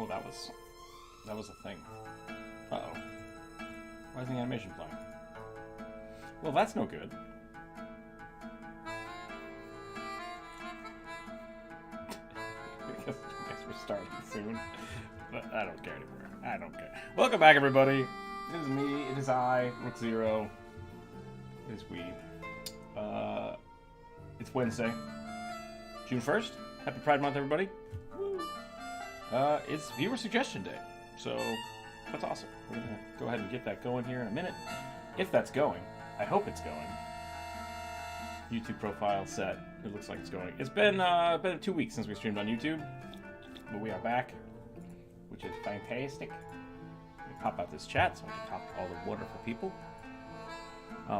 Oh, that was a thing. Uh-oh. Why is the animation playing? Well, that's no good. I guess we're starting soon. But I don't care anymore. I don't care. Welcome back, everybody. It is me. It is I, Rookzer0. It is Weeb. It's Wednesday, June 1st. Happy Pride Month, everybody. Woo. It's viewer suggestion day, so that's awesome. We're gonna go ahead and get that going here in a minute. If that's going, I hope it's going. YouTube profile set. It looks like it's going. It's been 2 weeks since we streamed on YouTube, but we are back, which is fantastic. Let me pop out this chat so I can talk to all the wonderful people.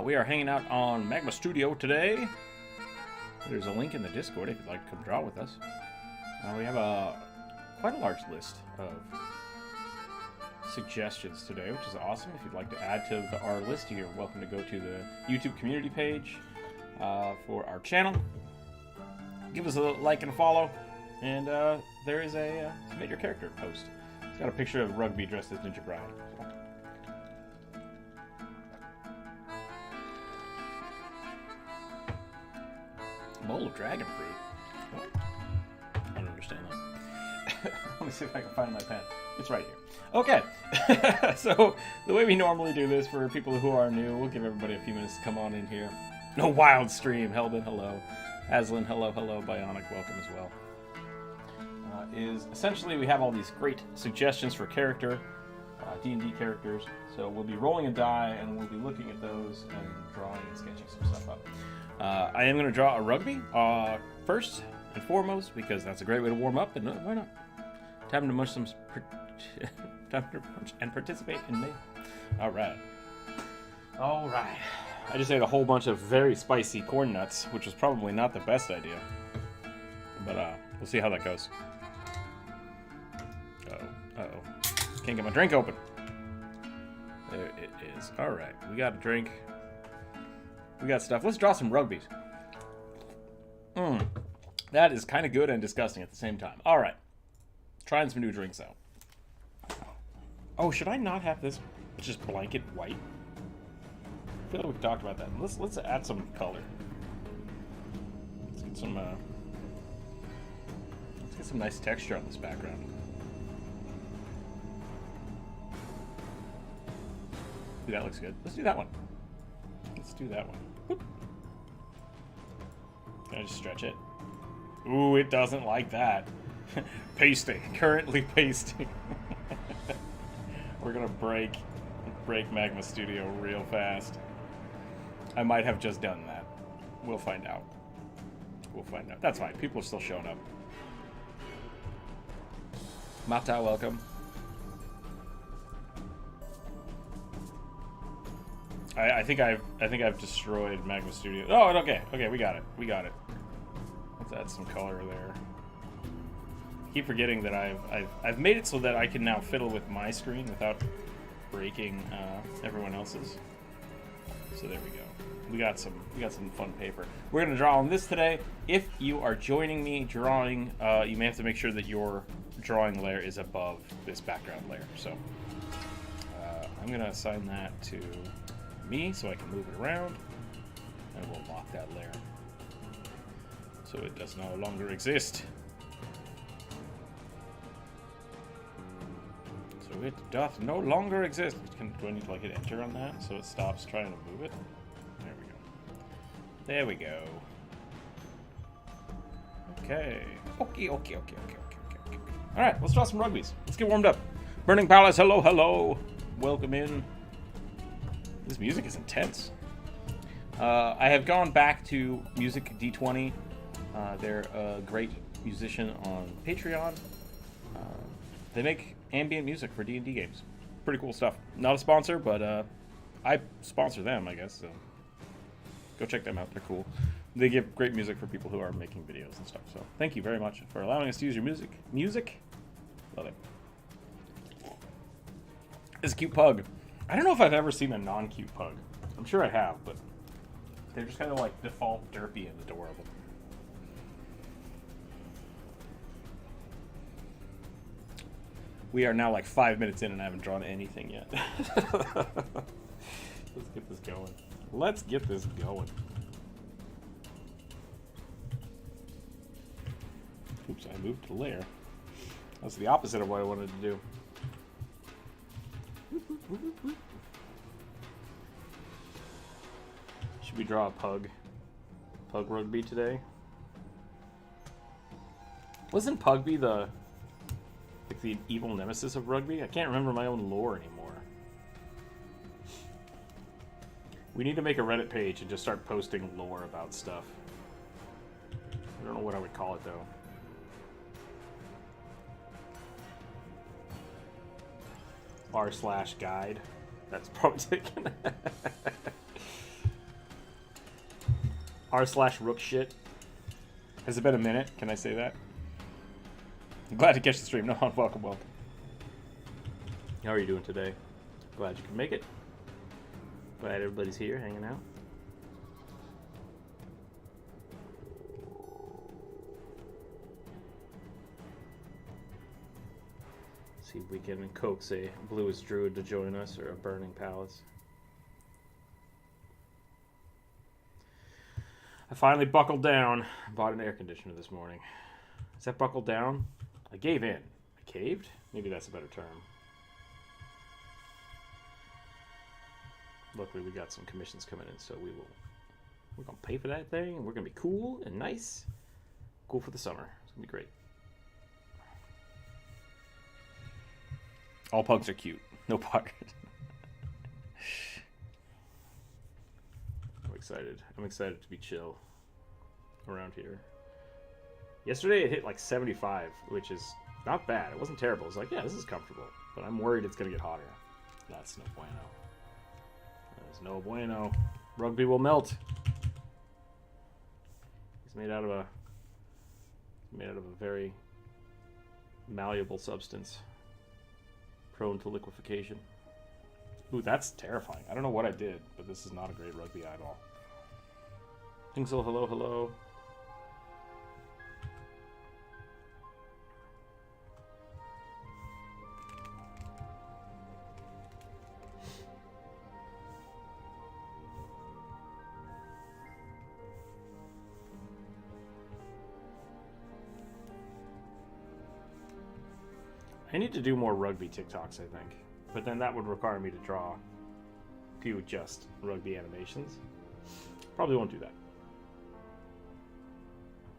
We are hanging out on Magma Studio today. There's a link in the Discord if you'd like to come draw with us. We have quite a large list of suggestions today, which is awesome. If you'd like to add to our list, you're welcome to go to the YouTube community page for our channel. Give us a like and a follow, and there is a submit your character post. It's got a picture of Rugby dressed as Ninja Bride. Bowl of dragon fruit? What? I don't understand that. Let me see if I can find my pen. It's right here. Okay. So, the way we normally do this for people who are new, we'll give everybody a few minutes to come on in here. No wild stream. Helden, hello. Aslan, hello, hello. Bionic, welcome as well. Is essentially we have all these great suggestions for character, D&D characters. So we'll be rolling a die and we'll be looking at those and drawing and sketching some stuff up. I am going to draw a Rugby first and foremost because that's a great way to warm up, and why not? Time to munch some time to munch and participate in me. All right. I just ate a whole bunch of very spicy corn nuts, which was probably not the best idea, but we'll see how that goes. Uh-oh. Can't get my drink open. There it is. All right, we got a drink. We got stuff. Let's draw some Rugbies. That is kind of good and disgusting at the same time. All right. Trying some new drinks out. Oh, should I not have this just blanket white? I feel like we talked about that. Let's add some color. Let's get some nice texture on this background. Ooh, that looks good. Let's do that one. Let's do that one. Whoop. Can I just stretch it? Ooh, it doesn't like that. Pasting. Currently pasting. We're gonna break Magma Studio real fast. I might have just done that. We'll find out. We'll find out. That's fine. People are still showing up. Mata, welcome. I think I've destroyed Magma Studio. Oh, okay, we got it. Let's add some color there. I keep forgetting that I've made it so that I can now fiddle with my screen without breaking everyone else's. So there we go. We got some fun paper. We're gonna draw on this today. If you are joining me drawing, you may have to make sure that your drawing layer is above this background layer. So I'm gonna assign that to me so I can move it around, and we'll lock that layer so it does no longer exist. So it doth no longer exist. Do I need to like hit enter on that so it stops trying to move it? There we go. Okay. Okay. All right, let's draw some Rugbies. Let's get warmed up. Burning Palace, hello, hello. Welcome in. This music is intense. I have gone back to Music D20. They're a great musician on Patreon. They make ambient music for D&D games. Pretty cool stuff. Not a sponsor, but I sponsor them, I guess. So go check them out. They're cool. They give great music for people who are making videos and stuff. So thank you very much for allowing us to use your music. Love it. It's a cute pug. I don't know if I've ever seen a non-cute pug. I'm sure I have, but they're just kind of like default derpy and adorable. We are now like 5 minutes in and I haven't drawn anything yet. Let's get this going. Let's get this going. Oops, I moved to layer. That's the opposite of what I wanted to do. Should we draw a pug? Pug rugby today? Wasn't Pugby the evil nemesis of rugby? I can't remember my own lore anymore. We need to make a Reddit page and just start posting lore about stuff. I don't know what I would call it though. r/guide. That's probably taken. r/rook shit. Has it been a minute? Can I say that? I'm glad to catch the stream. No, welcome, welcome. How are you doing today? Glad you could make it. Glad everybody's here hanging out. See if we can coax a bluest druid to join us, or a burning palace. I finally buckled down. Bought an air conditioner this morning. Is that buckled down? I gave in. I caved? Maybe that's a better term. Luckily we got some commissions coming in, so we're gonna pay for that thing, and we're gonna be cool and nice. Cool for the summer. It's gonna be great. All pugs are cute. No pug. I'm excited. I'm excited to be chill around here. Yesterday it hit like 75, which is not bad. It wasn't terrible. It's like, yeah, this is comfortable. But I'm worried it's going to get hotter. That's no bueno. That is no bueno. Rugby will melt. It's made out of a very malleable substance, prone to liquefaction. Ooh, that's terrifying. I don't know what I did, but this is not a great rugby eyeball. Pingsel, hello, hello. I need to do more rugby TikToks, I think. But then that would require me to draw a few just rugby animations. Probably won't do that.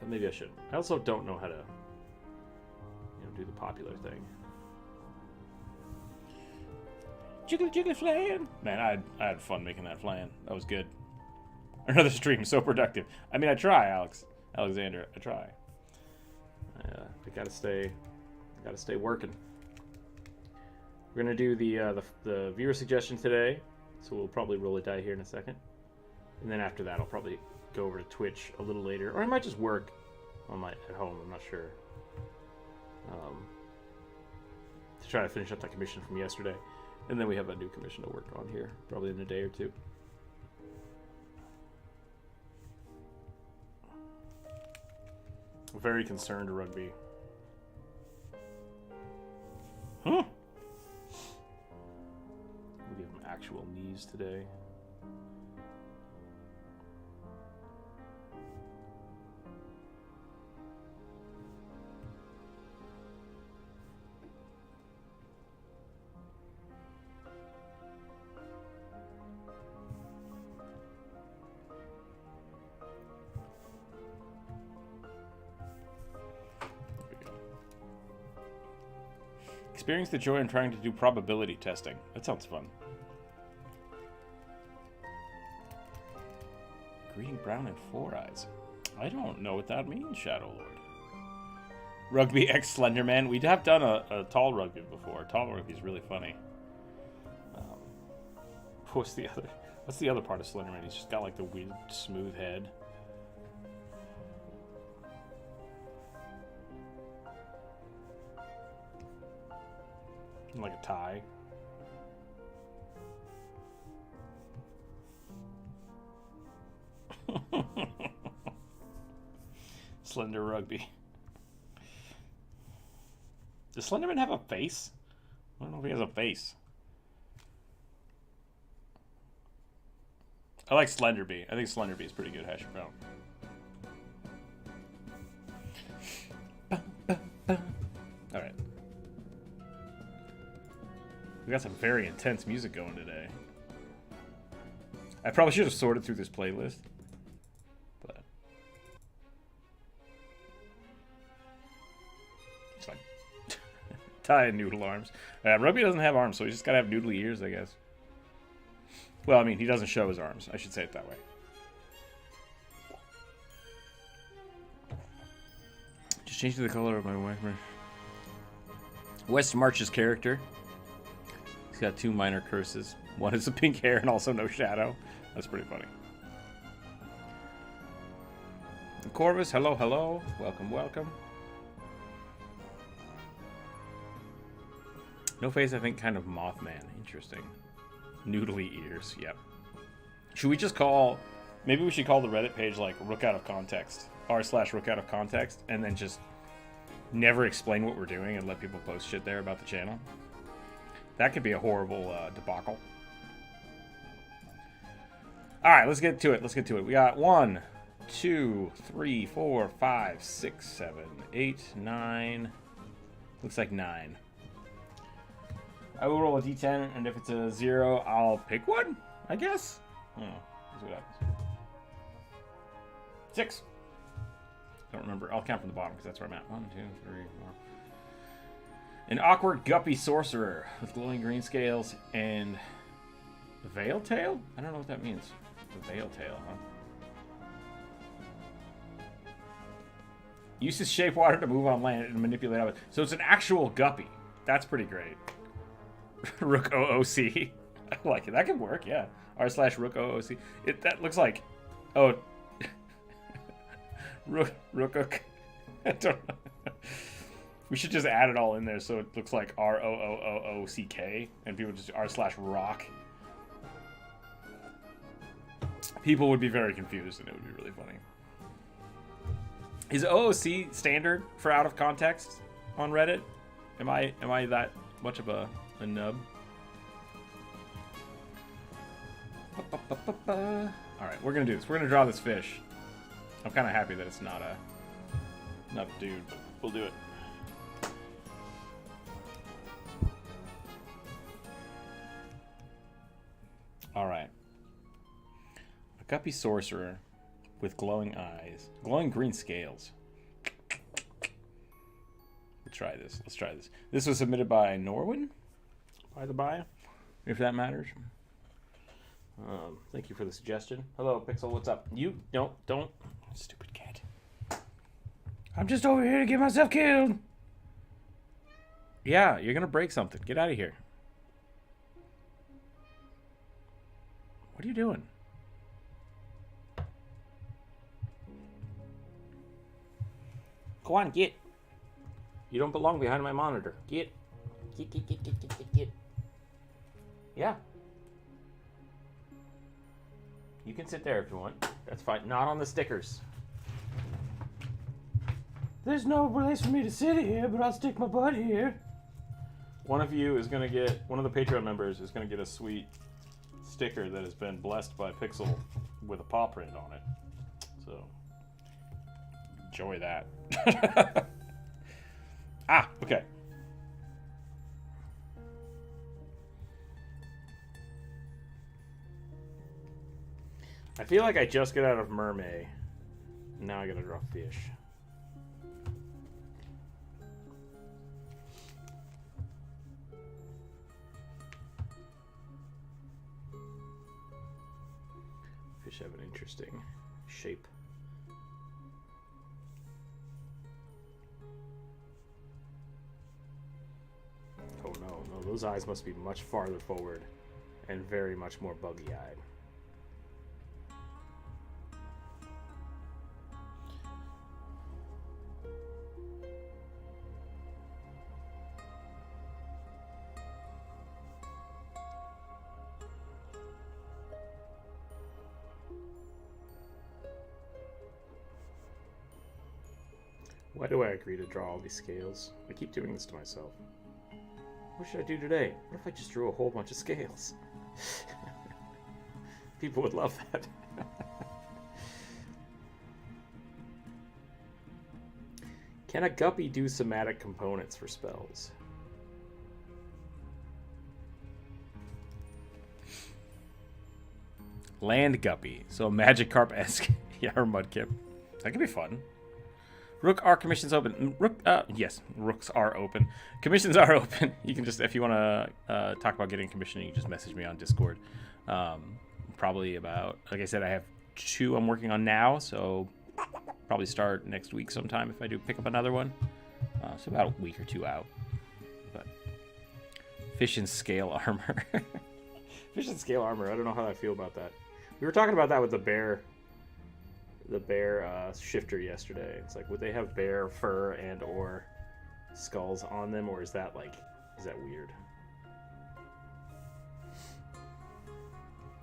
But maybe I should. I also don't know how to, do the popular thing. Jiggly jiggly flan! Man, I had fun making that flan. That was good. Another stream, so productive. I mean, I try, Alexander. I try. I gotta stay working. We're gonna do the viewer suggestion today, so we'll probably roll a die here in a second, and then after that I'll probably go over to Twitch a little later, or I might just work on at home. I'm not sure. To try to finish up that commission from yesterday, and then we have a new commission to work on here, probably in a day or two. I'm very concerned rugby. Huh? We'll give him actual knees today. Experience the joy in trying to do probability testing. That sounds fun. Greeting Brown and Four Eyes. I don't know what that means, Shadow Lord. Rugby X Slenderman. We have done a tall rugby before. Tall rugby is really funny. What's the other part of Slenderman? He's just got like the weird smooth head. Like a tie. Slender Rugby. Does Slenderman have a face? don't know if he has a face. I like Slenderby. I think Slenderby is pretty good hash brown. All right. We got some very intense music going today. I probably should have sorted through this playlist. But it's fine. Tie and noodle arms. Rugby doesn't have arms, so he's just gotta have noodly ears, I guess. Well, I mean, he doesn't show his arms. I should say it that way. Just changing the color of my wife. West March's character. He's got 2 minor curses. One is the pink hair and also no shadow. That's pretty funny. And Corvus, hello, hello. Welcome, welcome. No face, I think, kind of Mothman. Interesting. Noodly ears, yep. Should we just call... Maybe we should call the Reddit page, like, Rook Out of Context. r/Rook Out of Context. And then just never explain what we're doing and let people post shit there about the channel. That could be a horrible debacle. Alright, let's get to it. Let's get to it. We got 1, 2, 3, 4, 5, 6, 7, 8, 9. Looks like 9. I will roll a d10, and if it's a 0, I'll pick one, I guess. I don't know. Let's see what happens. 6. I don't remember. I'll count from the bottom because that's where I'm at. 1, 2, 3, 4. An awkward guppy sorcerer with glowing green scales and veil tail? I don't know what that means. The veil tail, huh? Uses shape water to move on land and manipulate others. So it's an actual guppy. That's pretty great. Rook OOC. I like it. That could work, yeah. r/Rook OOC. That looks like... Oh. Rook. I don't know. We should just add it all in there so it looks like ROOOOCK and people just r/rock. People would be very confused and it would be really funny. Is OOC standard for out of context on Reddit? Am I that much of a nub? Alright, we're gonna do this. We're gonna draw this fish. I'm kinda happy that it's not a dude, but we'll do it. Alright. A guppy sorcerer with glowing eyes. Glowing green scales. Let's try this. Let's try this. This was submitted by Norwin, by the by, if that matters. Thank you for the suggestion. Hello, Pixel. What's up? You don't. Stupid cat. I'm just over here to get myself killed. Yeah, you're gonna break something. Get out of here. What are you doing? Go on, get. You don't belong behind my monitor. Get. Get. Yeah. You can sit there if you want. That's fine. Not on the stickers. There's no place for me to sit here, but I'll stick my butt here. One of you is going to get, one of the Patreon members is going to get a sweet sticker that has been blessed by Pixel with a paw print on it. So, enjoy that. Okay. I feel like I just got out of mermaid. Now I gotta draw fish. Fish have an interesting shape. Oh no, those eyes must be much farther forward and very much more buggy-eyed. Why do I agree to draw all these scales? I keep doing this to myself. What should I do today? What if I just drew a whole bunch of scales? People would love that. Can a guppy do somatic components for spells? Land guppy. So a Magikarp-esque. Yeah, or Mudkip. That could be fun. Rook R commissions open. Yes, Rooks are open. Commissions are open. You can just, if you want to talk about getting commissioning, you just message me on Discord. Probably about, like I said, I have 2 I'm working on now, so probably start next week sometime if I do pick up another one. So about a week or 2 out. But fish and scale armor. Fish and scale armor. I don't know how I feel about that. We were talking about that with the bear shifter yesterday. It's like, would they have bear fur and or skulls on them, or is that weird?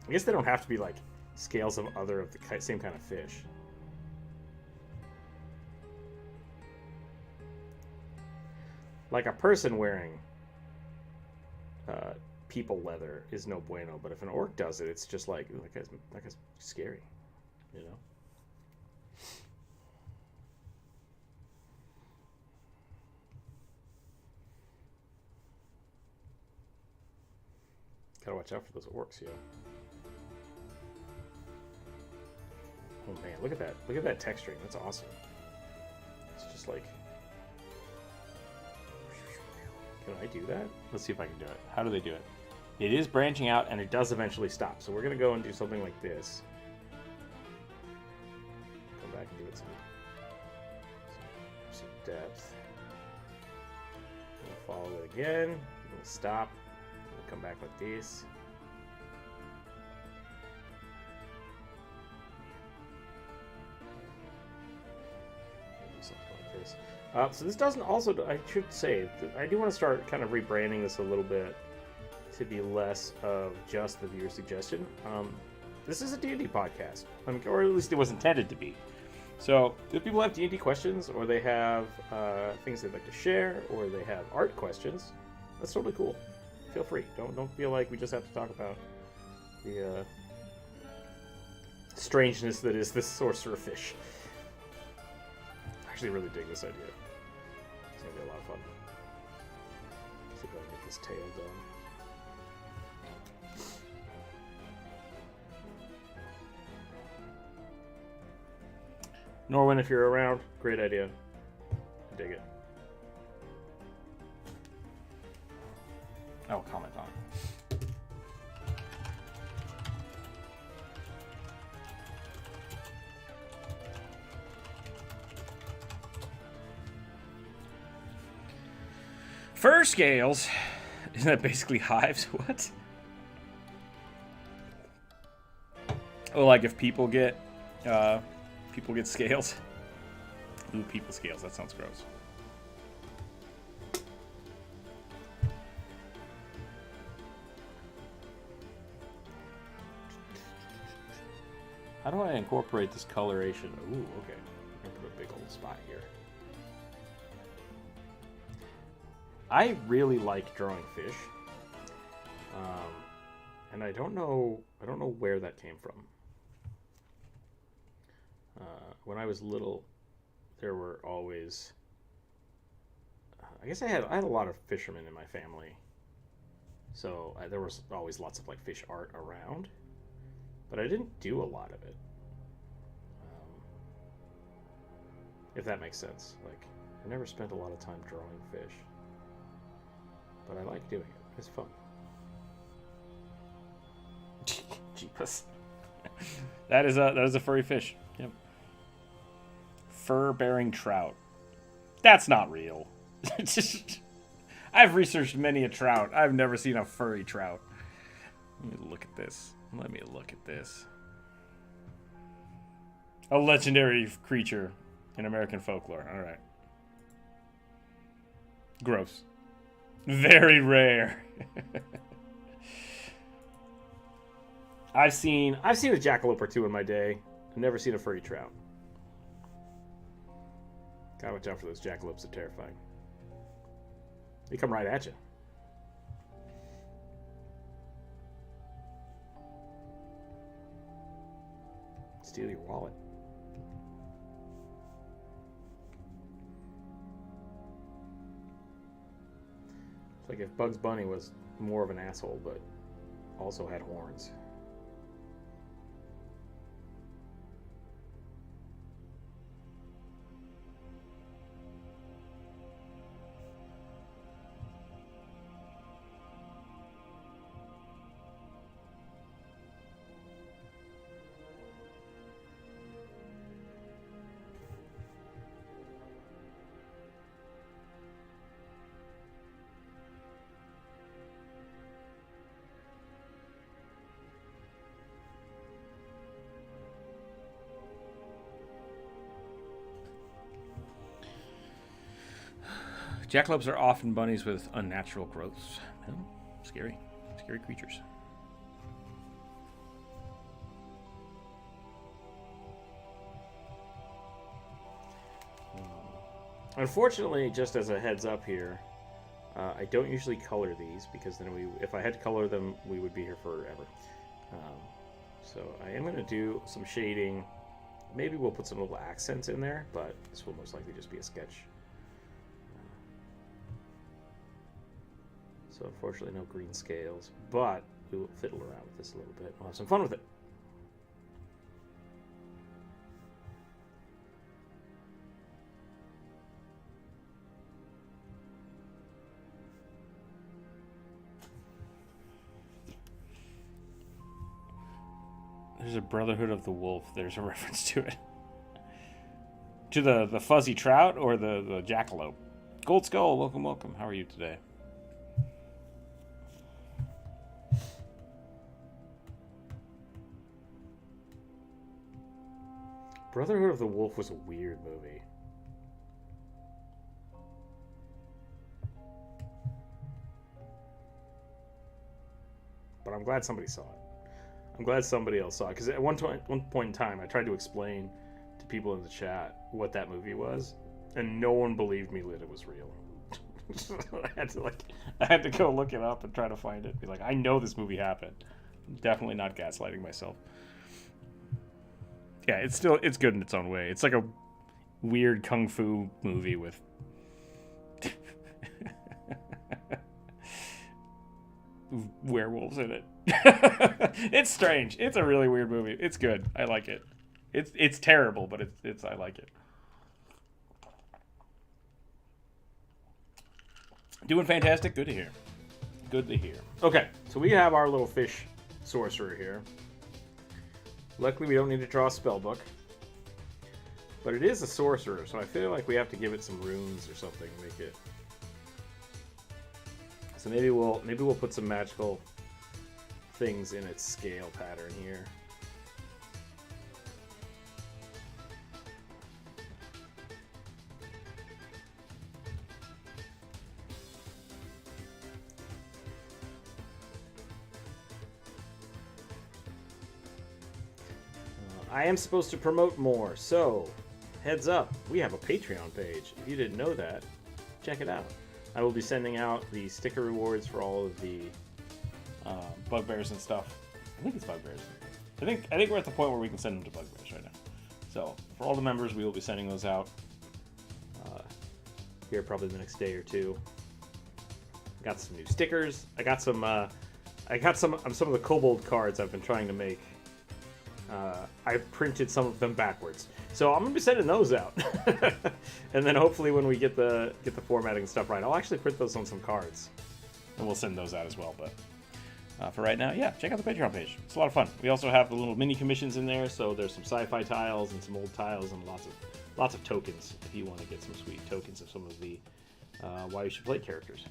I guess they don't have to be like scales of other of the same kind of fish. Like a person wearing people leather is no bueno, but if an orc does it, it's just like that's scary, you know. Gotta watch out for those orcs, yeah. Oh man, look at that! Look at that texturing. That's awesome. It's just like. Can I do that? Let's see if I can do it. How do they do it? It is branching out, and it does eventually stop. So we're going to go and do something like this. Come back and give it some depth. We'll follow it again. We'll stop. We'll come back like this. Do something like this. So this doesn't also, I should say, I do want to start kind of rebranding this a little bit to be less of just the viewer suggestion. This is a D&D podcast, or at least it was intended to be. So if people have D&D questions, or they have things they'd like to share, or they have art questions, that's totally cool. Feel free. Don't feel like we just have to talk about the strangeness that is this sorcerer fish. I actually really dig this idea. It's gonna be a lot of fun. See if I can get this tail done. Norwin, if you're around, great idea. I dig it. I'll comment on it. Fur scales? Isn't that basically hives? What? Oh, like if people get scales? Ooh, people scales. That sounds gross. How do I incorporate this coloration? Ooh, okay. I'm gonna put a big old spot here. I really like drawing fish, and I don't know where that came from. When I was little, there were always, I guess I had a lot of fishermen in my family, so there was always lots of like fish art around, but I didn't do a lot of it. If that makes sense. Like, I never spent a lot of time drawing fish. But I like doing it. It's fun. Jeepus. That is a furry fish. Yep. Fur-bearing trout. That's not real. I've researched many a trout. I've never seen a furry trout. Let me look at this. A legendary creature in American folklore. All right. Gross. Very rare. I've seen a jackalope or two in my day. I've never seen a furry trout. Gotta watch out for those jackalopes. They're terrifying. They come right at you. steal your wallet. It's like if Bugs Bunny was more of an asshole, but also had horns. Jackalopes are often bunnies with unnatural growths. Oh, scary. Scary creatures. Unfortunately, just as a heads up here, I don't usually color these because then if I had to color them, we would be here forever. So I am going to do some shading. Maybe we'll put some little accents in there, but this will most likely just be a sketch. So unfortunately no green scales, but we will fiddle around with this a little bit. We'll have some fun with it. There's a Brotherhood of the Wolf. There's a reference to it. To the fuzzy trout or the jackalope? Gold Skull, welcome, welcome. How are you today? Brotherhood of the Wolf was a weird movie. But I'm glad somebody saw it. I'm glad somebody else saw it. Because at one point in time, I tried to explain to people in the chat what that movie was. And no one believed me that it was real. I had to go look it up and try to find it. Be like, I know this movie happened. I'm definitely not gaslighting myself. Yeah, it's good in its own way. It's like a weird kung fu movie with werewolves in it. It's strange. It's a really weird movie. It's good. I like it. It's terrible, but it's I like it. Doing fantastic. Good to hear. Good to hear. Okay, so we have our little fish sorcerer here. Luckily, we don't need to draw a spell book. But it is a sorcerer, so I feel like we have to give it some runes or something to make it. So maybe we'll put some magical things in its scale pattern here. I am supposed to promote more, so heads up, we have a Patreon page. If you didn't know that, check it out. I will be sending out the sticker rewards for all of the bugbears and stuff. I think it's bugbears. I think we're at the point where we can send them to bugbears right now. So for all the members, we will be sending those out here probably the next day or two. Got some new stickers. I got some of the Kobold cards I've been trying to make. I've printed some of them backwards, so I'm gonna be sending those out, and then hopefully when we get the formatting stuff right, I'll actually print those on some cards, and we'll send those out as well. But for right now, yeah, check out the Patreon page. It's a lot of fun. We also have the little mini commissions in there, so there's some sci-fi tiles and some old tiles and lots of tokens if you want to get some sweet tokens of some of the Why You Should Play characters.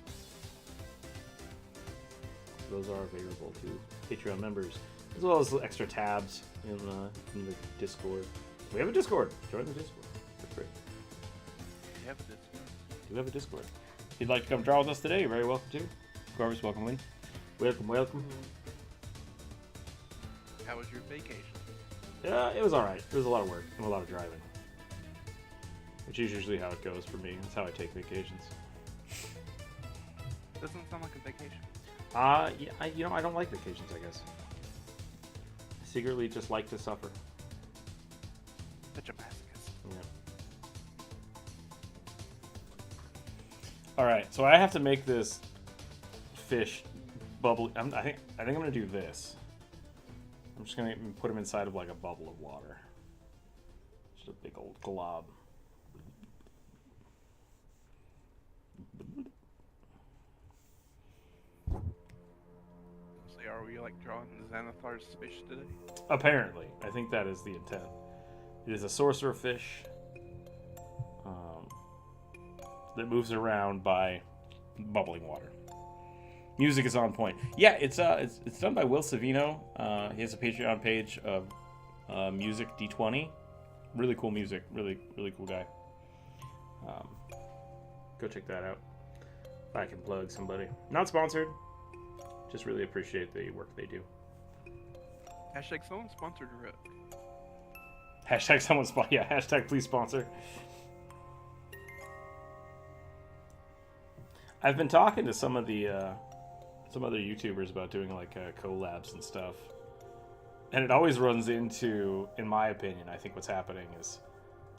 Those are available to Patreon members, as well as extra tabs in the Discord. We have a Discord. Join the Discord. That's great. We have a Discord. We have a Discord. If you'd like to come draw with us today, you're very welcome to. Corvus, welcome in. Welcome. How was your vacation? Yeah, it was alright. It was a lot of work and a lot of driving. Which is usually how it goes for me. That's how I take vacations. Doesn't sound like a vacation. Yeah, I don't like vacations, I guess. I secretly just like to suffer. All right, so I have to make this fish bubbly. I think I'm gonna do this. I'm just gonna put him inside of like a bubble of water. Just a big old glob. So are we like drawing the Xanathar's fish today? Apparently, I think that is the intent. It is a sorcerer fish that moves around by bubbling water. Music is on point. Yeah, it's done by Will Savino. He has a Patreon page of Music D20. Really cool music. Really cool guy. Go check that out. If I can plug somebody. Not sponsored. Just really appreciate the work they do. Hashtag someone sponsored Rook. Hashtag someone yeah, hashtag please sponsor. I've been talking to some of the some other YouTubers about doing like collabs and stuff, and it always runs into, in my opinion, I think what's happening is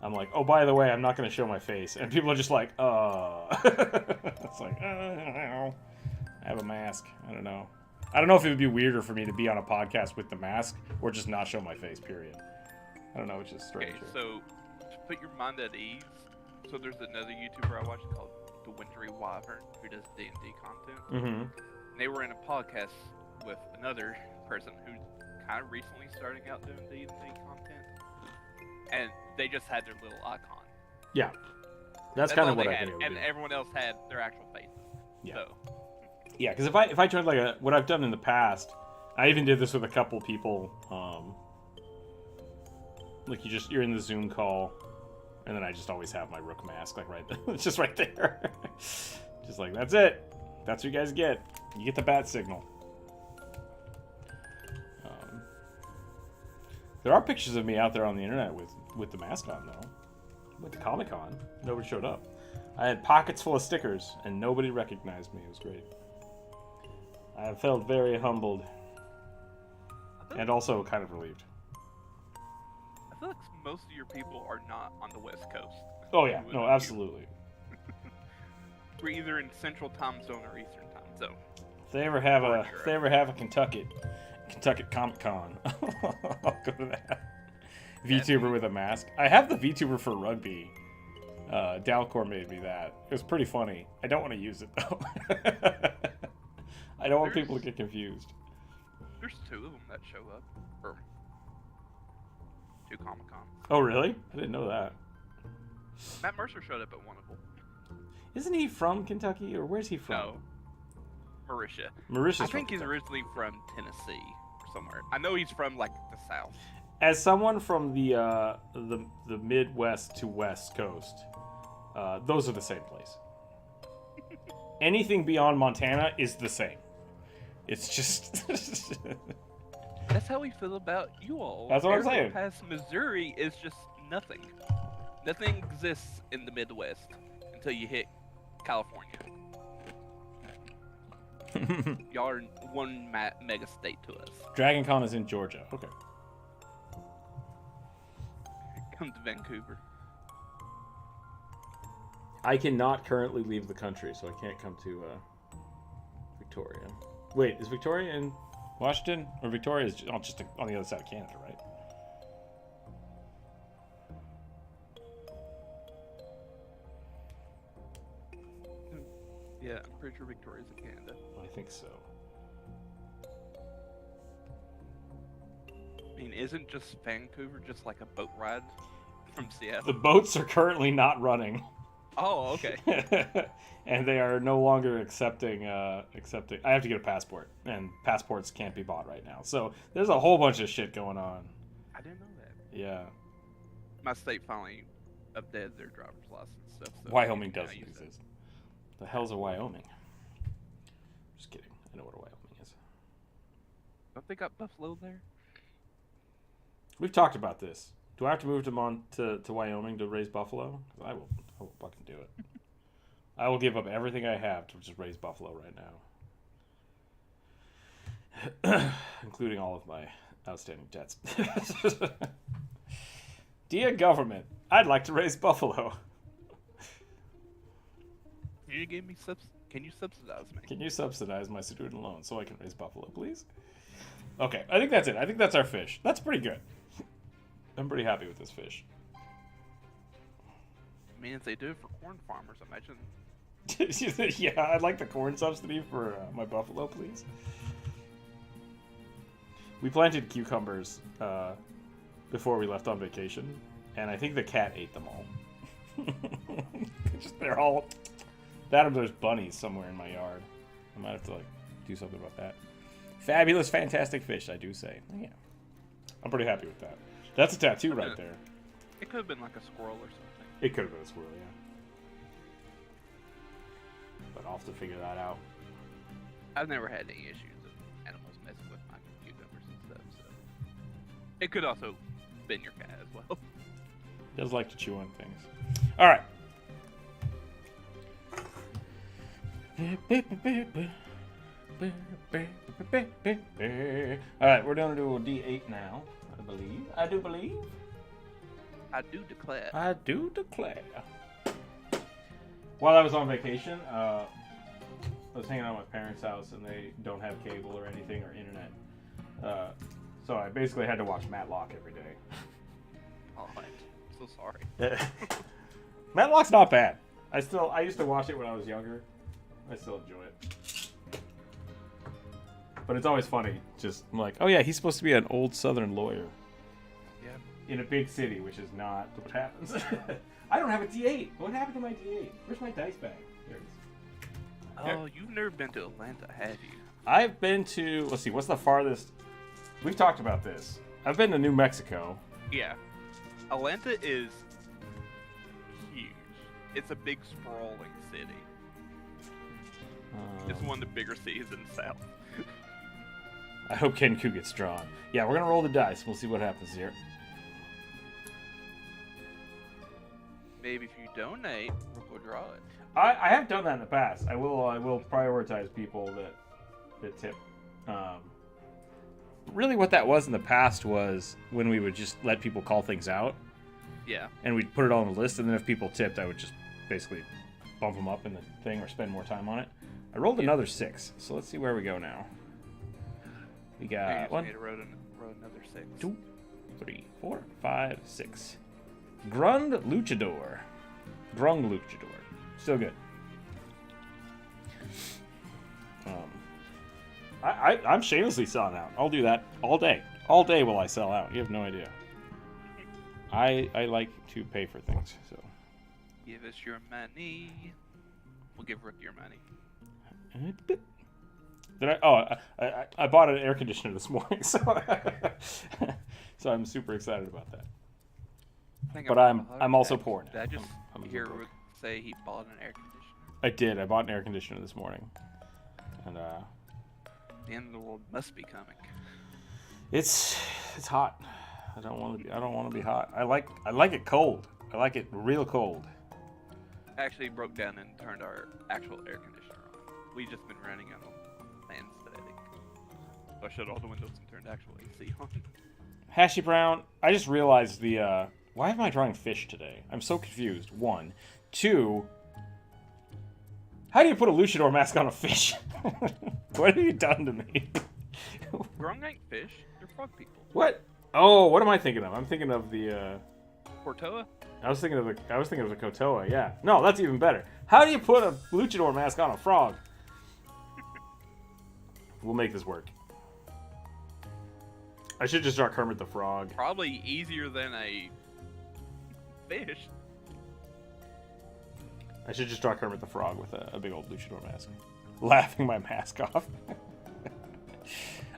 I'm like, oh, by the way, I'm not going to show my face, and people are just like, it's like, I have a mask. I don't know if it would be weirder for me to be on a podcast with the mask or just not show my face, period. I don't know, which is strange. Okay, so to put your mind at ease, so there's another YouTuber I watch called The Wintry Wyvern who does D&D content. Mm-hmm. And they were in a podcast with another person who's kind of recently starting out doing D&D content, and they just had their little icon. Yeah, that's kind all of what they I had, think. and everyone else had their actual faces. Yeah. So. Yeah, because if I tried like what I've done in the past, I even did this with a couple people. Like you're in the Zoom call, and then I just always have my Rook mask like right there. It's just right there. Just like that's it. That's what you guys get. You get the bat signal. There are pictures of me out there on the internet with the mask on though. Went to Comic-Con, nobody showed up. I had pockets full of stickers, and nobody recognized me. It was great. I felt very humbled, and also kind of relieved. I feel like most of your people are not on the West Coast. Oh yeah, no, absolutely. We're either in Central Time Zone or Eastern Time Zone. If they ever have a Kentucky Comic-Con, I'll go to that. VTuber with a mask. I have the VTuber for rugby. Dalcor made me that. It was pretty funny. I don't want to use it though. I don't want people to get confused. There's two of them that show up. Or two Comic-Cons. Oh really? I didn't know that. Matt Mercer showed up at one of them. Isn't he from Kentucky, or where's he from? No. Mauritia. Mauritius. I think he's originally from Tennessee or somewhere. I know he's from like the South. As someone from the Midwest to West Coast, those are the same place. Anything beyond Montana is the same. It's just. That's how we feel about you all. That's what I'm saying. Past Missouri is just nothing. Nothing exists in the Midwest until you hit California. Y'all are one mega state to us. Dragon Con is in Georgia. Okay. Come to Vancouver. I cannot currently leave the country, so I can't come to Victoria. Wait, is Victoria in Washington? Or Victoria is just on the other side of Canada, right? Yeah, I'm pretty sure Victoria's in Canada. I think so. I mean, isn't just Vancouver just like a boat ride from Seattle? The boats are currently not running. Oh, okay. And they are no longer accepting. I have to get a passport, and passports can't be bought right now. So there's a whole bunch of shit going on. I didn't know that. Yeah. My state finally updated their driver's license stuff. So Wyoming doesn't exist. The hell's a Wyoming? Just kidding. I know what a Wyoming is. Don't they got buffalo there? We've talked about this. Do I have to move to Wyoming to raise buffalo? 'Cause I will fucking do it. I will give up everything I have to just raise buffalo right now. Including all of my outstanding debts. Dear government, I'd like to raise buffalo. Can you subsidize me? Can you subsidize my student loan so I can raise buffalo, please? Okay, I think that's it. I think that's our fish. That's pretty good. I'm pretty happy with this fish. I mean, if they do it for corn farmers, imagine. Yeah, I'd like the corn subsidy for my buffalo, please. We planted cucumbers before we left on vacation, and I think the cat ate them all. They're all... There's bunnies somewhere in my yard. I might have to do something about that. Fabulous, fantastic fish, I do say. Yeah, I'm pretty happy with that. That's a tattoo right there. It could have been like a squirrel or something. It could have been a squirrel, yeah. But I'll have to figure that out. I've never had any issues with animals messing with my cucumbers and stuff, so it could also been your cat as well. Does like to chew on things. All right. All right, we're gonna do a D8 now. I believe. I do believe. I do declare. I do declare. While I was on vacation, I was hanging out at my parents' house, and they don't have cable or anything or internet. So I basically had to watch Matlock every day. Oh, I'm so sorry. Matlock's not bad. I used to watch it when I was younger. I still enjoy it. But it's always funny. Just like, oh yeah, he's supposed to be an old Southern lawyer. Yeah. In a big city, which is not what happens. I don't have a D8. What happened to my D8? Where's my dice bag? There it is. Oh, you've never been to Atlanta, have you? I've been to, let's see, what's the farthest? We've talked about this. I've been to New Mexico. Yeah. Atlanta is huge. It's a big sprawling city. It's one of the bigger cities in the South. I hope Kenku gets drawn. Yeah, we're going to roll the dice. We'll see what happens here. Maybe if you donate, we'll draw it. I have done that in the past. I will prioritize people that tip. Really what that was in the past was when we would just let people call things out. Yeah. And we'd put it all on the list, and then if people tipped, I would just basically bump them up in the thing or spend more time on it. I rolled another 6, so let's see where we go now. We got 1, roll another 6. 2, 3, 4, 5, 6. Grung Luchador. Still good. I'm shamelessly selling out. I'll do that all day. All day will I sell out. You have no idea. I like to pay for things, so. Give us your money. We'll give Rick your money. I bought an air conditioner this morning, so I'm super excited about that. But I'm also poor now. Did I just hear Rick say he bought an air conditioner? I did. I bought an air conditioner this morning, and the end of the world must be coming. It's hot. I don't want to be hot. I like it cold. I like it real cold. Actually broke down and turned our actual air conditioner on. We've just been running on fan static. So I shut all the windows and turned actual AC on. Hashy Brown, I just realized why am I drawing fish today? I'm so confused. 1. 2, how do you put a luchador mask on a fish? What have you done to me? Grung ain't fish. They're frog people. What? Oh, what am I thinking of? I'm thinking of the Portoa? I was thinking of the Kotoa, yeah. No, that's even better. How do you put a luchador mask on a frog? We'll make this work. I should just draw Kermit the Frog. Probably easier than a fish. I should just draw Kermit the Frog with a big old luchador mask. Laughing my mask off.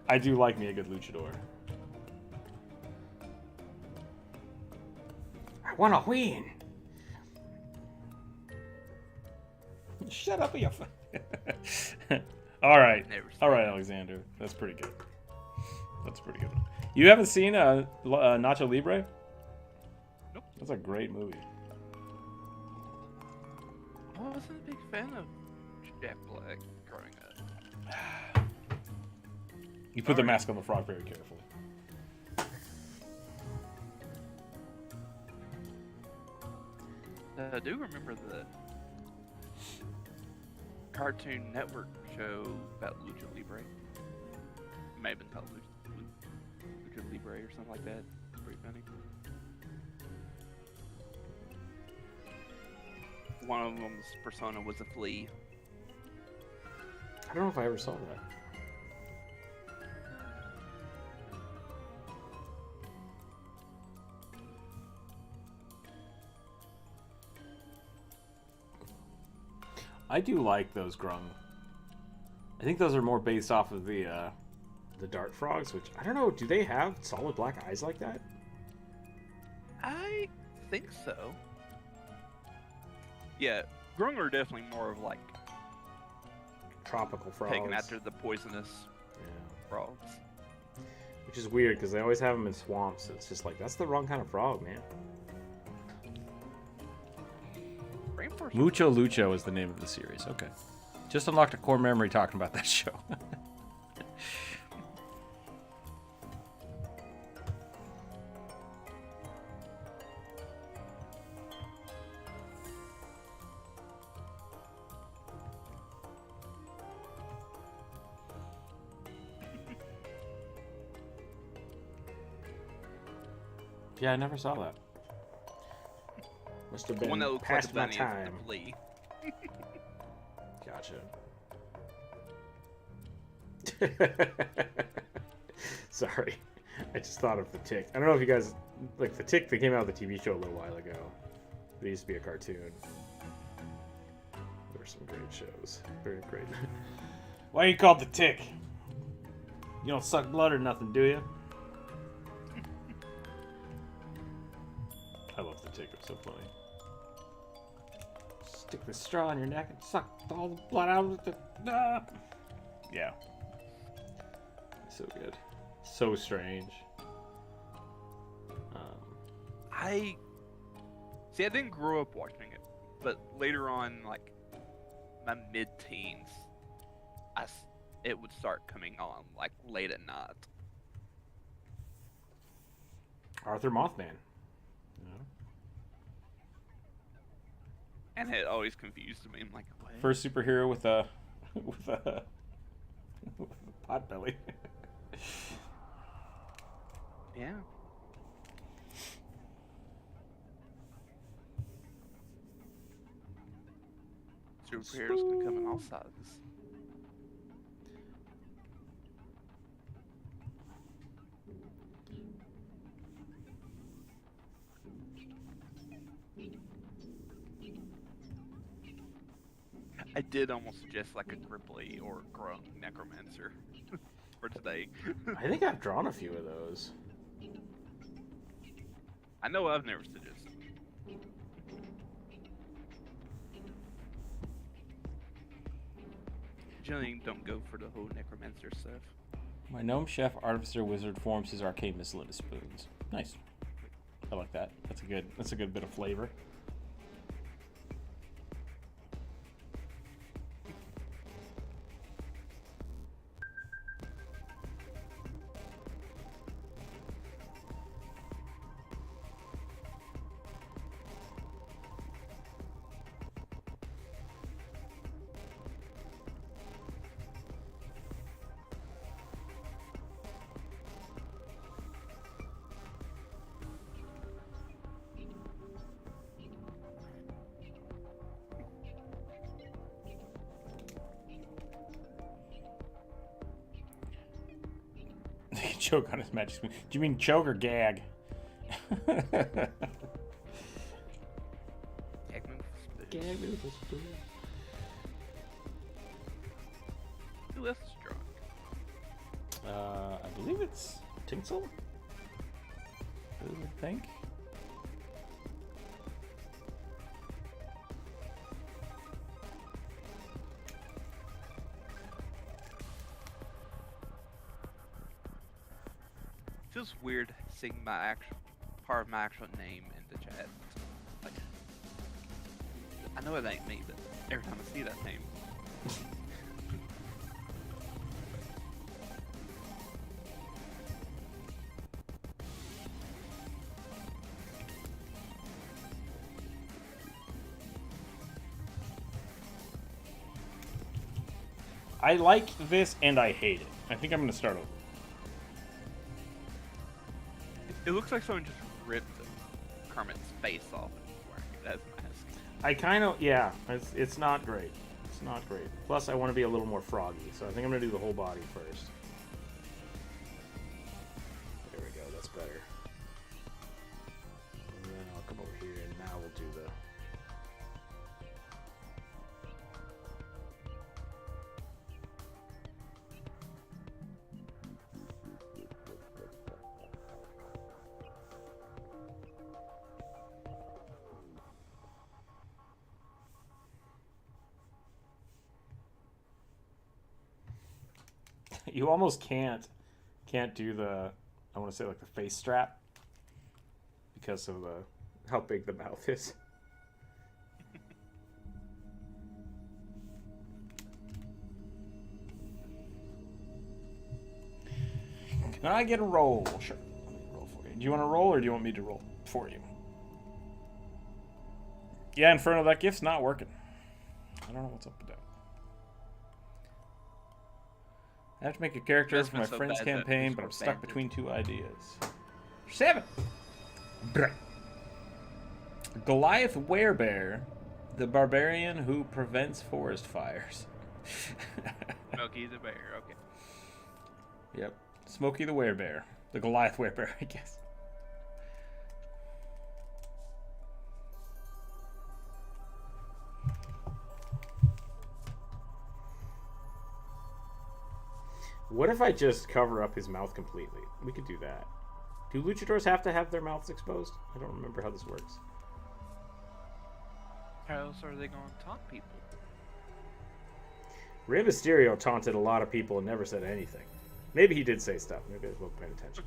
I do like me a good luchador. I want to win. Shut up, you. All right, Alexander. That's pretty good. You haven't seen Nacho Libre? Nope. That's a great movie. I wasn't a big fan of Jack Black growing up. You put the mask on the frog very carefully. I do remember Cartoon Network show about Lucha Libre. It may have been called Lucha Libre or something like that. Pretty funny. One of them's persona was a flea. I don't know if I ever saw that. I do like those grung. I think those are more based off of the dart frogs, which I don't know. Do they have solid black eyes like that? I think so. Yeah, grung are definitely more of like Tropical frogs. taken after the poisonous frogs. Which is weird because they always have them in swamps. So it's just like that's the wrong kind of frog, man. Mucho Lucho is the name of the series. Okay. Just unlocked a core memory talking about that show. Yeah, I never saw that. Must have been one that looks past like my a time. flea. Gotcha. Sorry, I just thought of the Tick. I don't know if you guys like the Tick. That came out of the TV show a little while ago. They used to be a cartoon. There were some great shows. Very great. Why are you called the Tick? You don't suck blood or nothing, do you? I love the Tick. It's so funny. Stick the straw in your neck and suck all the blood out of the... Yeah. So good. So strange. I didn't grow up watching it, but later on, like my mid-teens, it would start coming on like late at night. Arthur Mothman. And it always confused me. I'm like, what? First superhero with a with a pot belly. Yeah. Superheroes can come in all sizes. I did almost suggest like a Gripply or Grung Necromancer for today. I think I've drawn a few of those. I know I've never suggested. Generally don't go for the whole Necromancer stuff. My gnome chef artificer wizard forms his arcane missile into spoons. Nice. I like that. That's a good bit of flavor. Choke on his magic spoon. Do you mean choke or gag? Gag me with a spoon. Who else is drunk? I believe it's Tinsel. I think. Feels weird seeing my actual part of my actual name in the chat. Like, I know it ain't me, but every time I see that name. I like this and I hate it. I think I'm going to start over. It looks like someone just ripped Kermit's face off and he's wearing it as a mask. I kind of, yeah, it's not great. It's not great. Plus, I want to be a little more froggy, so I think I'm going to do the whole body first. There we go, that's better. And then I'll come over here, and now we'll do the... You almost can't do the, I want to say like the face strap because of how big the mouth is. Can I get a roll? Sure. Let me roll for you. Do you want to roll or do you want me to roll for you? Yeah, Inferno, that gift's not working. I don't know what's up with that. I have to make a character for my friend's campaign, but I'm stuck between two ideas. 7! Goliath Werebear, the barbarian who prevents forest fires. Smokey the Bear, okay. Yep. Smokey the Werebear. The Goliath Werebear, I guess. What if I just cover up his mouth completely? We could do that. Do luchadors have to have their mouths exposed? I don't remember how this works. How else are they going to taunt people? Rey Mysterio taunted a lot of people and never said anything. Maybe he did say stuff. Maybe I wasn't paying attention.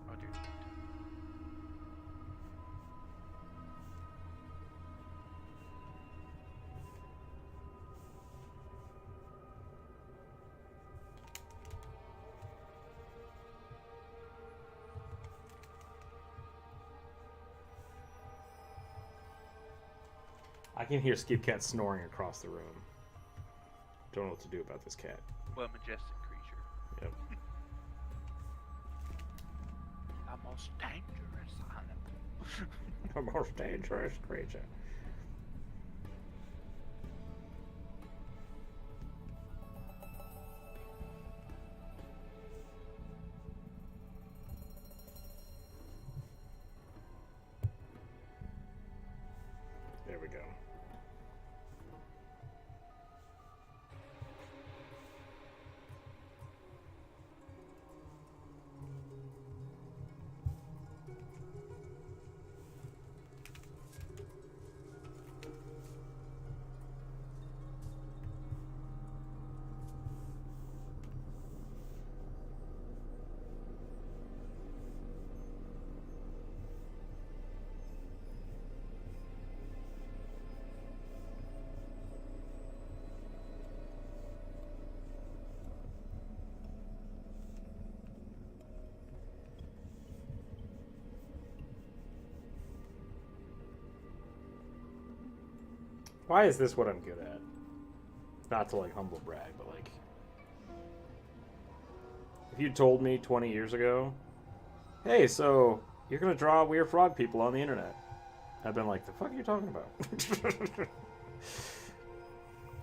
Oh, dude. I can hear Skip Cat snoring across the room. Don't know what to do about this cat. What a majestic creature. Yep. The most dangerous animal. The most dangerous creature. There we go. Why is this what I'm good at? Not to like humble brag, but like, if you told me 20 years ago, hey, so you're gonna draw weird frog people on the internet, I've been like, the fuck are you talking about? I'm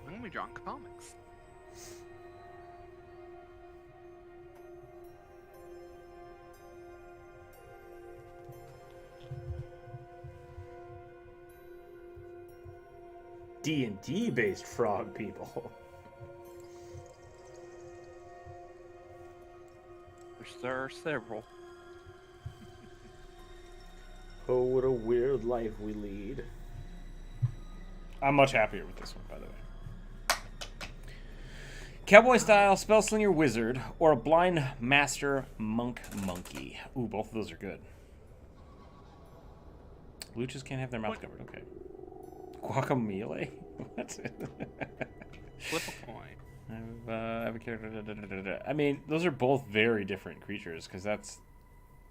gonna be drawing comics. D&D based frog people. There are several. Oh, what a weird life we lead. I'm much happier with this one, by the way. Cowboy style, spellslinger wizard, or a blind master monk monkey. Ooh, both of those are good. Luchas can't have their mouth covered. Okay. Guacamole? What? Flip a coin. I have a character. I mean, those are both very different creatures because that's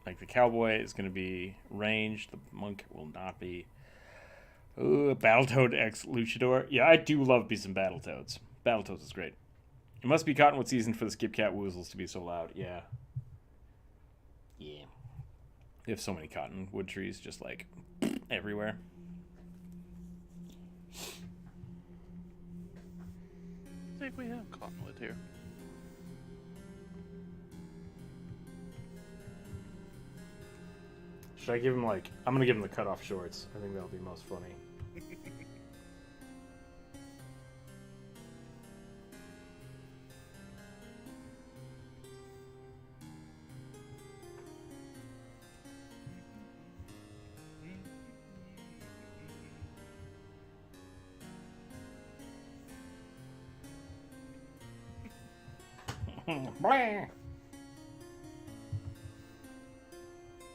Like the cowboy is going to be ranged. The monk will not be. Ooh, Battletoad X Luchador. Yeah, I do love me some Battletoads. Battletoads is great. It must be cottonwood season for the skipcat woozles to be so loud. Yeah. Yeah. They have so many cottonwood trees just like everywhere. I think we have cottonwood here. Should I give him like... I'm going to give him the cutoff shorts. I think that'll be most funny.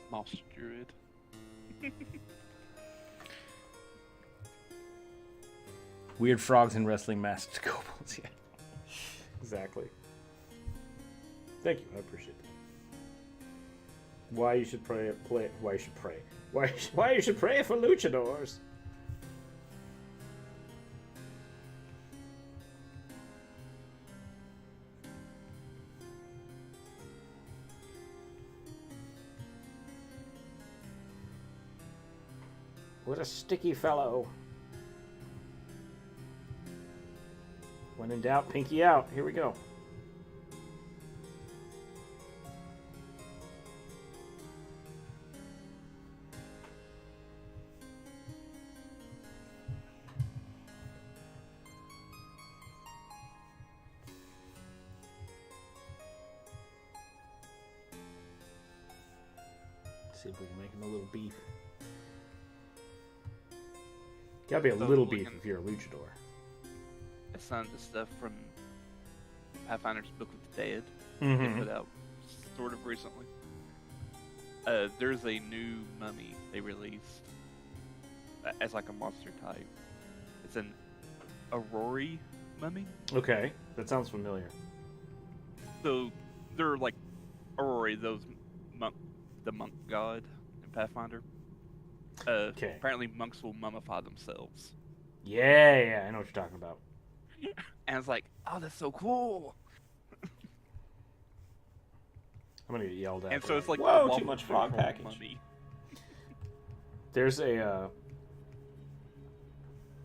Moss druid. Weird frogs and wrestling masked kobolds. Yeah. Exactly. Thank you. I appreciate that. Why you should pray? Why you should pray? Why you should pray for luchadors? What a sticky fellow. When in doubt, pinky out. Here we go. See if we can make him a little beef. Gotta be a little beef if you're a luchador. I signed the stuff from Pathfinder's Book of the Dead. Mm-hmm. They put out sort of recently. There's a new mummy they released as like a monster type. It's an Aurori mummy. Okay, that sounds familiar. So they're like Aurori, those the monk god in Pathfinder. Okay. Apparently monks will mummify themselves. Yeah, I know what you're talking about. And it's like, oh, that's so cool. I'm gonna get yelled at. And so it's like, whoa, too much frog package. Mummy. There's a,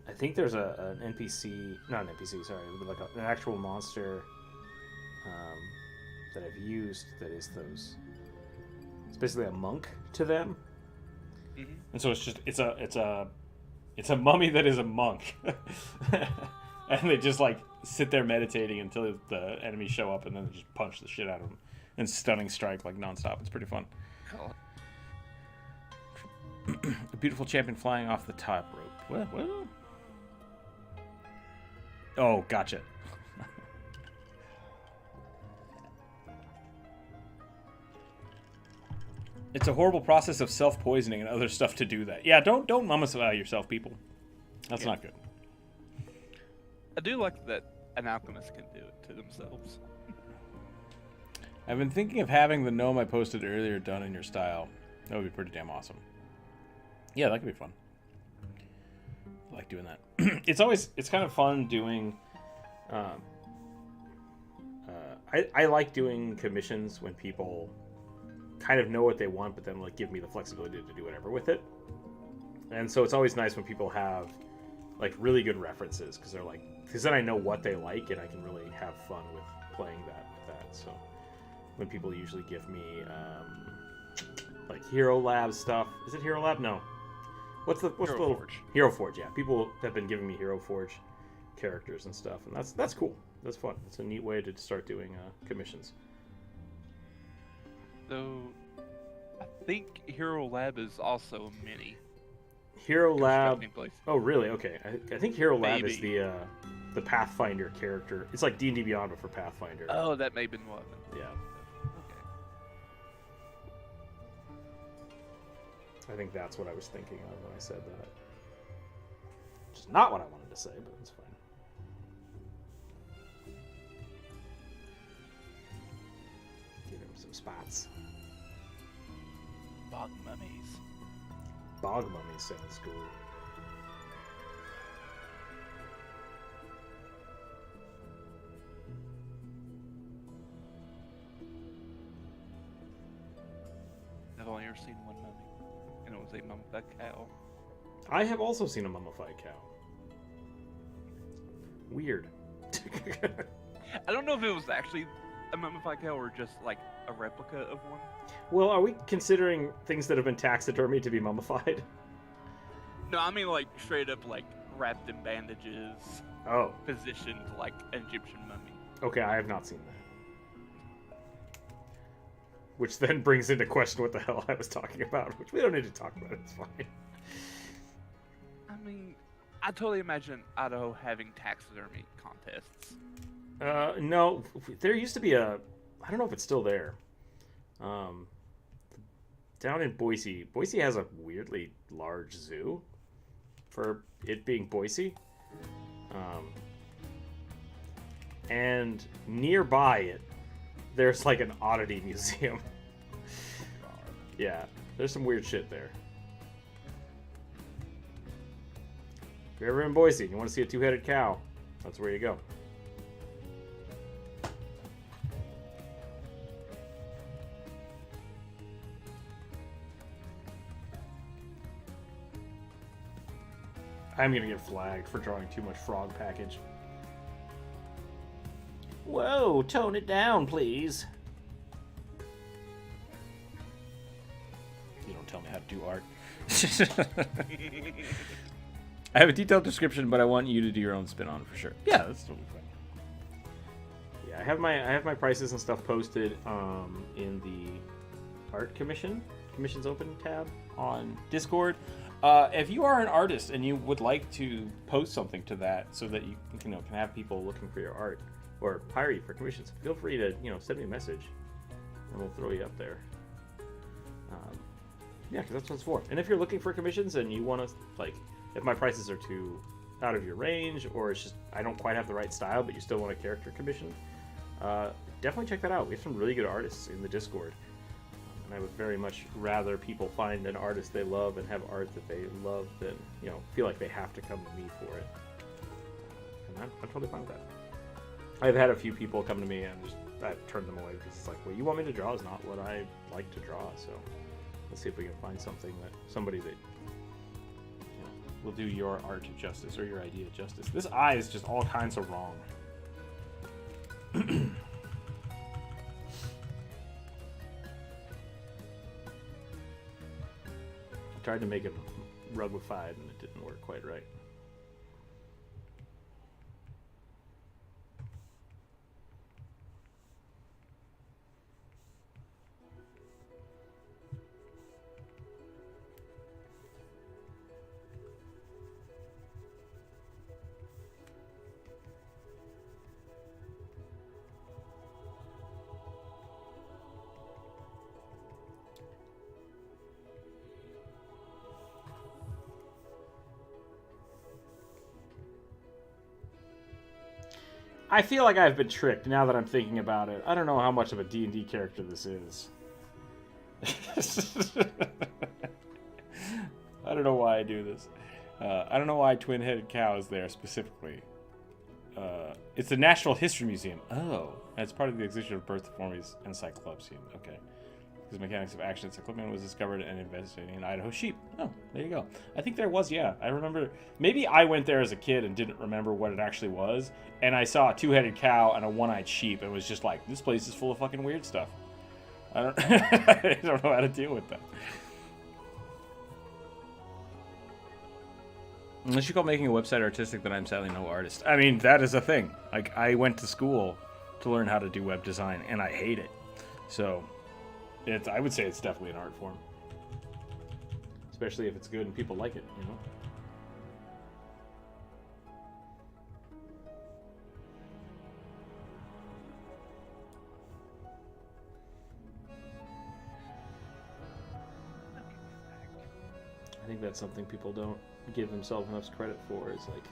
I think there's an NPC, not an NPC, sorry, but like an actual monster that I've used that is those. It's basically a monk to them. Mm-hmm. And so it's a mummy that is a monk, and they just like sit there meditating until the enemies show up, and then they just punch the shit out of them and stunning strike like nonstop. It's pretty fun. A beautiful champion flying off the top rope. What? Oh, gotcha. It's a horrible process of self-poisoning and other stuff to do that. Yeah, don't mummify yourself, people. That's not good. I do like that an alchemist can do it to themselves. I've been thinking of having the gnome I posted earlier done in your style. That would be pretty damn awesome. Yeah, that could be fun. I like doing that. It's kind of fun doing... I like doing commissions when people kind of know what they want, but then like give me the flexibility to do whatever with it. And so it's always nice when people have like really good references, because they're like, because then I know what they like and I can really have fun with playing that with that. So when people usually give me like Hero Lab stuff, is it Hero Lab? No. What's the little Forge. Hero Forge? Yeah, people have been giving me Hero Forge characters and stuff, and that's cool. That's fun. It's a neat way to start doing commissions. So, I think Hero Lab is also a mini. Hero Lab. Place. Oh, really? Okay. I think Hero Lab Maybe. is the Pathfinder character. It's like D&D Beyond, but for Pathfinder. Oh, that may have been one of them. Yeah. Okay. I think that's what I was thinking of when I said that. Which is not what I wanted to say, but it's fine. Give him some spots. bog mummies. Bog mummies sounds cool. I've only ever seen one mummy, and it was a mummified cow. I have also seen a mummified cow. Weird. I don't know if it was actually a mummified cow or just like a replica of one. Well, are we considering things that have been taxidermied to be mummified? No, I mean like straight up like wrapped in bandages, Oh, positioned like an Egyptian mummy. okay, I have not seen that. Which then brings into question what the hell I was talking about, which we don't need to talk about, it's fine. I mean, I totally imagine Idaho having taxidermy contests. No, there used to be I don't know if it's still there. Down in Boise. Boise has a weirdly large zoo for it being Boise. And nearby it, there's like an oddity museum. Yeah, there's some weird shit there. If you're ever in Boise and you want to see a two-headed cow, that's where you go. I'm gonna get flagged for drawing too much frog package. Whoa, tone it down, please. You don't tell me how to do art. I have a detailed description, but I want you to do your own spin on it for sure. Yeah, that's totally fine. Yeah, I have my prices and stuff posted in the art commissions open tab on Discord. If you are an artist and you would like to post something to that so that you can have people looking for your art or hire you for commissions, feel free to send me a message and we'll throw you up there. Yeah, because that's what it's for. And if you're looking for commissions and you want to if my prices are too out of your range or it's just I don't quite have the right style but you still want a character commission, definitely check that out. We have some really good artists in the Discord. I would very much rather people find an artist they love and have art that they love than, feel like they have to come to me for it. And I'm totally fine with that. I've had a few people come to me and I turned them away because it's like, what you want me to draw is not what I like to draw. So let's see if we can find somebody that will do your art justice or your idea justice. This eye is just all kinds of wrong. Tried to make it rugified and it didn't work quite right. I feel like I've been tricked now that I'm thinking about it. I don't know how much of a D&D character this is. I don't know why I do this. I don't know why Twin-Headed Cow is there specifically. It's the Natural History Museum. Oh, and it's part of the exhibition of birth deformities and cyclopsian. Okay. Because mechanics of action cyclopean was discovered and investigated in Idaho sheep. Oh, there you go. I think there was, yeah. I remember. Maybe I went there as a kid and didn't remember what it actually was. And I saw a two-headed cow and a one-eyed sheep and was just like, this place is full of fucking weird stuff. I don't, I don't know how to deal with that. Unless you call making a website artistic, then I'm sadly no artist. I mean, that is a thing. Like, I went to school to learn how to do web design, and I hate it. So, I would say it's definitely an art form. Especially if it's good and people like it, I think that's something people don't give themselves enough credit for. Is like,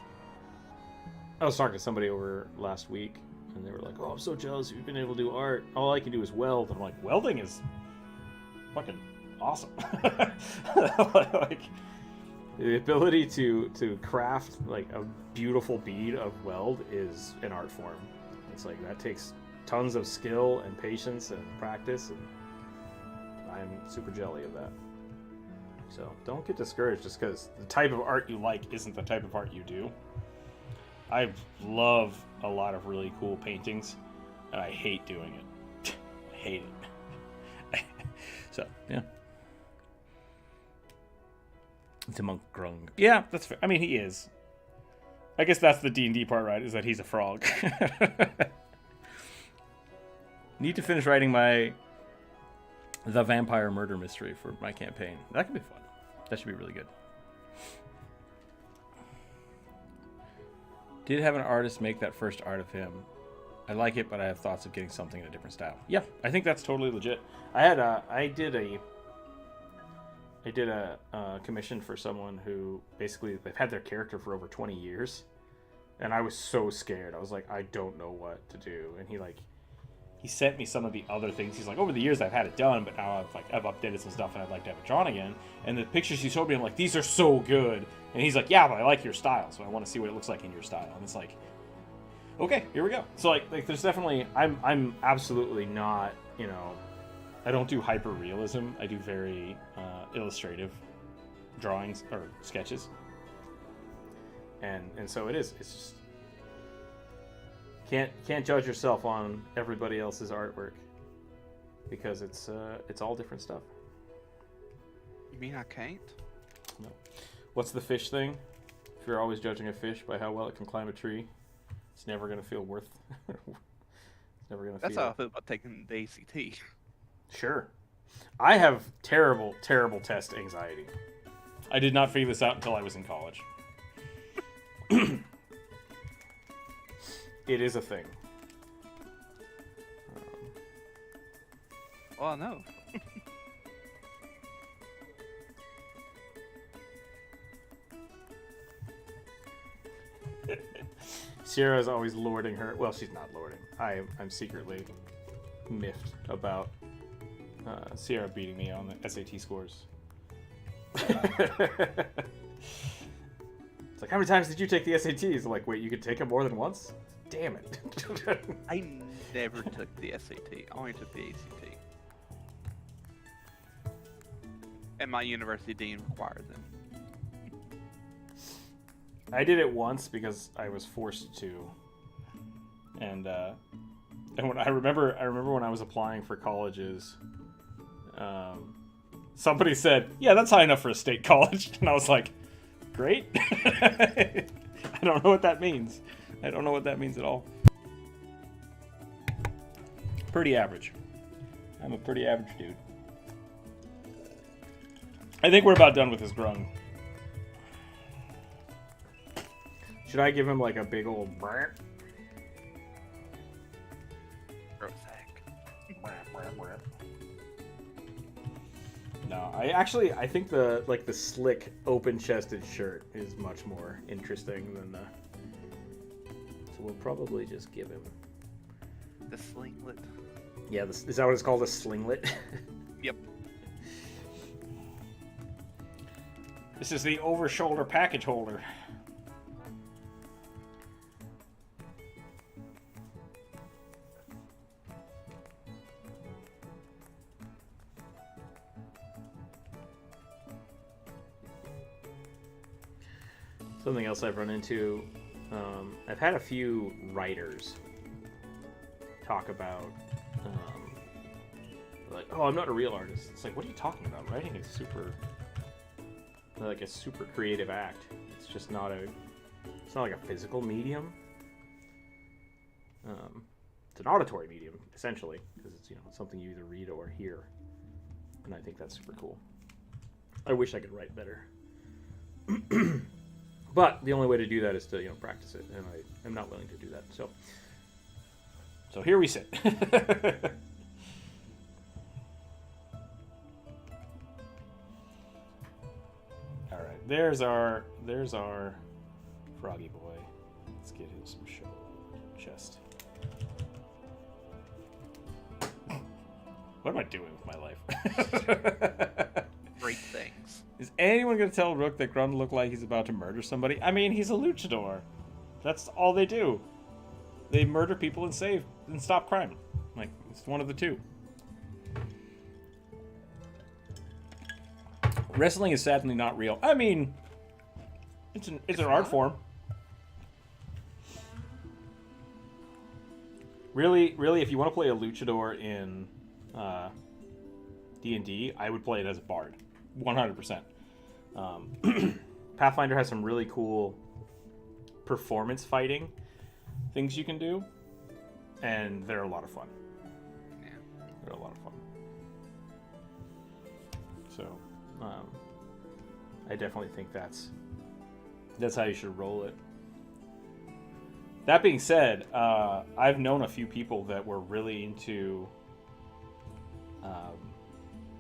I was talking to somebody over last week, and they were like, "Oh, I'm so jealous you've been able to do art. All I can do is weld." And I'm like, welding is fucking awesome. Like the ability to craft like a beautiful bead of weld is an art form. It's like that takes tons of skill and patience and practice, and I'm super jelly of that. So don't get discouraged just because the type of art you like isn't the type of art you do. I love a lot of really cool paintings, and I hate doing it. I hate it. So, yeah. It's a monk grung. Yeah, that's fair. I mean, he is. I guess that's the D&D part, right? Is that he's a frog. Need to finish writing the vampire murder mystery for my campaign. That could be fun. That should be really good. Did have an artist make that first art of him. I like it, but I have thoughts of getting something in a different style. Yeah, I think that's totally legit. I did a commission for someone who basically they've had their character for over 20 years, and I was so scared. I was like, I don't know what to do, and he sent me some of the other things. He's like, over the years I've had it done, but now I've updated some stuff and I'd like to have it drawn again. And the pictures he showed me, I'm like, these are so good. And he's like, yeah, but I like your style, so I want to see what it looks like in your style. And it's like, okay, here we go. So like there's definitely I'm absolutely not, I don't do hyper realism. I do very illustrative drawings or sketches. And so it's just can't judge yourself on everybody else's artwork because it's all different stuff. You mean I can't? No. What's the fish thing? If you're always judging a fish by how well it can climb a tree, it's never gonna feel worth. It's never gonna. That's how I feel about taking the ACT. Sure. I have terrible, terrible test anxiety. I did not figure this out until I was in college. It is a thing. Well, no. Sierra's always lording her. Well, she's not lording. I'm secretly miffed about Sierra beating me on the SAT scores. It's like, how many times did you take the SATs? I'm like, wait, you could take them more than once? Damn it. I never took the SAT. I only took the ACT. And my university dean required them. I did it once because I was forced to. And when I remember when I was applying for colleges, somebody said, yeah, that's high enough for a state college. And I was like, great. I don't know what that means. I don't know what that means at all. Pretty average. I'm a pretty average dude. I think we're about done with this grung. Should I give him like a big old brrrt? No, I think the slick open-chested shirt is much more interesting than the. So we'll probably just give him the slinglet. Yeah, is that what it's called? A slinglet? Yep. This is the over-shoulder package holder. Something else I've run into, I've had a few writers talk about, like, oh, I'm not a real artist. It's like, what are you talking about? Writing is a super creative act. It's just not it's not like a physical medium. It's an auditory medium, essentially, because it's, something you either read or hear. And I think that's super cool. I wish I could write better. But the only way to do that is to, practice it, and I am not willing to do that. So here we sit. All right, there's our froggy boy. Let's get him some chest. What am I doing with my life? Is anyone going to tell Rook that Grund looked like he's about to murder somebody? I mean, he's a luchador. That's all they do. They murder people and save and stop crime. Like, it's one of the two. Wrestling is sadly not real. I mean, it's an art form. Really, if you want to play a luchador in D&D, I would play it as a bard. 100%. Pathfinder has some really cool performance fighting things you can do, and they're a lot of fun. Yeah. They're a lot of fun. So, I definitely think that's how you should roll it. That being said, I've known a few people that were really into...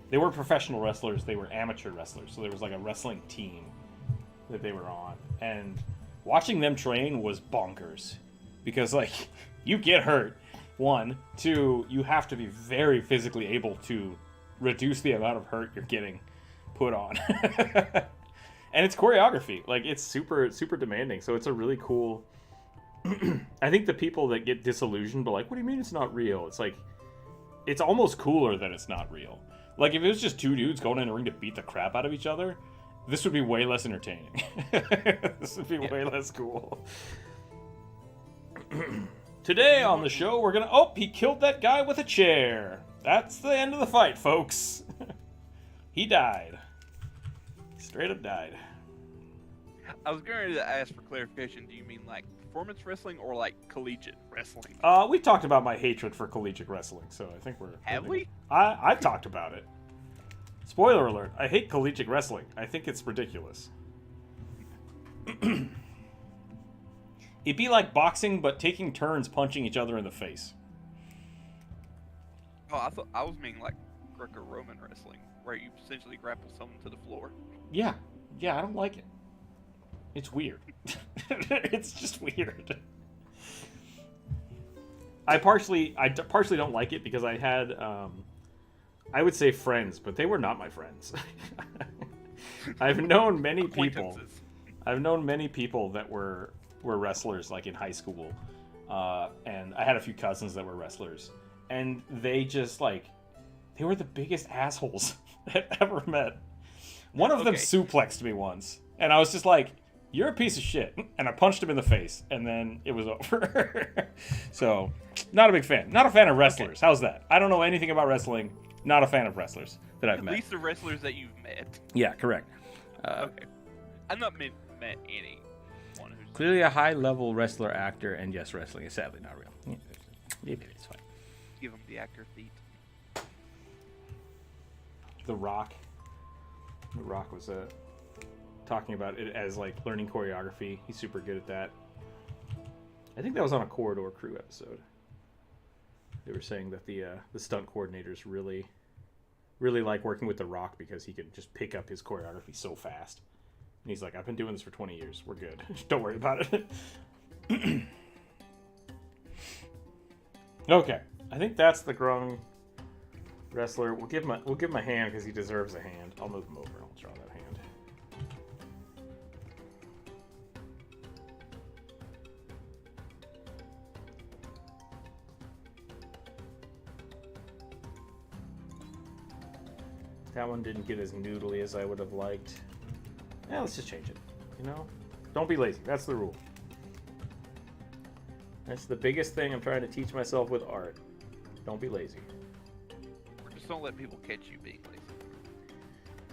they were professional wrestlers, they were amateur wrestlers, so there was like a wrestling team that they were on. And watching them train was bonkers. Because, like, you get hurt, one. Two, you have to be very physically able to reduce the amount of hurt you're getting put on. And it's choreography. Like, it's super, super demanding. So it's a really cool... I think the people that get disillusioned are like, what do you mean it's not real? It's like, it's almost cooler that it's not real. Like, if it was just two dudes going in a ring to beat the crap out of each other, this would be way less entertaining. This would be way less cool. Today on the show, we're gonna... Oh, he killed that guy with a chair. That's the end of the fight, folks. He died. Straight up died. I was going to ask for clarification. Do you mean like performance wrestling or like collegiate wrestling? We talked about my hatred for collegiate wrestling, so I think we're... Have we? I've talked about it. Spoiler alert, I hate collegiate wrestling. I think it's ridiculous. It'd be like boxing, but taking turns punching each other in the face. Oh, I was meaning like Greco-Roman wrestling, where you essentially grapple someone to the floor. Yeah, I don't like it. It's weird. It's just weird. I partially don't like it because I had, I would say friends, but they were not my friends. I've known many people that were wrestlers, like in high school, and I had a few cousins that were wrestlers, and they just like, they were the biggest assholes I've ever met. One of them suplexed me once, and I was just like, you're a piece of shit, and I punched him in the face, and then it was over. So, not a big fan. Not a fan of wrestlers. Okay. How's that? I don't know anything about wrestling. Not a fan of wrestlers that I've met. At least the wrestlers that you've met. Yeah, correct. Okay. I've not met any. Clearly a high-level wrestler, actor, and yes, wrestling is sadly not real. Maybe it's fine. Give him the actor feet. The Rock. The Rock was talking about it as like learning choreography. He's super good at that. I think that was on a Corridor Crew episode. They were saying that the stunt coordinators really like working with The Rock because he could just pick up his choreography so fast. And he's like, I've been doing this for 20 years. We're good. Don't worry about it. Okay. I think that's the Grung wrestler. We'll give him a hand because he deserves a hand. I'll move him over. I'll draw that hand. That one didn't get as noodly as I would have liked. Yeah, let's just change it. You know? Don't be lazy. That's the rule. That's the biggest thing I'm trying to teach myself with art. Don't be lazy. Or just don't let people catch you being lazy.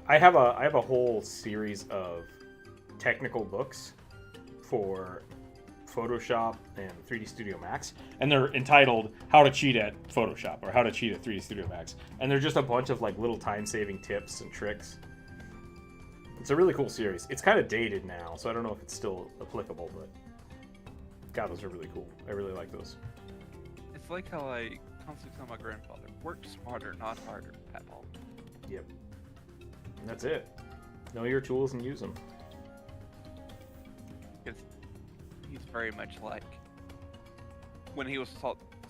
I have a whole series of technical books for Photoshop and 3D Studio Max, and they're entitled How to Cheat at Photoshop or How to Cheat at 3D Studio Max. And they're just a bunch of like little time-saving tips and tricks. It's a really cool series. It's kind of dated now, so I don't know if it's still applicable, but God, those are really cool. I really like those. It's like how I constantly tell my grandfather, work smarter, not harder, Papaw. Yep. And that's it. Know your tools and use them. Because he's very much like when he was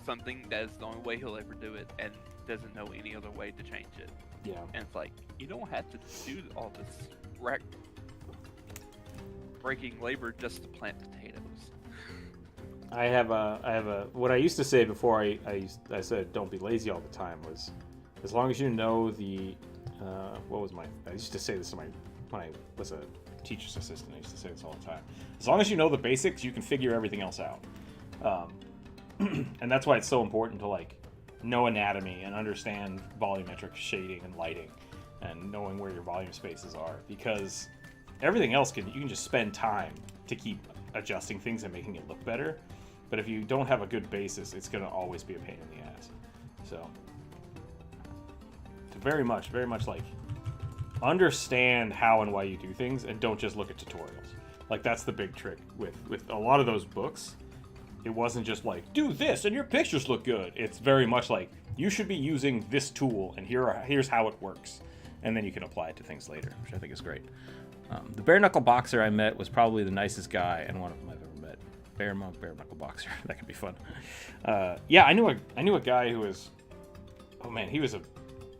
something that is the only way he'll ever do it, and doesn't know any other way to change it. Yeah. And it's like, you don't have to do all this breaking labor just to plant potatoes. I have a. What I used to say before I said don't be lazy all the time was, as long as you know the, I used to say this to when I was a teacher's assistant. I used to say this all the time. As long as you know the basics, you can figure everything else out. And that's why it's so important to like know anatomy and understand volumetric shading and lighting, and knowing where your volume spaces are, because everything else you can just spend time to keep adjusting things and making it look better. But if you don't have a good basis, it's going to always be a pain in the ass. So, very much like understand how and why you do things, and don't just look at tutorials. Like, that's the big trick with a lot of those books. It wasn't just like, do this and your pictures look good. It's very much like, you should be using this tool, and here's how it works. And then you can apply it to things later, which I think is great. The bare knuckle boxer I met was probably the nicest guy and one of them I've ever met. Bare knuckle boxer. That could be fun. Yeah, I knew a guy who was, oh man, he was a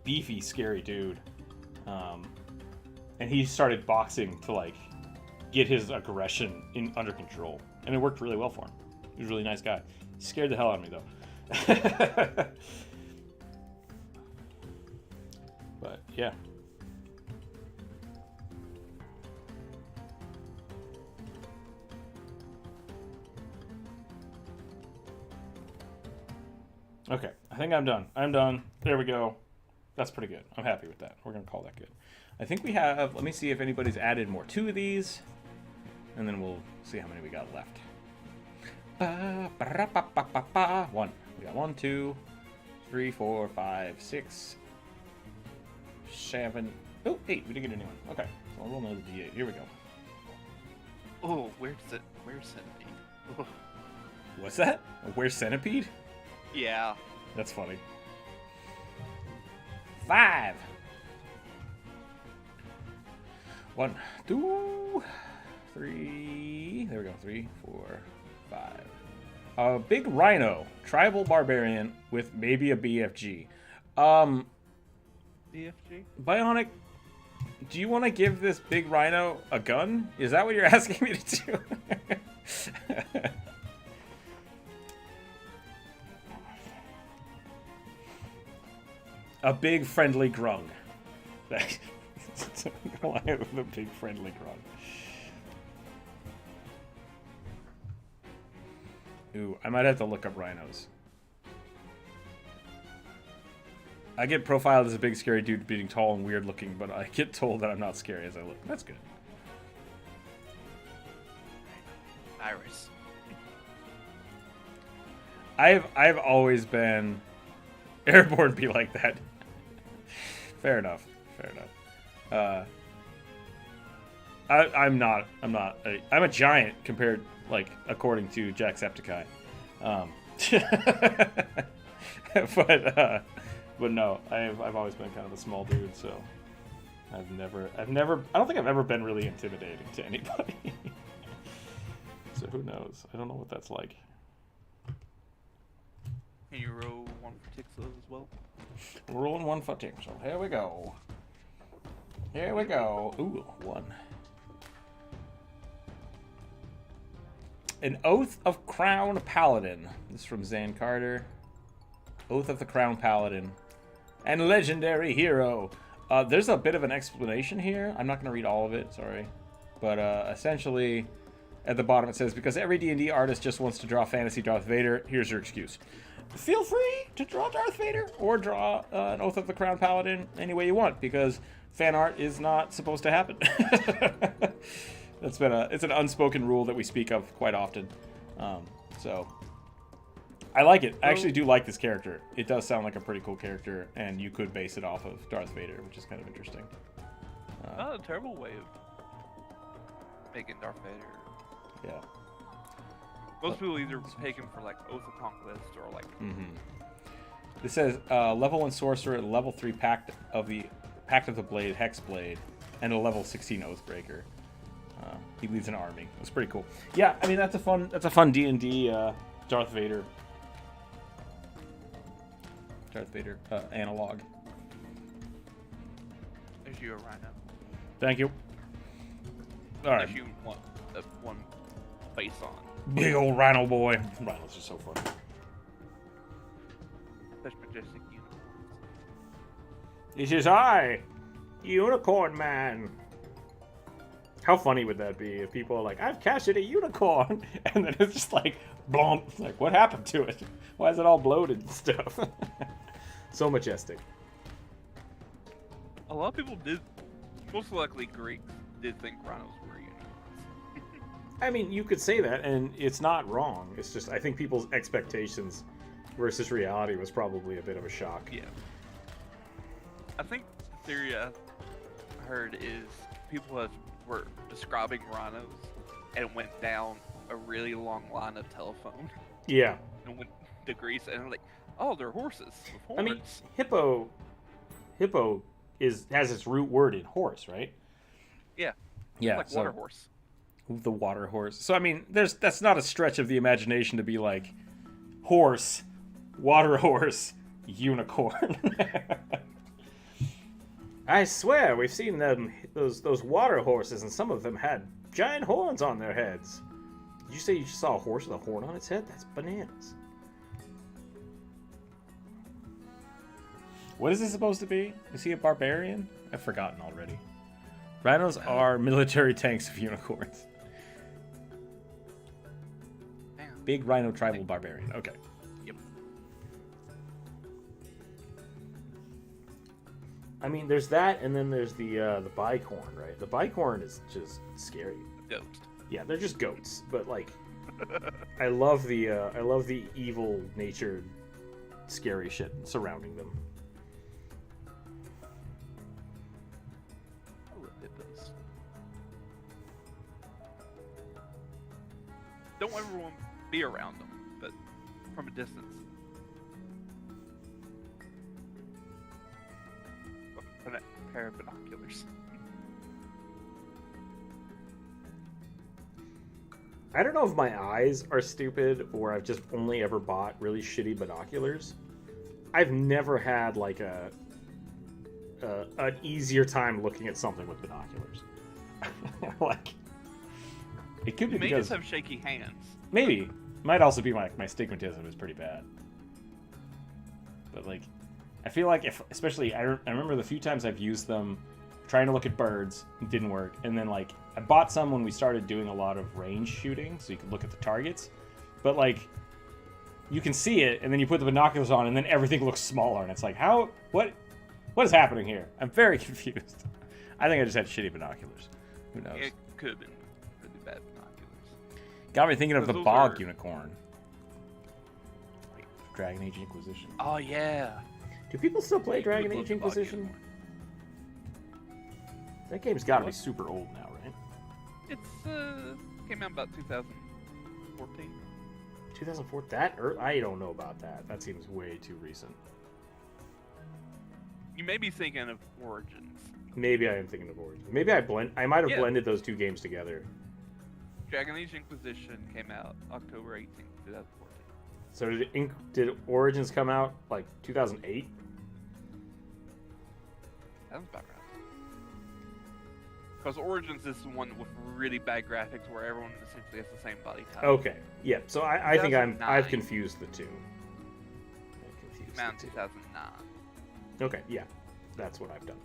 beefy, scary dude. And he started boxing to like get his aggression under control, and it worked really well for him. He was a really nice guy. He scared the hell out of me though. But yeah. Okay, I think I'm done. There we go. That's pretty good. I'm happy with that. We're going to call that good. I think we have, let me see if anybody's added more to these, and then we'll see how many we got left. One. We got 1, 2, 3, 4, 5, 6, 7. Oh, 8. We didn't get anyone. Okay, so we'll roll another D8. Here we go. Oh, where's Centipede? Oh. What's that? Where's Centipede? Yeah. That's funny. 5. 1, 2, 3. There we go. 3, 4, 5. A big rhino, tribal barbarian with maybe a BFG. BFG? Bionic, do you want to give this big rhino a gun? Is that what you're asking me to do? A big friendly grung. With a big friendly grung. Ooh, I might have to look up rhinos. I get profiled as a big scary dude being tall and weird looking, but I get told that I'm not scary as I look. That's good. Iris. I've always been airborne be like that. Fair enough. I'm a giant compared, like, according to Jacksepticeye. But no, I've always been kind of a small dude, so I don't think I've ever been really intimidating to anybody. So who knows? I don't know what that's like. Can you roll 1 for Tixel as well? We're rolling 1 for Tixel. Here we go. Ooh, 1. An Oath of Crown Paladin. This is from Zan Carter. Oath of the Crown Paladin. And legendary hero. There's a bit of an explanation here. I'm not going to read all of it, sorry. But essentially, at the bottom it says, because every D&D artist just wants to draw fantasy Darth Vader, here's your excuse. Feel free to draw Darth Vader or draw an Oath of the Crown Paladin any way you want, because fan art is not supposed to happen. It's an unspoken rule that we speak of quite often. So I like it. I actually do like this character. It does sound like a pretty cool character, and you could base it off of Darth Vader, which is kind of interesting. Not a terrible way of making Darth Vader. Yeah. Most people either take him for like Oath of Conquest or like. Mm-hmm. It says level 1 sorcerer, level 3 Pact of the Blade, Hex Blade, and a level 16 Oathbreaker. He leads an army. It's pretty cool. Yeah, I mean that's a fun D&D Darth Vader Darth Vader analog. There's you a rhino. Thank you. All right. Unless you want one face on. Big old rhino boy. Rhinos are so fun. Such majestic unicorns. This is I, Unicorn Man. How funny would that be if people are like, I've captured a unicorn, and then it's just like, blump. Like, what happened to it? Why is it all bloated and stuff? So majestic. A lot of people did, most likely Greeks, did think rhinos were unicorns. I mean, you could say that, and it's not wrong. It's just, I think people's expectations versus reality was probably a bit of a shock. Yeah. I think the theory I heard is people were describing rhinos and went down a really long line of telephone Yeah. and went to Greece and like, oh, they're horses with horns. I mean, hippo has its root word in horse, right? Yeah. Yeah. Like water horse. The water horse. So I mean, that's not a stretch of the imagination to be like horse, water horse, unicorn. I swear we've seen those water horses, and some of them had giant horns on their heads. Did you say you saw a horse with a horn on its head? That's bananas. What is this supposed to be? Is he a barbarian? I've forgotten already. Rhinos are military tanks of unicorns. Damn. Big rhino tribal barbarian. Okay. Yep. I mean, there's that, and then there's the bicorn, right? The bicorn is just scary. Ghost. Yeah, they're just goats, but like, I love the evil natured, scary shit surrounding them. I love hippos. Don't ever want to be around them, but from a distance. With a pair of binoculars. I don't know if my eyes are stupid or I've just only ever bought really shitty binoculars. I've never had like an easier time looking at something with binoculars. Like, it could be You may because just have shaky hands. maybe might also be my stigmatism is pretty bad. But like, I feel like especially I remember the few times I've used them trying to look at birds, it didn't work, and then like I bought some when we started doing a lot of range shooting, so you could look at the targets. But like, you can see it, and then you put the binoculars on, and then everything looks smaller, and it's like, what is happening here? I'm very confused. I think I just had shitty binoculars. Who knows? It could have been really bad binoculars. Got me thinking of the Those bog are- unicorn. Like Dragon Age Inquisition. Oh yeah. Do people still play You Dragon would Age love the bog Inquisition? unicorn. That game's got to be super old now, right? It's came out about 2014. 2004? That? I don't know about that. That seems way too recent. You may be thinking of Origins. Maybe I am thinking of Origins. Maybe I might have Yeah. blended those two games together. Dragon Age Inquisition came out October 18th, 2014. So did Origins come out like 2008? Sounds about right. Because Origins is the one with really bad graphics where everyone essentially has the same body type. Okay. Yeah. So I think I've 2009. confused the two. Came out in 2009. Okay. Yeah. That's what I've done.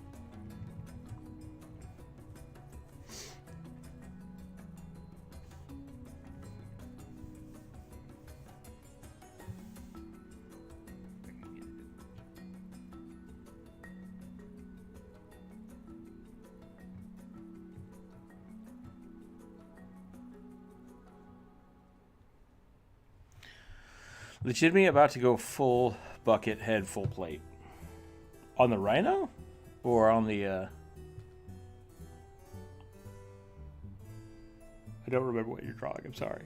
Legitimately about to go full bucket head, full plate. On the Rhino? Or on the, I don't remember what you're drawing, I'm sorry.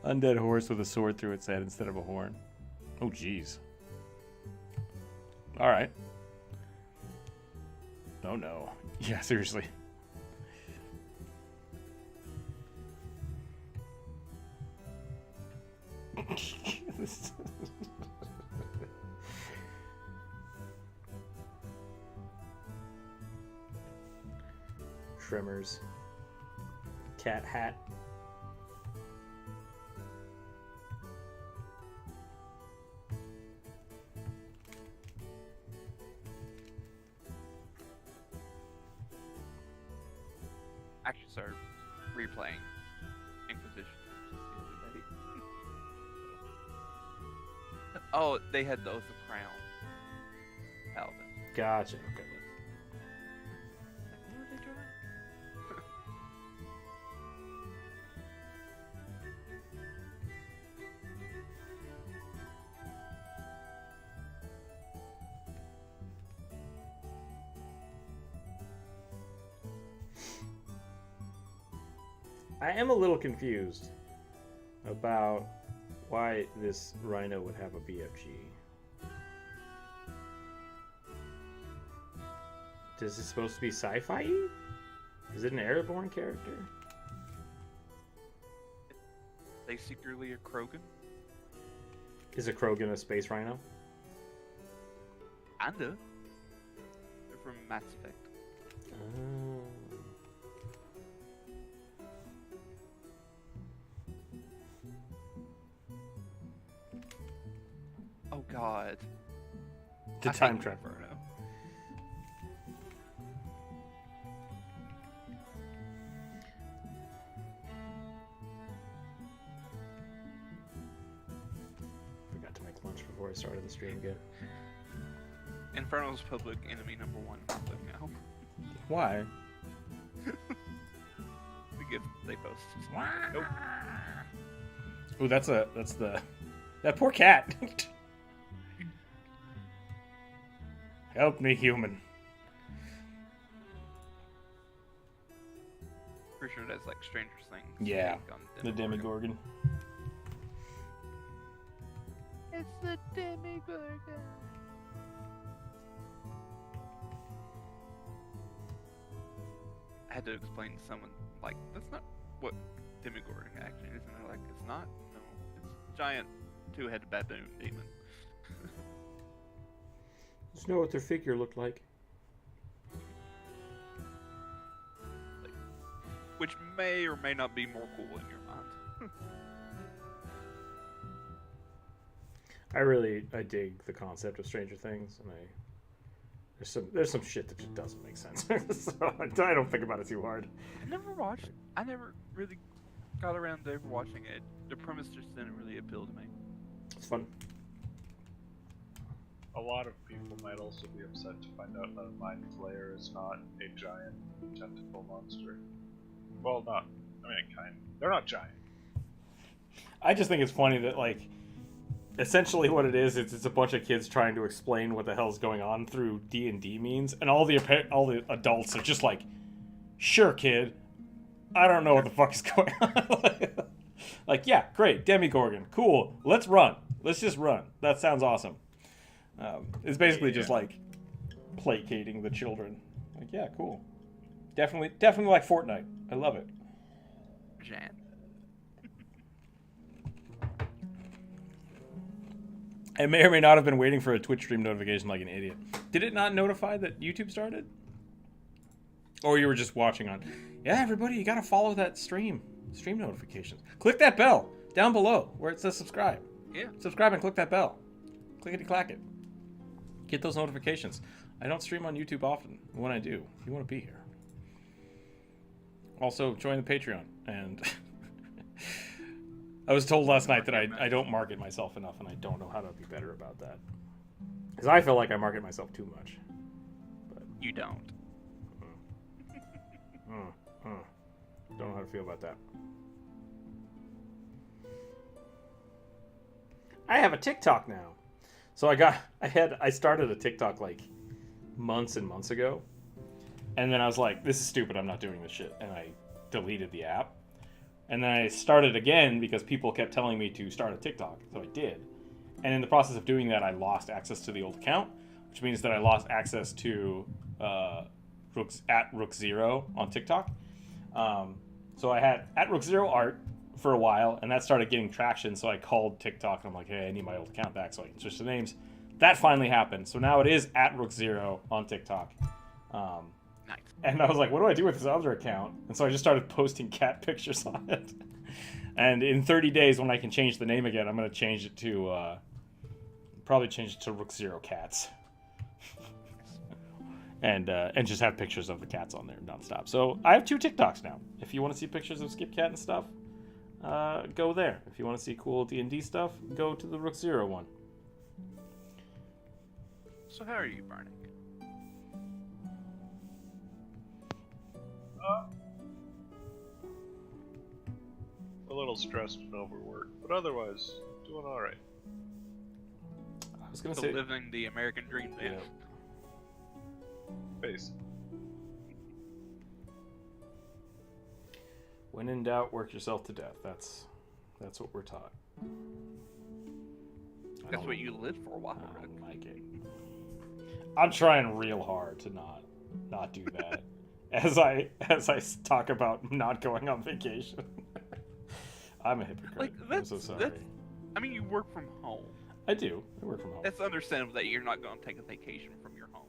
Undead horse with a sword through its head instead of a horn. Oh, jeez. Alright. Oh, no. Yeah, seriously. trimmers. Cat hat. Actually started replaying Inquisition the other day. Oh, they had the Oath of Crown. Paladin. Gotcha. Okay. What were they doing? I am a little confused about why this rhino would have a BFG. Is it supposed to be sci-fi? Is it an airborne character? They secretly a Krogan? Is a Krogan a space rhino? Kinda. They're from Mass Effect. Oh. Oh god. The I time hate travel. Inferno. Forgot to make lunch before I started the stream again. Inferno's public enemy number 1 public now. Why? Because they post. Nope. Ooh, that's that poor cat. Help me, human. Pretty sure that's like Stranger Things. Yeah, take on the Demigorgon. It's the Demigorgon. I had to explain to someone, like, that's not what Demigorgon actually is. And they're like, it's not? No. It's a giant two-headed baboon demon. Just know what their figure looked like. Which may or may not be more cool in your mind. I dig the concept of Stranger Things, and there's some shit that just doesn't make sense. So I don't think about it too hard. I never really got around to ever watching it. The premise just didn't really appeal to me. It's fun. A lot of people might also be upset to find out that a Mind Flayer is not a giant tentacle monster. Well, not. I mean, they're not giant. I just think it's funny that, like, essentially what it is, it's a bunch of kids trying to explain what the hell's going on through D&D means, and all the adults are just like, sure, kid, I don't know what the fuck is going on. Like, yeah, great, Demigorgon, cool, let's just run. That sounds awesome. It's basically just like placating the children. Like, yeah, cool. Definitely like Fortnite. I love it. Jan. I may or may not have been waiting for a Twitch stream notification like an idiot. Did it not notify that YouTube started? Or you were just watching on... Yeah, everybody, you gotta follow that stream notifications. Click that bell down below where it says subscribe. Yeah. Subscribe and click that bell. Clickety-clack it. Get those notifications. I don't stream on YouTube often. When I do, if you want to be here. Also, join the Patreon. And I was told last night that I don't market myself enough, and I don't know how to be better about that. Because I feel like I market myself too much. But You don't. Don't know how to feel about that. I have a TikTok now. So I started a TikTok like months and months ago. And then I was like, this is stupid, I'm not doing this shit. And I deleted the app. And then I started again because people kept telling me to start a TikTok. So I did. And in the process of doing that, I lost access to the old account, which means that I lost access to Rookzer0 on TikTok. So I had @Rookzer0 Art for a while, and that started getting traction. So I called TikTok, and I'm like, hey, I need my old account back so I can switch the names. That finally happened. So now it is @Rookzer0 on TikTok. Nice. And I was like, what do I do with this other account? And so I just started posting cat pictures on it. And in 30 days, when I can change the name again, I'm going to change it to, probably change it to Rookzer0 Cats. and just have pictures of the cats on there nonstop. So I have 2 TikToks now. If you want to see pictures of Skip Cat and stuff, go there. If you want to see cool D&D stuff, go to the Rookzer0 one. So how are you burning? A little stressed and overworked, but otherwise doing all right. I was gonna So say, living the American dream, man. Yeah. Base. when in doubt, work yourself to death. That's what we're taught. That's what you lived for a while. I don't like it. I'm trying real hard to not do that. as I talk about not going on vacation. I'm a hypocrite. Like, I'm so sorry. I mean, you work from home. I do. I work from home. That's understandable that you're not going to take a vacation from your home.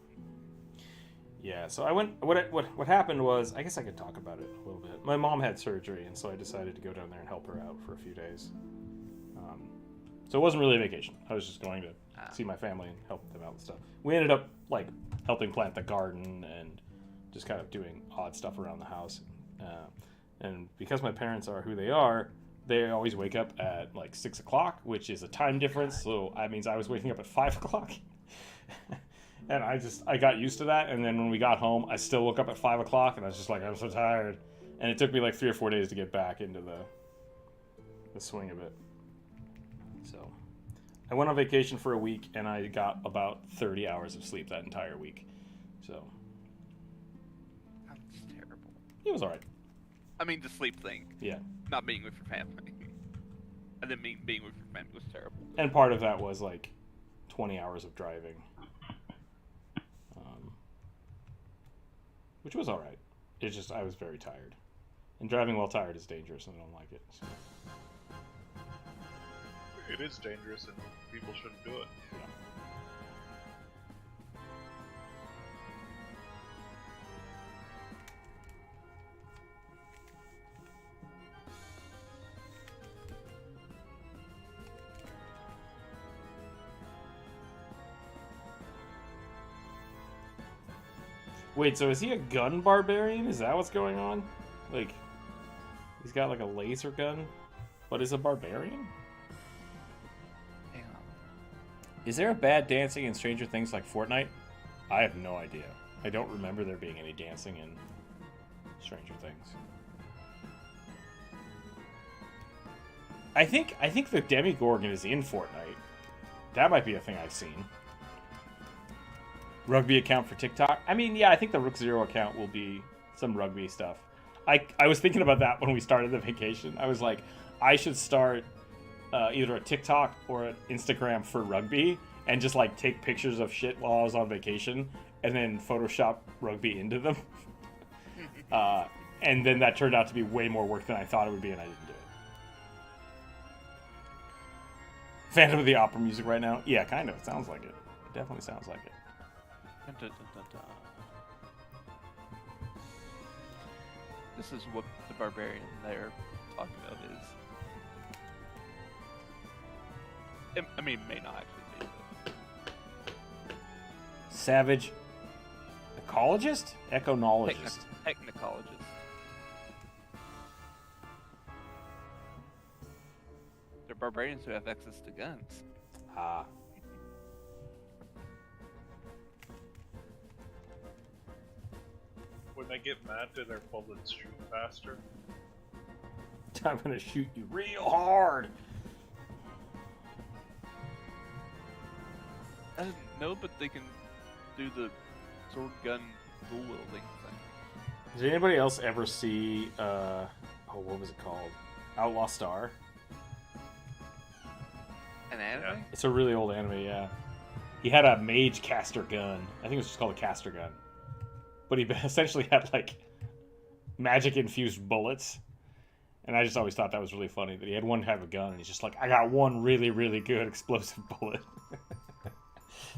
Yeah, so I went. What happened was, I guess I could talk about it a little bit. My mom had surgery, and so I decided to go down there and help her out for a few days. So it wasn't really a vacation. I was just going to see my family and help them out and stuff. We ended up like helping plant the garden and just kind of doing odd stuff around the house. And because my parents are who they are, they always wake up at like 6 o'clock, which is a time difference. So that means I was waking up at 5 o'clock. And I got used to that. And then when we got home, I still woke up at 5 o'clock, and I was just like, I'm so tired. And it took me like 3 or 4 days to get back into the swing of it. So I went on vacation for a week, and I got about 30 hours of sleep that entire week. So That's terrible. it was all right. I mean, the sleep thing. Yeah. Not being with your family. I didn't mean being with your family was terrible. And part of that was like 20 hours of driving. Which was all right. It's just I was very tired. And driving while tired is dangerous, and I don't like it. So. It is dangerous, and people shouldn't do it. Yeah. Wait, so is he a gun barbarian? Is that what's going on? Like, he's got like a laser gun, but is a barbarian? Hang on. Is there a bad dancing in Stranger Things like Fortnite? I have no idea. I don't remember there being any dancing in Stranger Things. I think the Demigorgon is in Fortnite. That might be a thing I've seen. Rugby account for TikTok? I mean, yeah, I think the Rookzer0 account will be some rugby stuff. I was thinking about that when we started the vacation. I was like, I should start either a TikTok or an Instagram for rugby and just like take pictures of shit while I was on vacation and then Photoshop rugby into them. And then that turned out to be way more work than I thought it would be, and I didn't do it. Phantom of the Opera music right now? Yeah, kind of. It sounds like it. It definitely sounds like it. Dun, dun, dun, dun, dun. This is what the barbarian they're talking about is. I mean, it may not actually be. Savage ecologist? Econologist. Technologist. They're barbarians who have access to guns. Ah. When they get mad, do their bullets shoot faster? I'm gonna shoot you real hard. I don't know, but they can do the sword gun dual wielding thing. Did anybody else ever see what was it called? Outlaw Star? An anime? Yeah. It's a really old anime, yeah. He had a mage caster gun. I think it was just called a caster gun. But he essentially had like magic infused bullets. And I just always thought that was really funny that he had one type of gun and he's just like, I got one really, really good explosive bullet.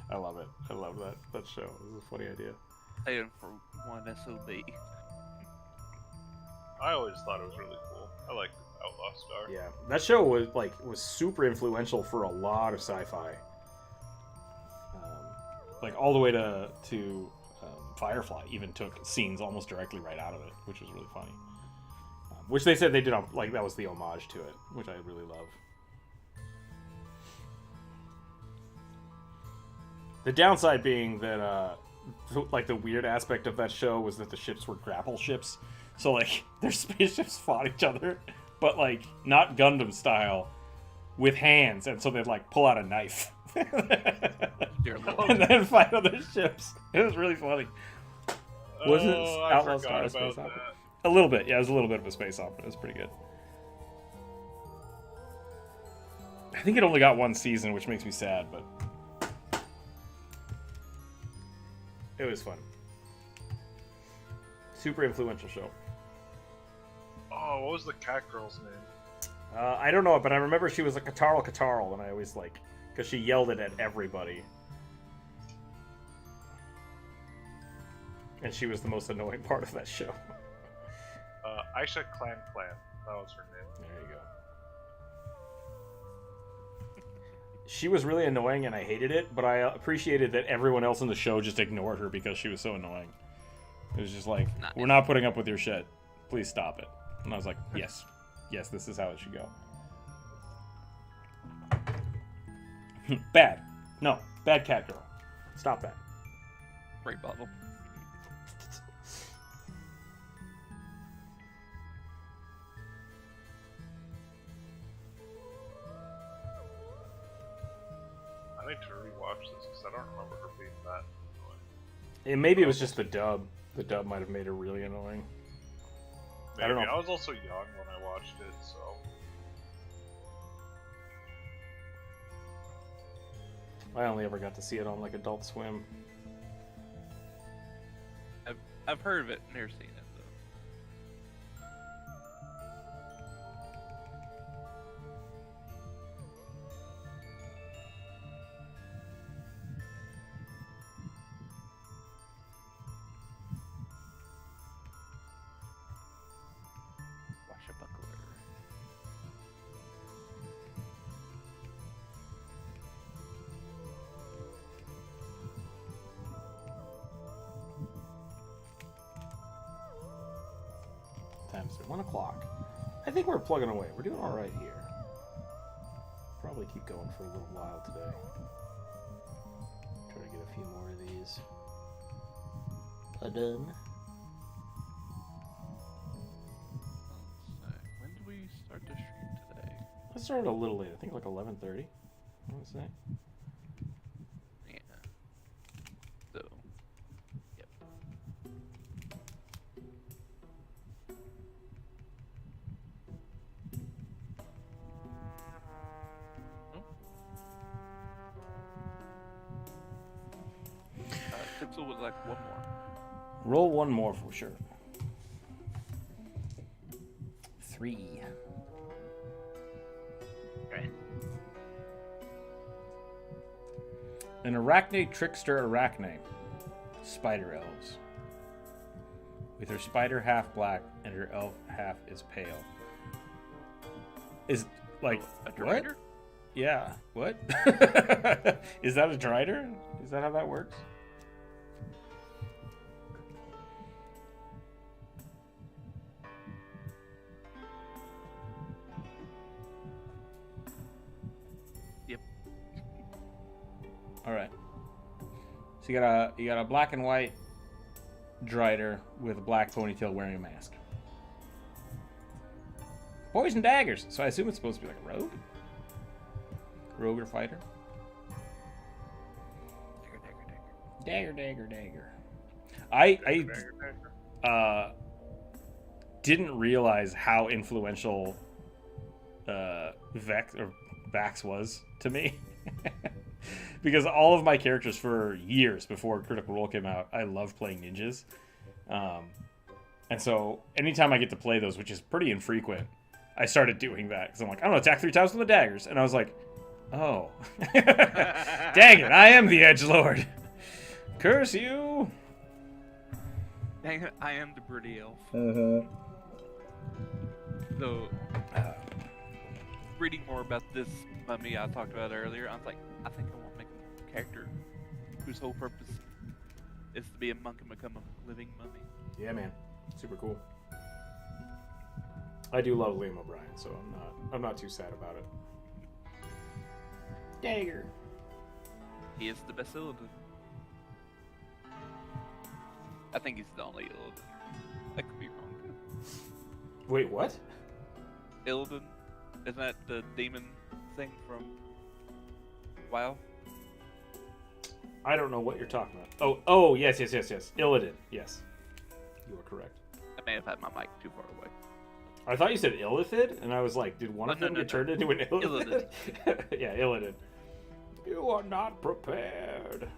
I love it. I love that show. It was a funny idea. Staying for one SOB. I always thought it was really cool. I like Outlaw Star. Yeah, that show was super influential for a lot of sci-fi. Like all the way to Firefly even took scenes almost directly right out of it, which was really funny. Which they said they did on, like, that was the homage to it, which I really love. The downside being that, like, the weird aspect of that show was that the ships were grapple ships. So, like, their spaceships fought each other, but, like, not Gundam style, with hands. And so they'd, like, pull out a knife. Dear Lord. And then fight other ships. It was really funny. Wasn't I Outlaw forgot Star a about space that. opera? A little bit, yeah, it was a little bit of a space opera. It was pretty good. I think it only got one season, which makes me sad, but it was fun. Super influential show. Oh, what was the cat girl's name? I don't know, but I remember she was a Katarl, and I always like, because she yelled it at everybody. And she was the most annoying part of that show. Aisha Clan. That was her name. There you go. She was really annoying, and I hated it, but I appreciated that everyone else in the show just ignored her because she was so annoying. It was just like, Nice. We're not putting up with your shit. Please stop it. And I was like, yes. Yes, this is how it should go. Bad. No. Bad cat girl. Stop that. Great bottle. I need to rewatch this because I don't remember her being that annoying. And maybe it was just the dub. The dub might have made her really annoying. Maybe. I don't know. I was also young when I watched it, so. I only ever got to see it on like Adult Swim. I've heard of it, never seen it though. Washbuckler. Times are 1 o'clock. I think we're plugging away. We're doing all right here. Probably keep going for a little while today. Try to get a few more of these done. When did we start the stream today? I started a little late. I think like 11:30. I want to say. Yeah. So, yep. Pixel was like one more. Roll one more for sure. 3. Okay. An arachne trickster arachne. Spider elves. With her spider half black and her elf half is pale. Is like A what? drider? Yeah. What? Is that a drider? Is that how that works? Yep. All right. So you got a black and white drider with a black ponytail wearing a mask. Poison daggers. So I assume it's supposed to be like a rogue. Rogue or fighter. Dagger. I didn't realize how influential Vax was to me. Because all of my characters for years before Critical Role came out, I loved playing ninjas. And so anytime I get to play those, which is pretty infrequent, I started doing that. Because I'm like, I'm going to attack 3 times with the daggers. And I was like, oh. Dang it, I am the edgelord. Curse you. Dang it, I am the pretty elf. Mm-hmm. So, reading more about this mummy I talked about earlier, I was like, I think I want to make a character whose whole purpose is to be a monk and become a living mummy. Yeah, man. Super cool. I do love Liam O'Brien, so I'm not too sad about it. Dagger. He is the best Illidan. I think he's the only Illidan. I could be wrong. Wait, what? Illidan? Isn't that the demon thing from WoW? I don't know what you're talking about. Oh, yes. Illidan. Yes. You are correct. I may have had my mic too far away. I thought you said Illithid, and I was like, did one of them get turned into an Illithid? Yeah, Illidan. You are not prepared.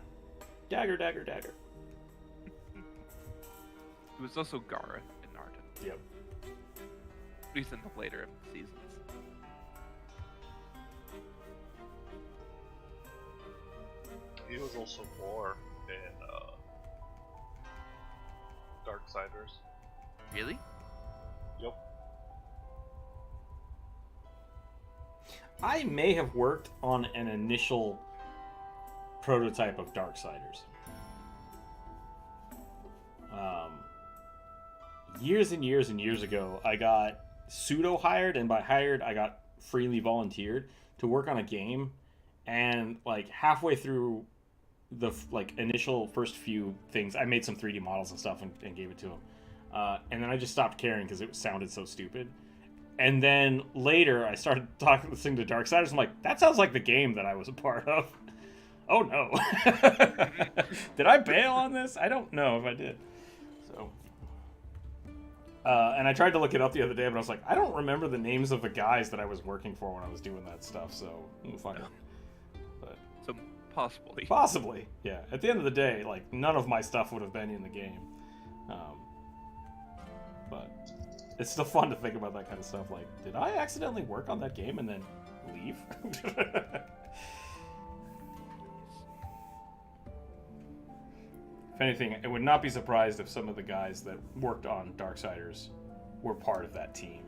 Dagger. It was also Gara in Naruto. Yep. At least in the later seasons. He was also War in Darksiders. Really? Yep. I may have worked on an initial prototype of Darksiders. Years and years and years ago, I got pseudo hired, and by hired, I got freely volunteered to work on a game. And like halfway through the initial first few things, I made some 3D models and stuff and gave it to him. And then I just stopped caring because it sounded so stupid. And then later, I started listening to Darksiders. I'm like, that sounds like the game that I was a part of. Oh no! Did I bail on this? I don't know if I did. So, and I tried to look it up the other day, but I was like, I don't remember the names of the guys that I was working for when I was doing that stuff. So we'll find out. But So possibly. possibly, yeah. At the end of the day, like none of my stuff would have been in the game. But it's still fun to think about that kind of stuff. Like, did I accidentally work on that game and then leave? If anything, I would not be surprised if some of the guys that worked on Darksiders were part of that team.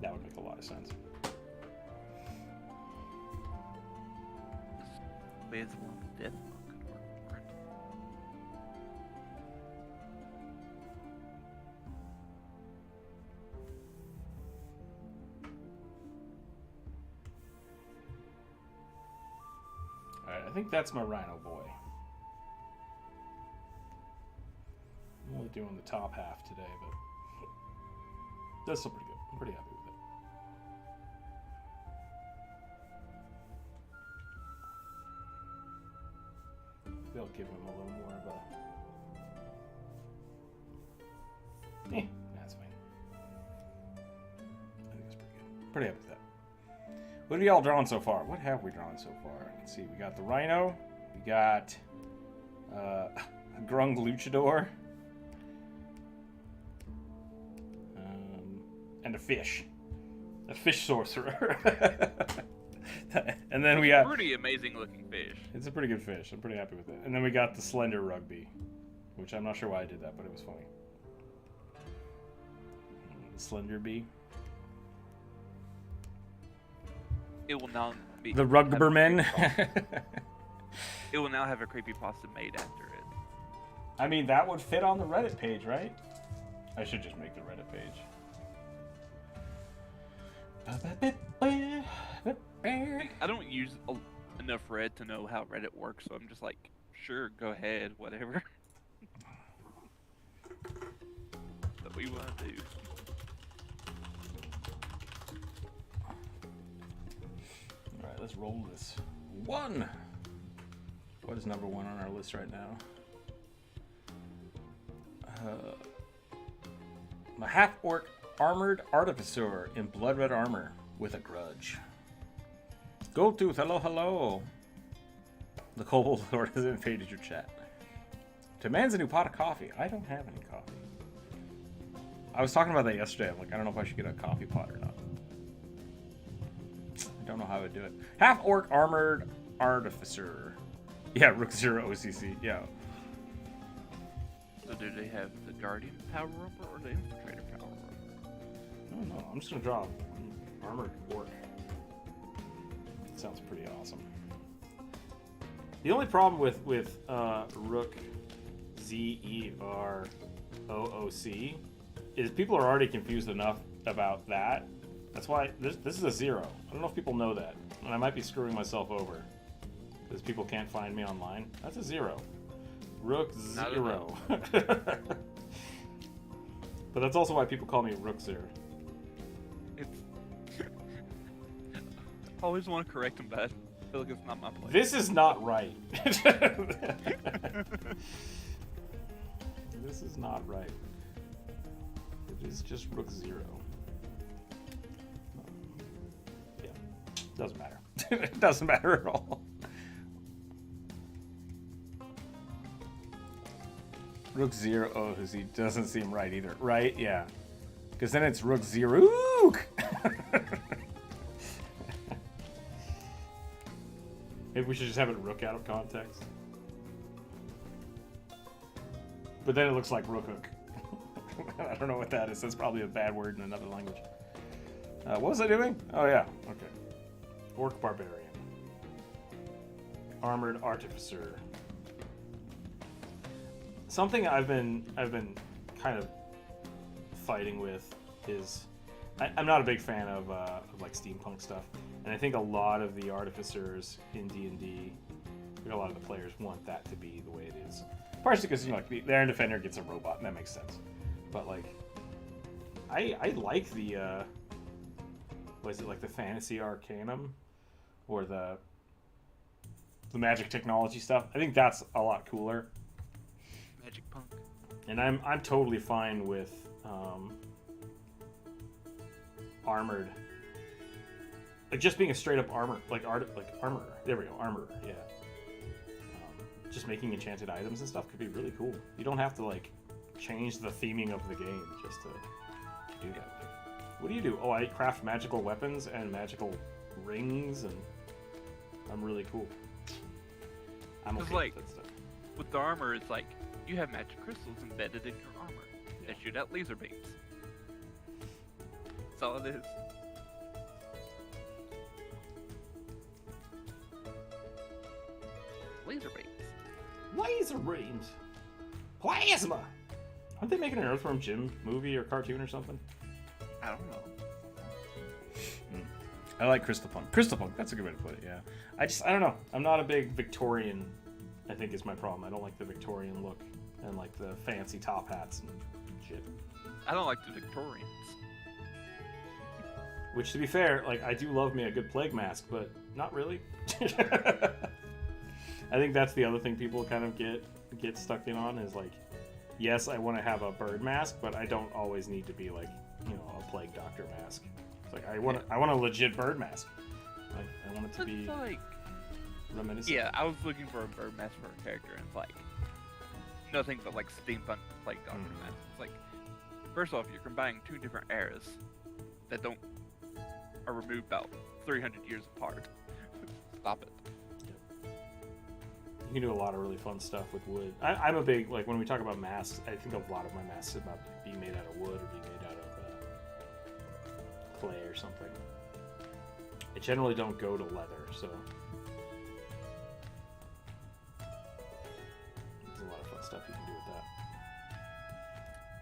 That would make a lot of sense. With one death monk or Alright, I think that's my Rhino boy. I'm only doing the top half today, but that's still pretty good. I'm pretty happy with it. They'll give him a little more of a... that's fine. I think that's pretty good. Pretty happy with that. What have y'all drawn so far? What have we drawn so far? Let's see. We got the Rhino. We got a Grung Luchador. And a fish sorcerer. And then we got pretty amazing looking fish. It's a pretty good fish. I'm pretty happy with it. And then we got the slender rugby, which I'm not sure why I did that, but it was funny. The slender bee. It will now be The Rugbermen. It will now have a creepypasta made after it. I mean, that would fit on the Reddit page, right? I should just make the Reddit page. I don't use enough Reddit to know how Reddit works, so I'm just like, sure, go ahead, whatever. What we want to do. Alright, let's roll this. 1! What is number 1 on our list right now? My half-orc armored artificer in blood red armor with a grudge. Goldtooth, hello. The Kobold Lord has invaded your chat. Demands a new pot of coffee. I don't have any coffee. I was talking about that yesterday. I'm like, I don't know if I should get a coffee pot or not. I don't know how I would do it. Half-orc armored artificer. Yeah, Rookzer0 OCC. Yeah. So do they have the Guardian power up or the Infiltrator power up? I don't know. I'm just gonna draw an armored orc. Sounds pretty awesome. The only problem with Rookzer0 is people are already confused enough about that. That's why this is a 0. I don't know if people know that, and I might be screwing myself over because people can't find me online. That's a 0. Rookzer0. But that's also why people call me Rookzer. It's. I always want to correct him, but I feel like it's not my place. This is not right. This is not right. It is just Rook0. Yeah, doesn't matter. It doesn't matter at all. Rook0 he doesn't seem right either, right? Yeah, because then it's Rook0. Maybe we should just have it Rook out of context. But then it looks like Rook Hook. I don't know what that is. That's probably a bad word in another language. What was I doing? Oh yeah, okay. Orc Barbarian. Armored Artificer. Something I've been kind of fighting with is I'm not a big fan of like steampunk stuff, and I think a lot of the artificers in D&D, a lot of the players want that to be the way it is. Partially because like the Iron Defender gets a robot, and that makes sense. But like, I like the what is it, like the Fantasy Arcanum, or the magic technology stuff. I think that's a lot cooler. Magic Punk. And I'm totally fine with armored, like just being a straight up armor, like armorer. There we go, armorer. Yeah. Just making enchanted items and stuff could be really cool. You don't have to like change the theming of the game just to do that. What do you do? Oh, I craft magical weapons and magical rings, and I'm really cool. I'm okay like, with that stuff. With the armor, it's like you have magic crystals embedded in your armor that shoot out laser beams. That's all it is. Laser beams. Laser beams. Plasma. Aren't they making an Earthworm Jim movie or cartoon or something? I don't know. I like Crystal Punk. Crystal Punk, that's a good way to put it, yeah. I don't know. I'm not a big Victorian, I think is my problem. I don't like the Victorian look and like the fancy top hats and shit. I don't like the Victorians. Which, to be fair, like, I do love me a good plague mask, but not really. I think that's the other thing people kind of get stuck in on is like, yes, I want to have a bird mask, but I don't always need to be like, you know, a plague doctor mask. It's like I want a legit bird mask. Like I want it to be like reminiscent. Yeah, I was looking for a bird mask for a character, and it's like nothing but like steampunk plague doctor mask. It's like, first off, you're combining two different eras that are removed about 300 years apart. Stop it. You can do a lot of really fun stuff with wood. I'm a big, like, when we talk about masks, I think a lot of my masks are about being made out of wood or being made out of clay or something. I generally don't go to leather, so there's a lot of fun stuff you can do with that.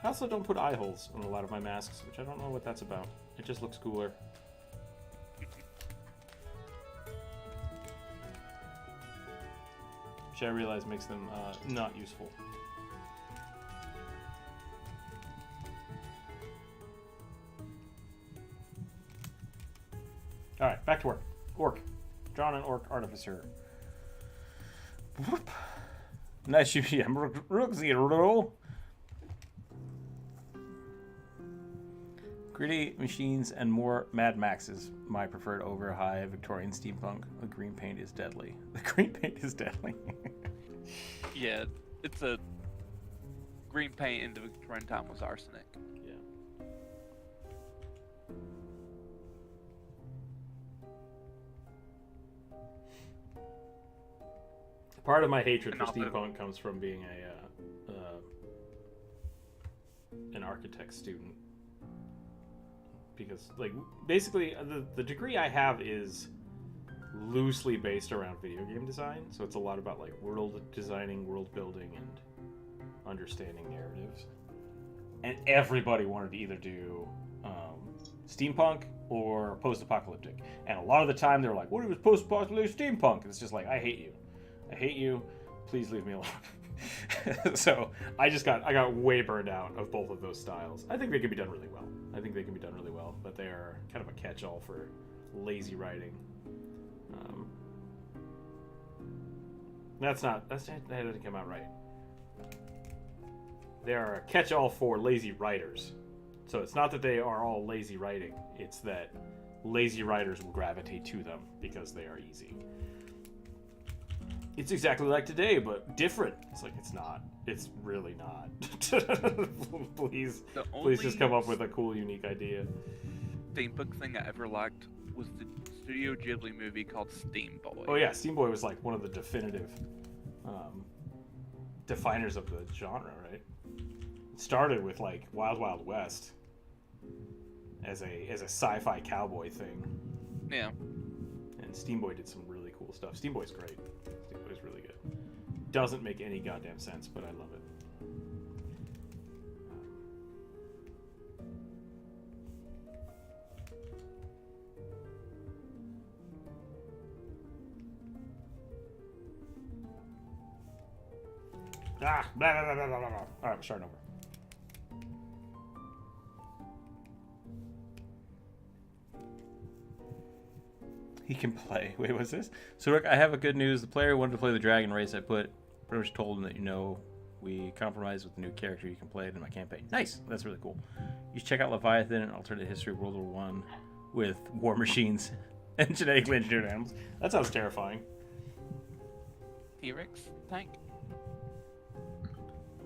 I also don't put eye holes on a lot of my masks, which I don't know what that's about. It just looks cooler. Which I realize makes them not useful. Alright, back to work. Orc. Drawn an orc artificer. Whoop. Nice UPM. Rookzer0. Gritty machines and more Mad Max is my preferred over high Victorian steampunk. The green paint is deadly. The green paint is deadly. Yeah, it's a green paint in the Victorian time was arsenic. Yeah. Part of my hatred for steampunk comes from being a an architect student because, like, basically the degree I have is loosely based around video game design, so it's a lot about like world designing, world building, and understanding narratives. And everybody wanted to either do steampunk or post-apocalyptic, and a lot of the time they were like, "What if it's post-apocalyptic steampunk?" And it's just like, I hate you, please leave me alone. So I got way burned out of both of those styles. I think they can be done really well. But they are kind of a catch-all for lazy writing. That didn't come out right. They are a catch-all for lazy writers. So it's not that they are all lazy writing, it's that lazy writers will gravitate to them because they are easy. It's exactly like today, but different. It's like, it's not. It's really not. Please just come up with a cool, unique idea. Steampunk thing I ever liked was the Studio Ghibli movie called Steam Boy. Oh yeah, Steam Boy was like one of the definitive definers of the genre, right? It started with like Wild Wild West as a sci-fi cowboy thing. Yeah. And Steam Boy did some really cool stuff. Steam Boy's great. Steam Boy's really good. Doesn't make any goddamn sense, but I love it. Blah, blah, blah, blah, blah. All right, we're starting over. He can play. Wait, what's this? So, Rick, I have a good news. The player who wanted to play the dragon race, I pretty much told him that, we compromised with the new character you can play it in my campaign. Nice. That's really cool. You should check out Leviathan, an alternate history of World War I with war machines and genetically engineered animals. That sounds terrifying. T-Rex tank?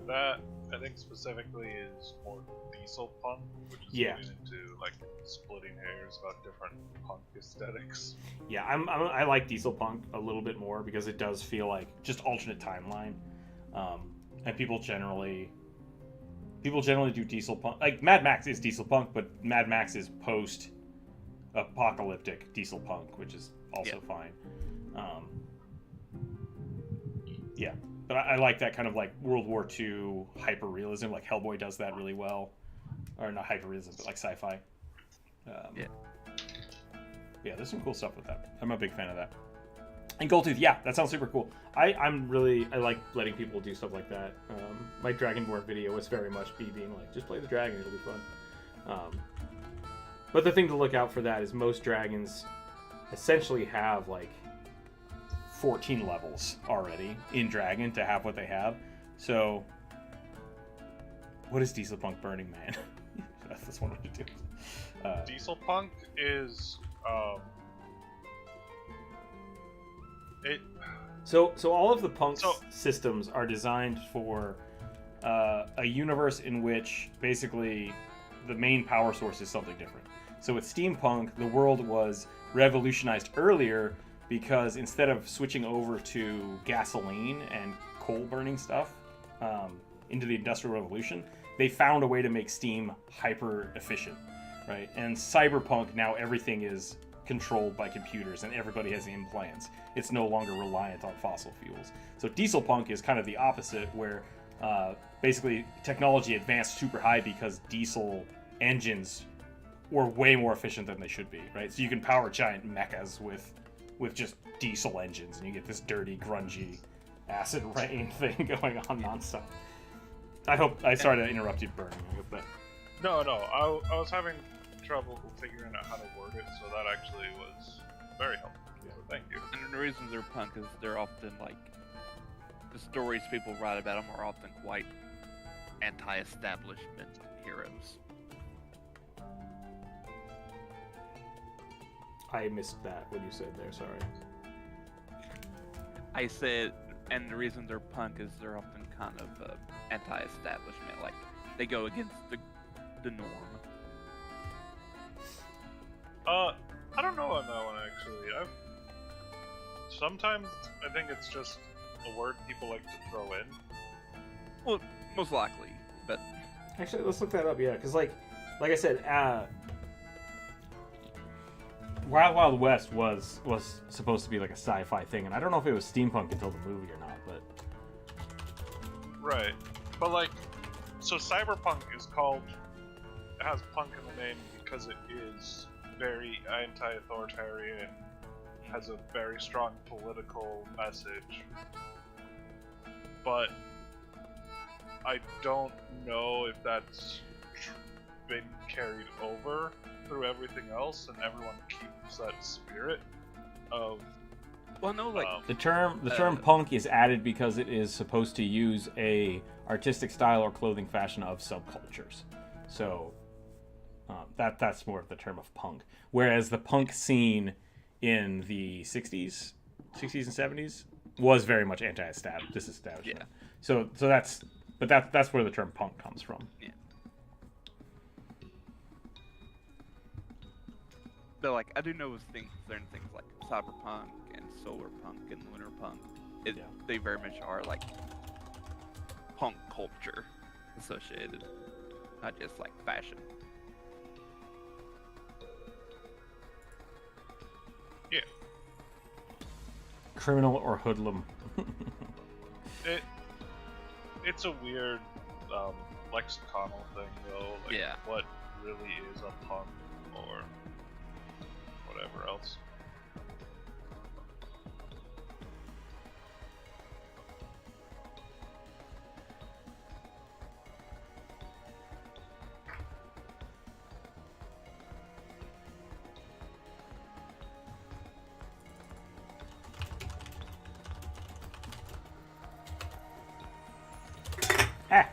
That, I think, specifically is more diesel punk, which is getting into like splitting hairs about different punk aesthetics. Yeah, I like diesel punk a little bit more because it does feel like just alternate timeline, and people generally do diesel punk. Like Mad Max is diesel punk, but Mad Max is post-apocalyptic diesel punk, which is also fine. Yeah. But I like that kind of like World War II hyper-realism, like Hellboy does that really well. Or not hyper-realism, but like sci-fi. Yeah, there's some cool stuff with that. I'm a big fan of that. And Goldtooth, yeah, that sounds super cool. I like letting people do stuff like that. My Dragonborn video was very much me being like, just play the dragon, it'll be fun. But the thing to look out for that is most dragons essentially have like 14 levels already in Dragon to have what they have. So, what is Diesel Punk Burning Man? That's what I'm gonna do. Diesel Punk is So all of the punk systems are designed for a universe in which basically the main power source is something different. So with steampunk, the world was revolutionized earlier because instead of switching over to gasoline and coal burning stuff into the Industrial Revolution, they found a way to make steam hyper efficient, right? And cyberpunk, now everything is controlled by computers and everybody has implants. It's no longer reliant on fossil fuels. So diesel punk is kind of the opposite, where basically technology advanced super high because diesel engines were way more efficient than they should be, right? So you can power giant mechas with just diesel engines, and you get this dirty, grungy, acid rain thing going on nonstop. I sorry to interrupt you, Burn. But No, I was having trouble figuring out how to word it, so that actually was very helpful. So thank you. And the reason they're punk is they're often like, the stories people write about them are often quite anti-establishment heroes. I missed that when you said there, sorry. I said, and the reason they're punk is they're often kind of anti-establishment, like they go against the norm. I don't know on that one actually. Sometimes I think it's just a word people like to throw in. Well, most likely, but Actually, let's look that up. Yeah, because like I said, Wild Wild West was supposed to be like a sci-fi thing, and I don't know if it was steampunk until the movie or not, but Right. But like, so cyberpunk is called, it has punk in the name because it is very anti-authoritarian, has a very strong political message. But I don't know if that's been carried over through everything else, and everyone keeps that spirit of. Well, no, like the term punk is added because it is supposed to use a artistic style or clothing fashion of subcultures. So that's more of the term of punk. Whereas the punk scene in the 60s and 70s was very much disestablishment. Yeah. So that's where the term punk comes from. Yeah. But like I do know certain things like cyberpunk and solar punk and lunar punk. They very much are like punk culture associated, not just like fashion. Yeah. Criminal or hoodlum. It's a weird lexiconnal thing though. Like, Yeah. what really is a punk or whatever else. Ah.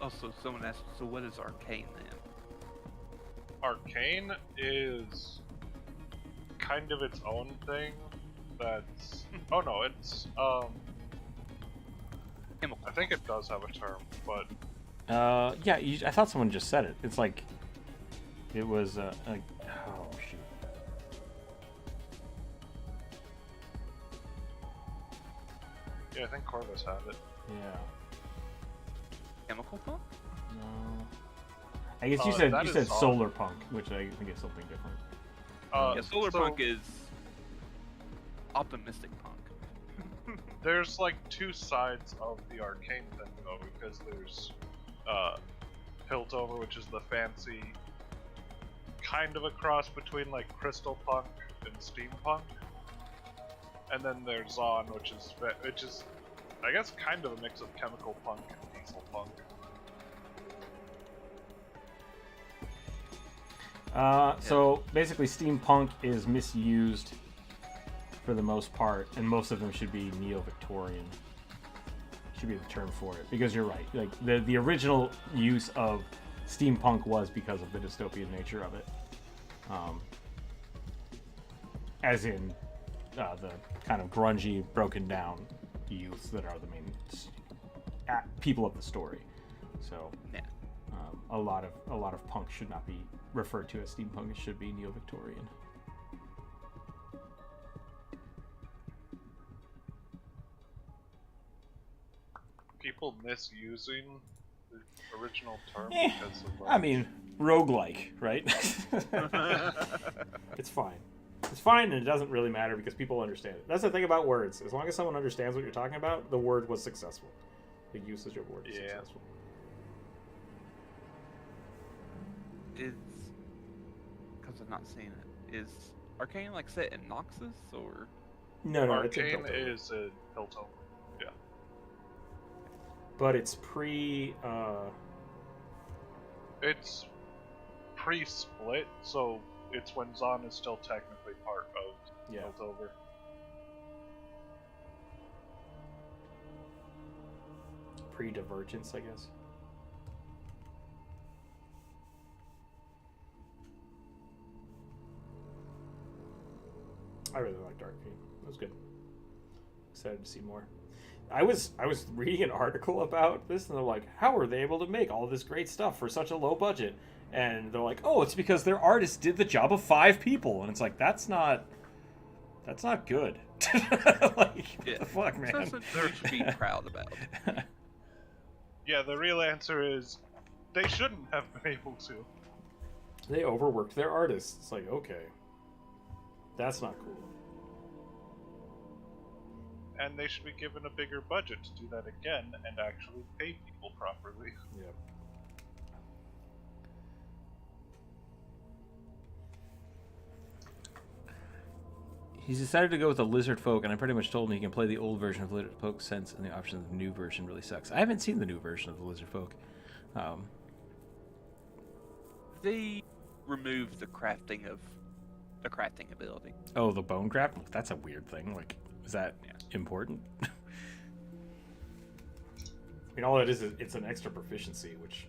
Also, someone asked, so what is arcane then? Arcane is kind of its own thing. That's oh no, it's Chemical. I think it does have a term, but Yeah, I thought someone just said it. It's like it was oh shoot. yeah, I think Corvus had it. Yeah. Chemical punk? No. I guess you that said is solar punk, which I think is something different. Yeah, solar so punk is optimistic punk. there's like two sides of the arcane thing though, because there's Piltover, which is the fancy kind of a cross between like crystal punk and steampunk, and then there's Zon, which is I guess kind of a mix of chemical punk and diesel punk. So basically, steampunk is misused for the most part, and most of them should be neo-Victorian. Should be the term for it, because you're right. Like the original use of steampunk was because of the dystopian nature of it, as in the kind of grungy, broken down youths that are the main people of the story. So Yeah. a lot of punk should not be referred to as steampunk. It should be neo-Victorian. People misusing the original term because of I mean, roguelike, right? It's fine. It's fine, and it doesn't really matter because people understand it. That's the thing about words. As long as someone understands what you're talking about, the word was successful. The usage of word is successful. Is because I've not seen it. Is Arcane like set in Noxus or? No, it's in Arcane Piltover. is a Piltover. Yeah. But it's pre. It's pre-split, so it's when Zon is still technically part of Piltover. Pre-divergence, I guess. I really liked Arcane. It was good. Excited to see more. I was reading an article about this, and they're like, how are they able to make all this great stuff for such a low budget? And they're like, oh, it's because their artists did the job of 5 people. And it's like, that's not good. Like, Yeah. what the fuck, man? That's something you should be proud about. Yeah, the real answer is they shouldn't have been able to. They overworked their artists. It's like, okay, that's not cool. And they should be given a bigger budget to do that again and actually pay people properly. Yep. He's decided to go with the Lizard Folk, and I pretty much told him he can play the old version of Lizard Folk since, and the option of the new version really sucks. I haven't seen the new version of the Lizard Folk. They removed the crafting ability. Oh, the bone craft? That's a weird thing. Like, is that important? I mean, all it is it's an extra proficiency, which...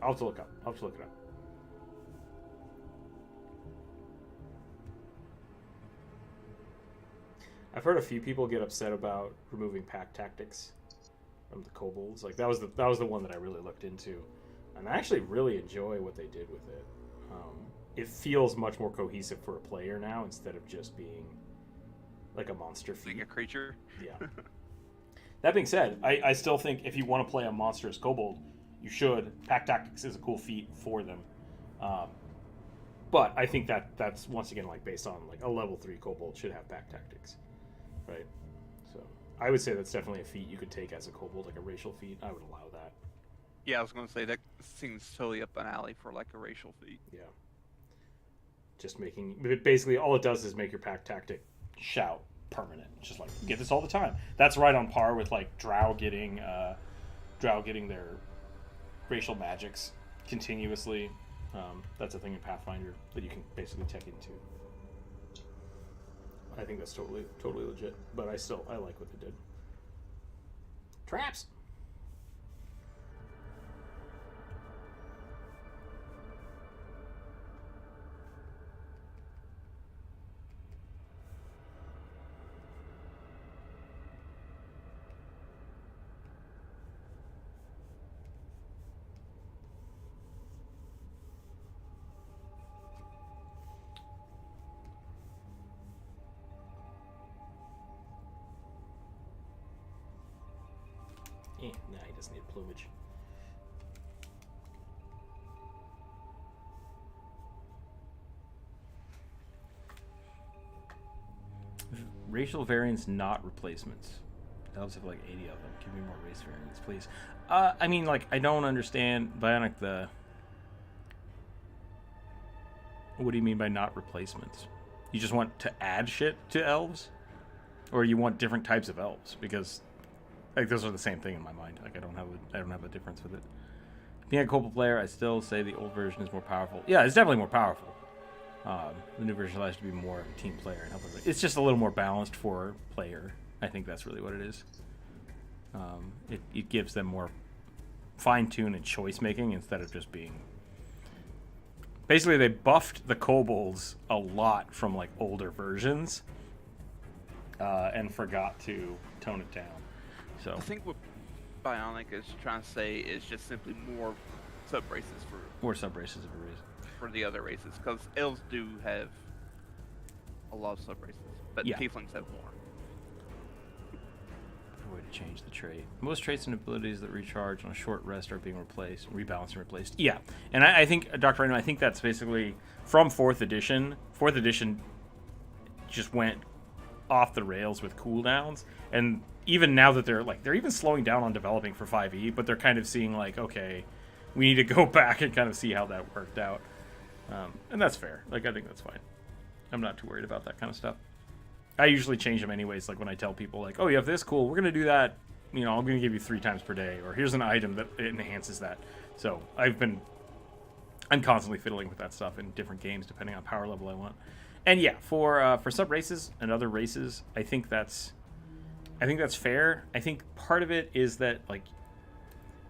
I'll have to look up. I'll have to look it up. I've heard a few people get upset about removing pack tactics from the kobolds. Like that was the one that I really looked into, and I actually really enjoy what they did with it. It feels much more cohesive for a player now instead of just being like a monster feat. Like a creature. Yeah. That being said, I still think if you want to play a monstrous kobold, you should. Pack tactics is a cool feat for them. But I think that's once again like based on like a level 3 kobold should have pack tactics. Right, so I would say that's definitely a feat you could take as a kobold, like a racial feat. I would allow that. Yeah, I was going to say that seems totally up an alley for like a racial feat. Yeah. Just making basically all it does is make your pack tactic shout permanent. It's just like you get this all the time. That's right on par with like Drow getting their racial magics continuously. That's a thing in Pathfinder that you can basically tech into. I think that's totally legit, but I like what they did. Traps. Nah, he doesn't need plumage. Racial variants, not replacements. Elves have like 80 of them. Give me more race variants, please. I mean, like, I don't understand Bionic the... What do you mean by not replacements? You just want to add shit to elves? Or you want different types of elves? Because... like those are the same thing in my mind. Like I don't have a difference with it. Being a kobold player, I still say the old version is more powerful. Yeah, it's definitely more powerful. The new version allows you to be more of a team player and help everybody. It's just a little more balanced for player. I think that's really what it is. It gives them more fine-tune and choice making instead of just being. Basically, they buffed the kobolds a lot from like older versions, and forgot to tone it down. So I think what Bionic is trying to say is just simply more sub-races more sub-races of a race. for the other races, because elves do have a lot of sub-races, but Yeah. tieflings have more. Way to change the trait. Most traits and abilities that recharge on a short rest are being rebalanced and replaced. Yeah, and I think, Dr. Rhino, I think that's basically from 4th edition. 4th edition just went off the rails with cooldowns, and even now that they're even slowing down on developing for 5e, but they're kind of seeing like, okay, we need to go back and kind of see how that worked out, and that's fair. Like I think that's fine. I'm not too worried about that kind of stuff. I usually change them anyways. Like when I tell people like, oh, you have this, cool, we're gonna do that. You know, I'm gonna give you 3 times per day, or here's an item that enhances that. So I'm constantly fiddling with that stuff in different games depending on power level I want. And yeah, for sub races and other races, I think that's fair. I think part of it is that like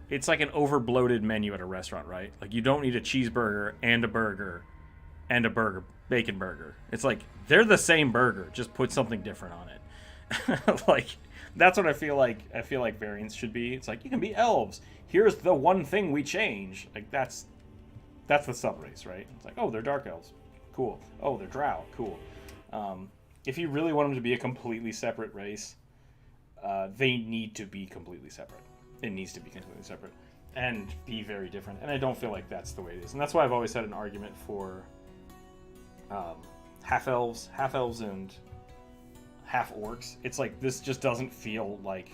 it's like an over bloated menu at a restaurant, right? Like you don't need a cheeseburger and a burger bacon burger. It's like they're the same burger, just put something different on it. Like, that's what I feel like variants should be. It's like, you can be elves. Here's the one thing we change. Like, that's the sub-race, right? It's like, oh, they're dark elves. Cool. Oh, they're drow. Cool. If you really want them to be a completely separate race, they need to be completely separate. It needs to be completely separate and be very different. And I don't feel like that's the way it is. And that's why I've always had an argument for half-elves and half-orcs. It's like, this just doesn't feel like...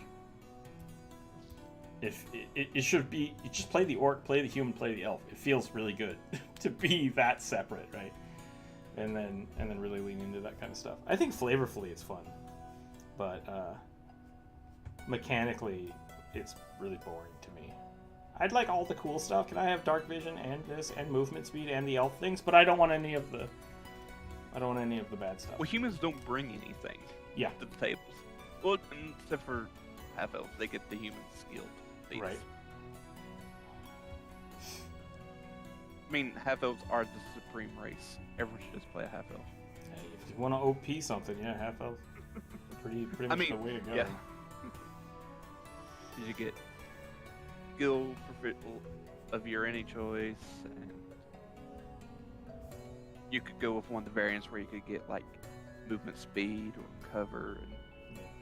It should be, you just play the orc, play the human, play the elf. It feels really good to be that separate, right? And then really lean into that kind of stuff. I think flavorfully it's fun, but mechanically it's really boring to me. I'd like all the cool stuff. Can I have dark vision and this and movement speed and the elf things? But I don't want any of the bad stuff. Well, humans don't bring anything. Yeah. To the tables. Well, except for half elves, they get the human skilled. Right. I mean, half elves are the supreme race. Everyone should just play a half elf. Hey, if you want to OP something, yeah, half elf. Pretty much the way to go. Yeah. You get skill of your any choice, and you could go with one of the variants where you could get like movement speed or cover.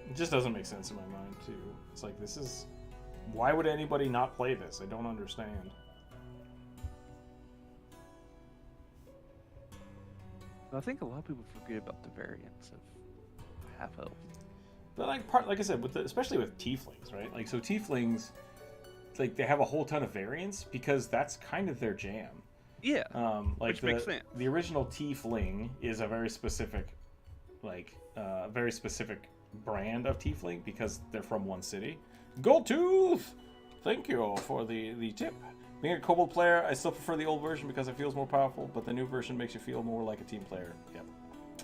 It just doesn't make sense in my mind too. It's like, this is... Why would anybody not play this? I don't understand. I think a lot of people forget about the variants of half elves. But like I said, especially with tieflings, right? Like, so tieflings, like, they have a whole ton of variants because that's kind of their jam. Yeah. Which makes sense. The original tiefling is a very specific, brand of tiefling because they're from one city. Goldtooth! Thank you for the tip. Being a kobold player, I still prefer the old version because it feels more powerful, but the new version makes you feel more like a team player. Yep.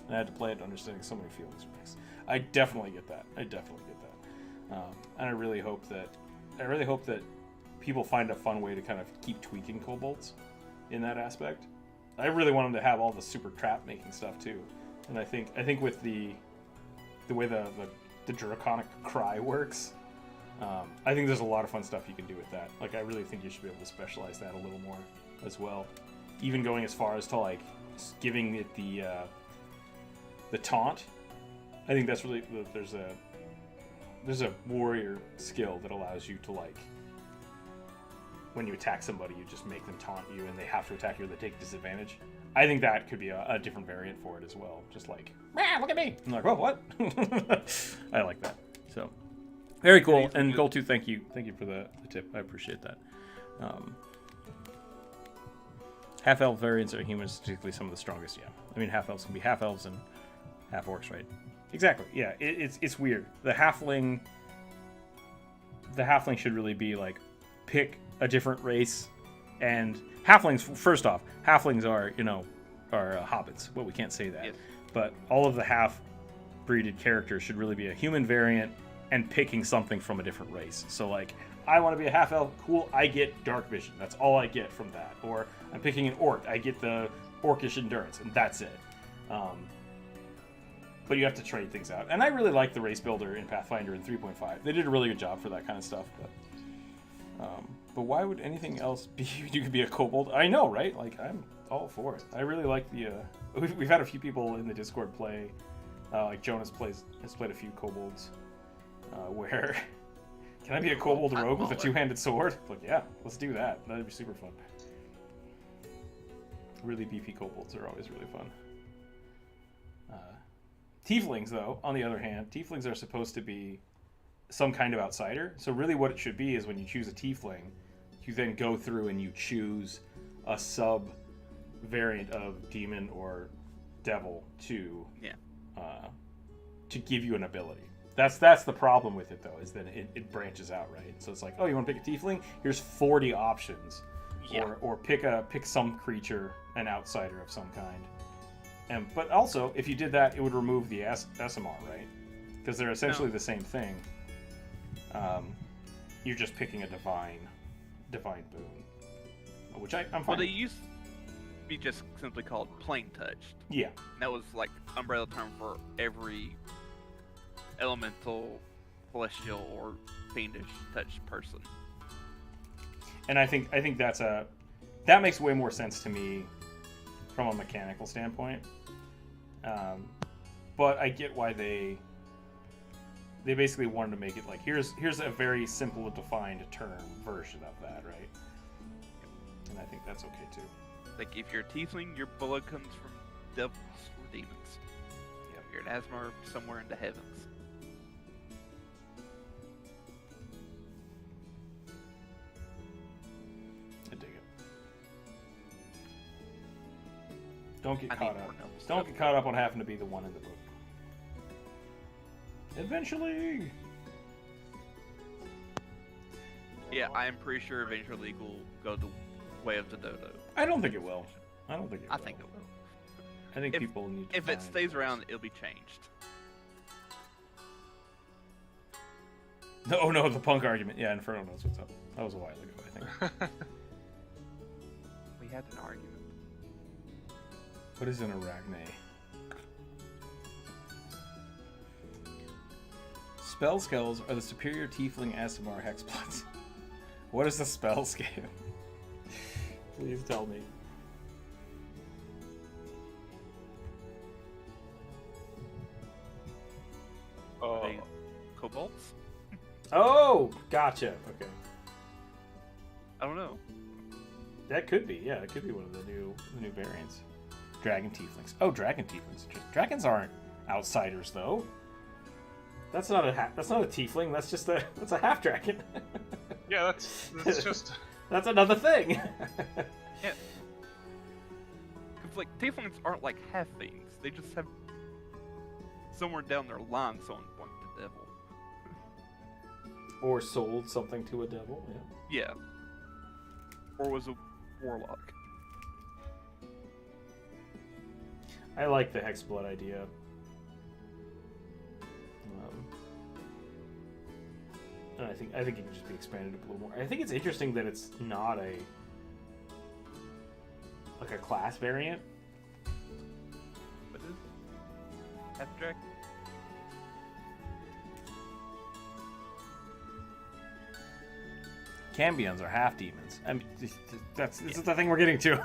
And I had to play it understanding so many feelings mixed. I definitely get that. And I really hope that people find a fun way to kind of keep tweaking kobolds in that aspect. I really want them to have all the super trap making stuff too. And I think with the way the draconic cry works, I think there's a lot of fun stuff you can do with that. Like, I really think you should be able to specialize that a little more as well. Even going as far as to, like, giving it the taunt. I think that's really... There's a warrior skill that allows you to, like... When you attack somebody, you just make them taunt you, and they have to attack you or they take disadvantage. I think that could be a different variant for it as well. Just like, look at me! I'm like, oh, what? I like that. So... Very cool, and Gold2, thank you for the tip. I appreciate that. Half-elf variants are humans, particularly some of the strongest. Yeah, I mean, half-elves can be half-elves and half-orcs, right? Exactly. Yeah, it's weird. The halfling should really be like, pick a different race, and halflings. First off, halflings are hobbits. Well, we can't say that, but all of the half-breeded characters should really be a human variant. And picking something from a different race. So, like, I want to be a half-elf. Cool, I get dark vision. That's all I get from that. Or I'm picking an orc. I get the orcish endurance, and that's it. But you have to trade things out. And I really like the race builder in Pathfinder in 3.5. They did a really good job for that kind of stuff. But why would anything else be? You could be a kobold. I know, right? Like, I'm all for it. I really like the... We've had a few people in the Discord play. Like, Jonas has played a few kobolds. Where can I be a kobold rogue with a two-handed sword? Like, yeah, let's do that. That'd be super fun. Really beefy kobolds are always really fun. Tieflings, though, on the other hand, tieflings are supposed to be some kind of outsider. So really what it should be is when you choose a tiefling, you then go through and you choose a sub-variant of demon or devil to give you an ability. That's the problem with it, though, is that it branches out, right? So it's like, oh, you want to pick a tiefling? Here's 40 options. Yeah. Or pick some creature, an outsider of some kind. But also, if you did that, it would remove the SMR, right? Because they're essentially the same thing. You're just picking a divine boon, which I'm fine. Well, they used to be just simply called plain touched. Yeah. And that was like umbrella term for every elemental, celestial, or fiendish touch person. And I think that makes way more sense to me from a mechanical standpoint. But I get why they basically wanted to make it like here's a very simple defined term version of that, right? And I think that's okay too. Like if you're a tiefling, your blood comes from devils or demons. Yep. If you're an Asmar, somewhere in the heavens. I dig it. Don't get I caught need up. more notes. Don't get caught up on having to be the one in the book. Eventually. Yeah, I am pretty sure Avenger League will go the way of the dodo. I don't think it will. I think it will. I think If- people need to If it find stays ways. around, it'll be changed. No, no, the punk argument. Yeah, Inferno knows what's up. That was a while ago, I think. We had an argument. What is an Arachne? Spell scales are the superior tiefling Aasimar hexplots. What is the spell scale? Please tell me. Are they kobolds? Oh, gotcha. Okay, I don't know. that could be. Yeah, it could be one of the new variants. Dragon tieflings. Oh, dragon tieflings. Dragons aren't outsiders though. That's not a tiefling. That's a half dragon. Yeah, that's just. That's another thing. Yeah. Because, like, tieflings aren't like half things. They just have somewhere down their line someone pointed the devil. Or sold something to a devil. Yeah. Yeah. Or was a warlock. I like the hexblood idea. And I think it can just be expanded a little more. I think it's interesting that it's not a class variant. What is half dragon? Cambions are half demons. I mean, this is the thing we're getting to.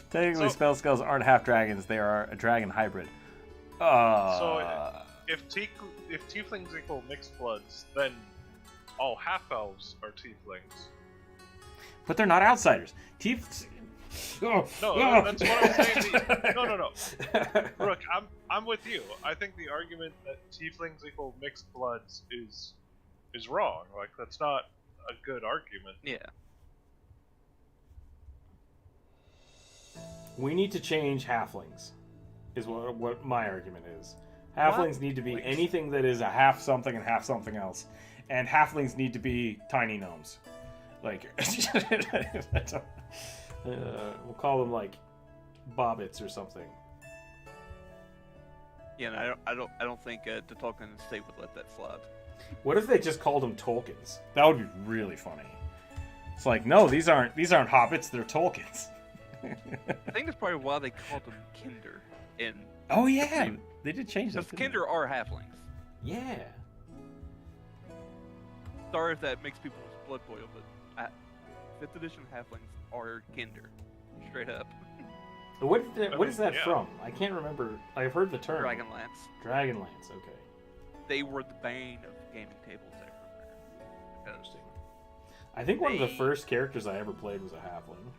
Technically, spell scales aren't half dragons; they are a dragon hybrid. So if tieflings equal mixed bloods, then all half elves are tieflings. But they're not outsiders. No, that's what I'm saying. No. Rook, I'm with you. I think the argument that tieflings equal mixed bloods is wrong. Like, that's not a good argument. Yeah. We need to change halflings, is what my argument is. Halflings need to be anything that is a half something and half something else. And halflings need to be tiny gnomes. Like, we'll call them like bobbits or something. Yeah, and I don't think the Tolkien state would let that slide. What if they just called them Tolkiens? That would be really funny. It's like, no, these aren't hobbits, they're Tolkiens. I think that's probably why they called them Kinder. Oh yeah, they did change that. Because Kinder are halflings. Yeah. Sorry if that makes people's blood boil, but 5th edition halflings are Kinder. Straight up. What is that from? I can't remember. I've heard the term. Dragonlance. Dragonlance, okay. They were the bane of gaming tables everywhere. Interesting. I think one of the first characters I ever played was a halfling.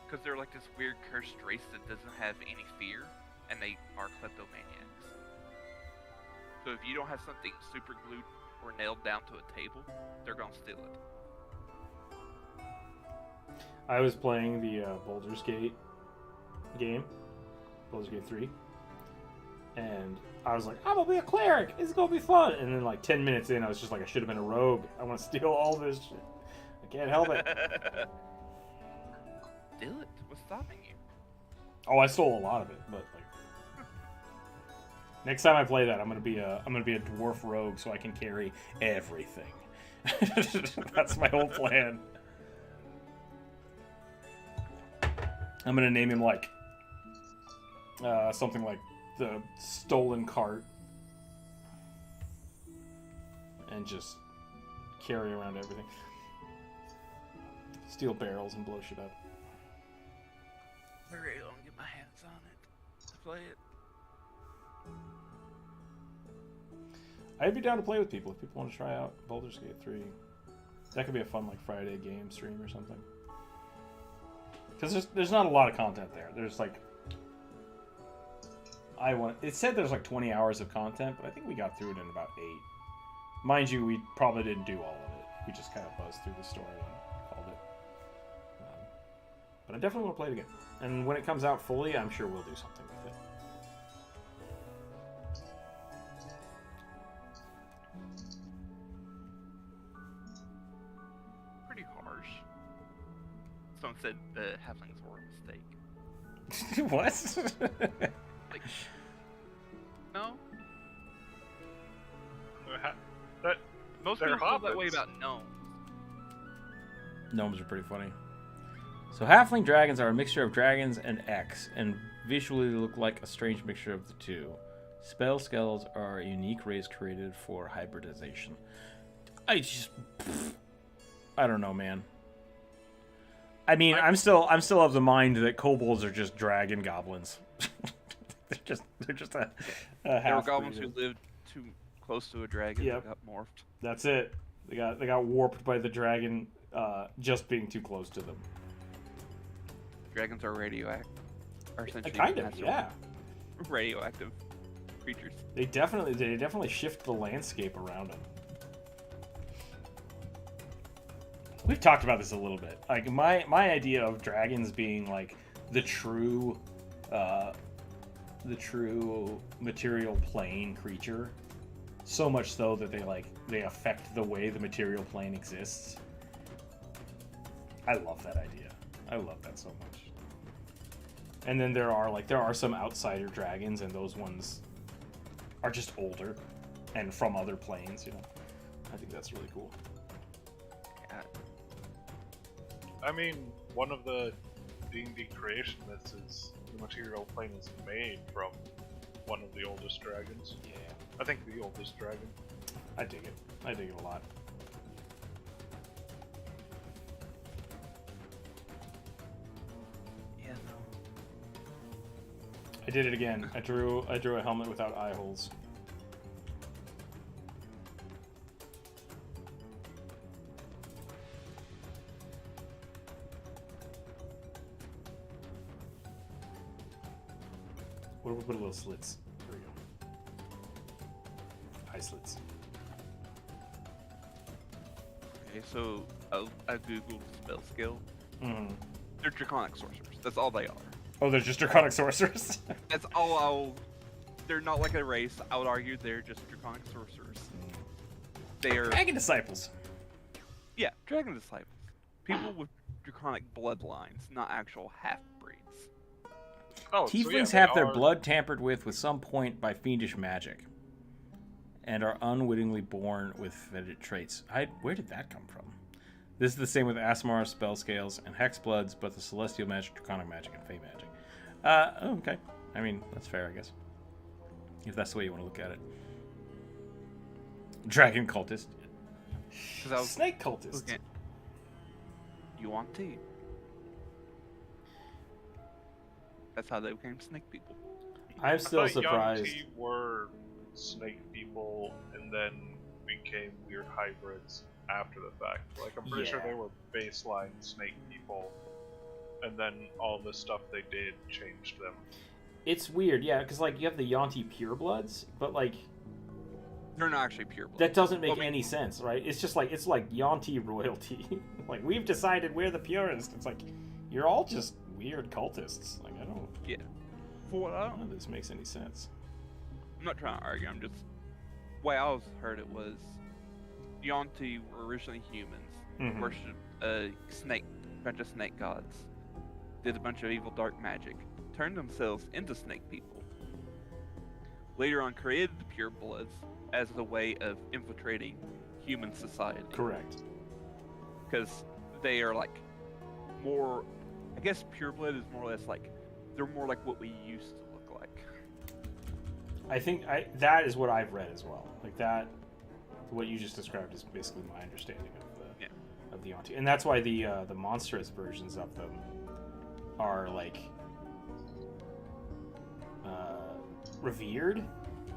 Because they're like this weird cursed race that doesn't have any fear, and they are kleptomaniacs. So if you don't have something super glued or nailed down to a table, they're gonna steal it. I was playing the Baldur's Gate game, Baldur's Gate 3, and I was like, I'm gonna be a cleric, it's gonna be fun, and then like 10 minutes in, I was just like, I should have been a rogue, I want to steal all this shit, I can't help it. Steal it? What's stopping you? Oh, I stole a lot of it, but like, next time I play that, I'm gonna be a dwarf rogue so I can carry everything. That's my whole plan. I'm gonna name him like something like the Stolen Cart. and just carry around everything. Steal barrels and blow shit up. I really don't get my hands on it to play it. I'd be down to play with people if people want to try out Baldur's Gate 3. That could be a fun like Friday game stream or something. Because there's not a lot of content there. There's like it said there's like 20 hours of content, but I think we got through it in about 8. Mind you, we probably didn't do all of it. We just kind of buzzed through the story and called it. But I definitely want to play it again. And when it comes out fully, I'm sure we'll do something with it. Pretty harsh. Someone said the halflings were a mistake. What? Like, no? Most They're people feel that way hobbits. about gnomes. Gnomes are pretty funny. So halfling dragons are a mixture of dragons and X, and visually look like a strange mixture of the two. Spell skulls are a unique race created for hybridization. I don't know, man. I mean, I'm still of the mind that kobolds are just dragon goblins. they're just a There were half goblins who lived too close to a dragon Yep. that got morphed. That's it. They got warped by the dragon just being too close to them. Dragons are radioactive. Are essentially Kind of, natural yeah. radioactive creatures. They definitely shift the landscape around them. We've talked about this a little bit. Like my idea of dragons being like the true material plane creature, so much so that they affect the way the material plane exists. I love that idea. I love that so much. And then there are some outsider dragons, and those ones are just older and from other planes, you know. I think that's really cool. Yeah. I mean, one of the D&D creation myths is the material plane is made from one of the oldest dragons. Yeah. I think the oldest dragon. I dig it. I dig it a lot. Yeah, no. I did it again. I drew a helmet without eye holes. What if we put a little slits? There we go. Eye slits. Okay, so I googled spell skill. Mm-hmm. They're draconic sorcerers. That's all they are. Oh, they're just draconic sorcerers? That's all. They're not like a race. I would argue they're just draconic sorcerers. They are. Dragon disciples. Yeah, dragon disciples. People with draconic bloodlines, not actual half-breeds. Oh, so yeah, Tieflings they have their are- blood tampered with some point by fiendish magic, and are unwittingly born with fetid traits. Where did that come from? This is the same with Asmar, spell scales, and hexbloods, but the celestial magic, draconic magic, and fey magic. Okay. I mean, that's fair, I guess. If that's the way you want to look at it. Dragon cultist. 'Cause I was Snake cultist. looking at- You want tea? That's how they became snake people. I'm still I thought surprised. Young T were snake people and then became weird hybrids after the fact. Like, I'm pretty sure Yeah. they were baseline snake people, and then all the stuff they did changed them. It's weird, yeah, because like you have the Yonti purebloods, but like They're not actually pure blood. that doesn't make Well, I mean- any sense, right? It's just like Yonti royalty. Like we've decided we're the purest. It's like you're all just weird cultists. Like I don't Yeah. For what I none don't. of this makes any sense. I'm not trying to argue. I'm just. The way I always heard it was, Yonti were originally humans, Mhm. worshipped a bunch of snake gods, did a bunch of evil dark magic, turned themselves into snake people. Later on, created the pure bloods as a way of infiltrating human society. Correct. Because they are like more. I guess pureblood is more or less like they're more like what we used to look like. I think that is what I've read as well. Like that what you just described is basically my understanding Yeah. of the Auntie, and that's why the monstrous versions of them are like revered,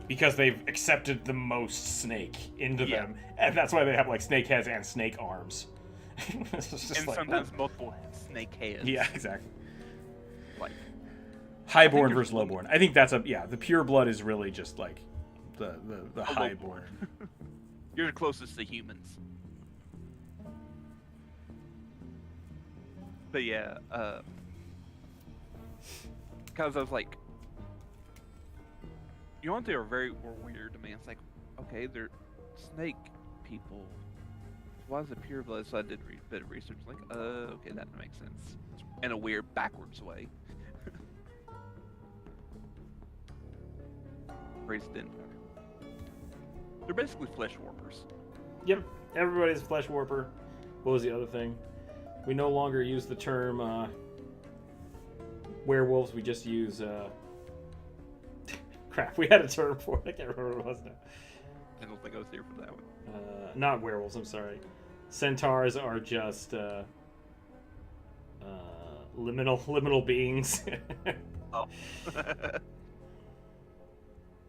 because they've accepted the most snake into them, and that's why they have like snake heads and snake arms. It's just And like, sometimes multiple snake heads. yeah, exactly. Like Highborn there's versus one- lowborn. I think that's the pure blood is really just like the highborn. You're the closest to humans. But yeah, because I was like, you know what, they were weird to me. It's like, okay, they're snake people. Why is it pure blood? So I did a bit of research. Like, okay, that makes sense in a weird backwards way. Raised in. They're basically flesh warpers. Yep, everybody's a flesh warper. What was the other thing? We no longer use the term werewolves. We just use crap. We had a term for it. I can't remember what it was now. I don't think I was here for that one. Not werewolves. I'm sorry. Centaurs are just liminal beings. Oh.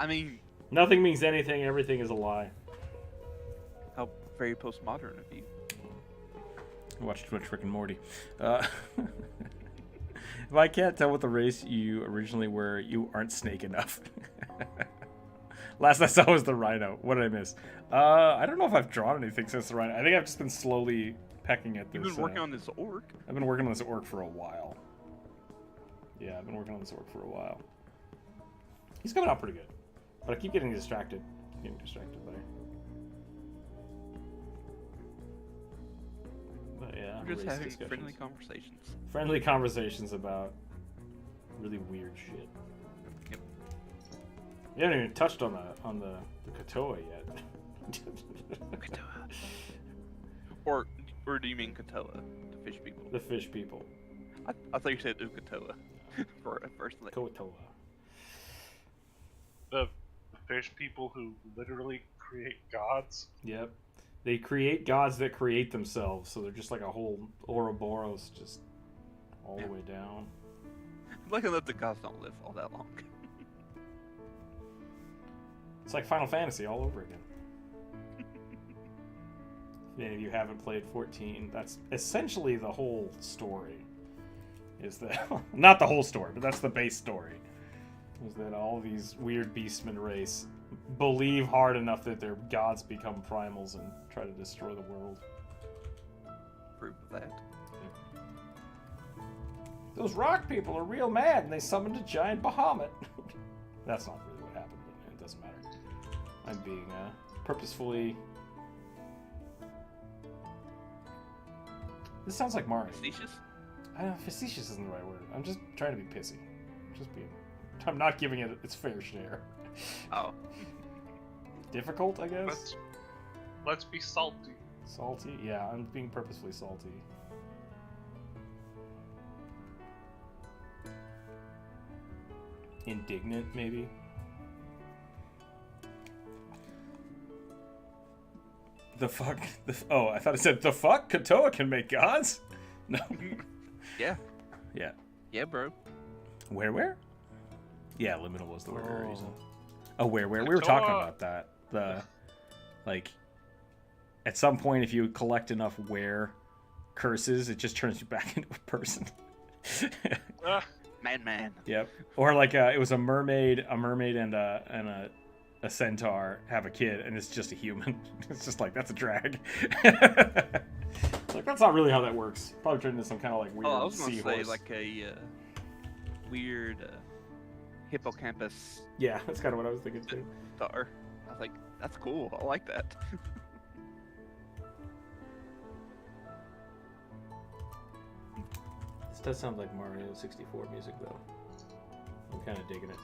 I mean, Nothing means anything. Everything is a lie. how very postmodern of you. I watched too much Rick and Morty. If I can't tell what the race you originally were, you aren't snake enough. Last I saw was the rhino. What did I miss? I don't know if I've drawn anything since the rhino. I think I've just been slowly pecking at this. You've been working on this orc. I've been working on this orc for a while. Yeah, I've been working on this orc for a while. He's coming out pretty good. But I keep getting distracted. By it. But yeah, We're just race having discussions. friendly conversations. Friendly conversations about really weird shit. Yep. You haven't even touched on the Katoa yet. Katoa. Or do you mean Katoa, the fish people? The fish people. I thought you said Ukatoa for a first. Like, Koatoa. The fish people who literally create gods. Yep. They create gods that create themselves, so they're just like a whole Ouroboros, just all the way down. lucky enough, the gods don't live all that long. It's like Final Fantasy all over again. If any of you haven't played 14, that's essentially the whole story. Is that not the whole story, but that's the base story. Is that all these weird beastmen race believe hard enough that their gods become primals and try to destroy the world. Proof of that. Those rock people are real mad and they summoned a giant Bahamut. That's not really what happened, but it doesn't matter. I'm being purposefully... This sounds like Mario. Facetious? I don't know, facetious isn't the right word. I'm just trying to be pissy. I'm not giving it its fair share. Oh. Difficult, I guess? Let's be salty. Salty? Yeah, I'm being purposefully salty. Indignant, maybe? The fuck? Oh, I thought it said, the fuck? Katoa can make gods? No. Yeah. Yeah. Yeah, bro. Where? Yeah, liminal was the word we were using. Oh, where? We were Katoa. talking about that. Like, at some point, if you collect enough where curses, it just turns you back into a person. Man. Yep. Or like, it was a mermaid and a centaur have a kid, and it's just a human. It's just like, that's a drag. It's like, that's not really how that works. Probably turned into some kind of like weird Oh, I was gonna seahorse. say like a weird hippocampus Yeah, that's kind of what I was thinking too. star. I was like, that's cool. I like that. This does sound like Mario 64 music, though. I'm kind of digging it.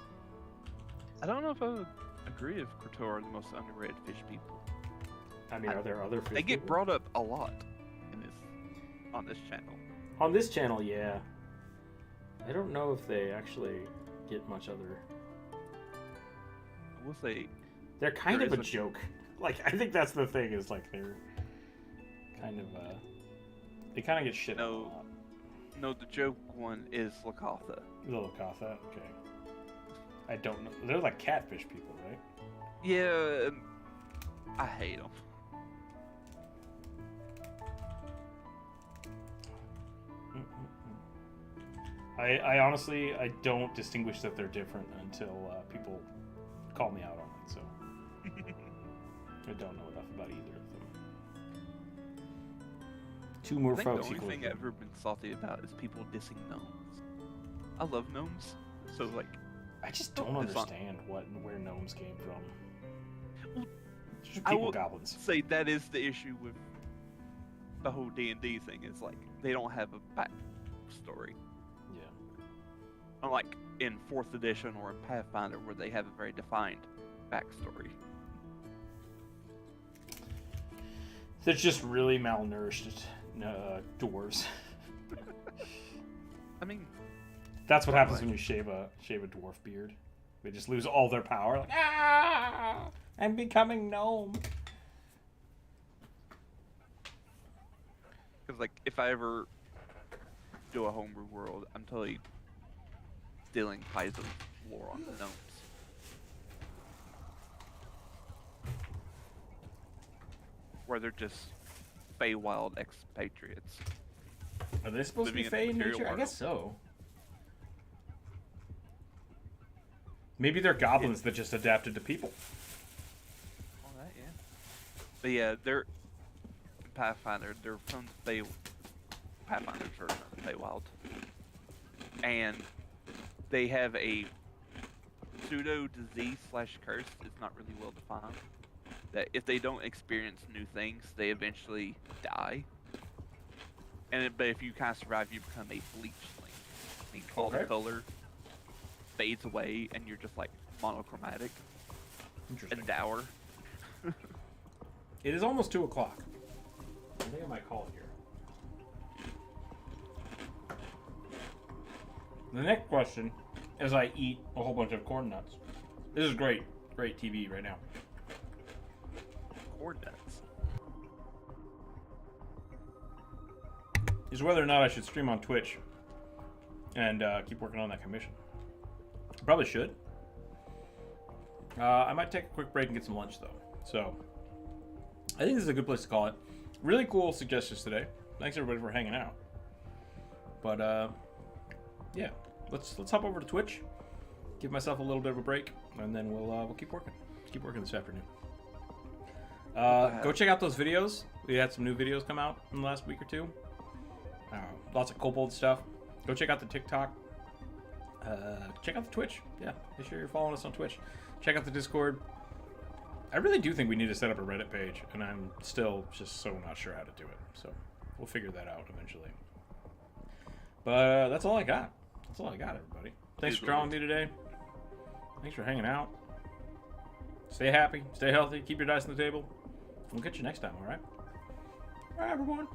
I don't know if I would agree if Katoa are the most underrated fish people. I mean, are there other fish They get people? brought up a lot on this channel. On this channel, yeah. I don't know if they actually get much other... I will say, They're kind There of a is joke. Like, I think that's the thing, is like they're kind of they kind of get shit on a lot. No, the joke one is Lakatha. Lakatha, okay. I don't know. They're like catfish people, right? Yeah, I hate them. I honestly, I don't distinguish that they're different until people call me out on it, so I don't know enough about either of them. Two more I think folks the only equal. thing I've ever been salty about is people dissing gnomes. I love gnomes, so like... I just don't understand what and where gnomes came from. Well, Just people goblins. Say that is the issue with the whole D&D thing, is like, they don't have a backstory. Yeah. Unlike in 4th edition or in Pathfinder, where they have a very defined backstory. They're just really malnourished dwarves. I mean, that's what happens when you shave a dwarf beard. They just lose all their power. Like, I'm becoming gnome. because like, if I ever do a homebrew world, I'm totally stealing Paizo's lore on the gnomes. Where they're just Feywild expatriates. Are they supposed to be Living in fey in the nature? I Imperial guess so. Maybe they're goblins that just adapted to people. All that, yeah. But yeah, they're Pathfinder. They're from the Pathfinder's version of the Feywild, and they have a pseudo disease / curse. It's not really well defined. That if they don't experience new things, they eventually die. But if you kind of survive, you become a bleachling. I mean, all the color fades away, and you're just like monochromatic and dour. It is almost 2 o'clock. I think I might call it here. The next question, as I eat a whole bunch of corn nuts. This is great TV right now. Corn nuts. Is whether or not I should stream on Twitch and keep working on that commission. Probably should. I might take a quick break and get some lunch though. So I think this is a good place to call it. Really cool suggestions today. Thanks everybody for hanging out. But yeah, let's hop over to Twitch. Give myself a little bit of a break, and then we'll keep working. Keep working this afternoon. Go check out those videos. We had some new videos come out in the last week or two. Lots of kobold stuff. Go check out the TikTok. Check out the Twitch. Yeah, make sure you're following us on Twitch. Check out the Discord. I really do think we need to set up a Reddit page, and I'm still just so not sure how to do it. So we'll figure that out eventually. But that's all I got. That's all I got, everybody. Thanks for drawing me today. Thanks for hanging out. Stay happy. Stay healthy. Keep your dice on the table. We'll catch you next time, all right? All right, everyone.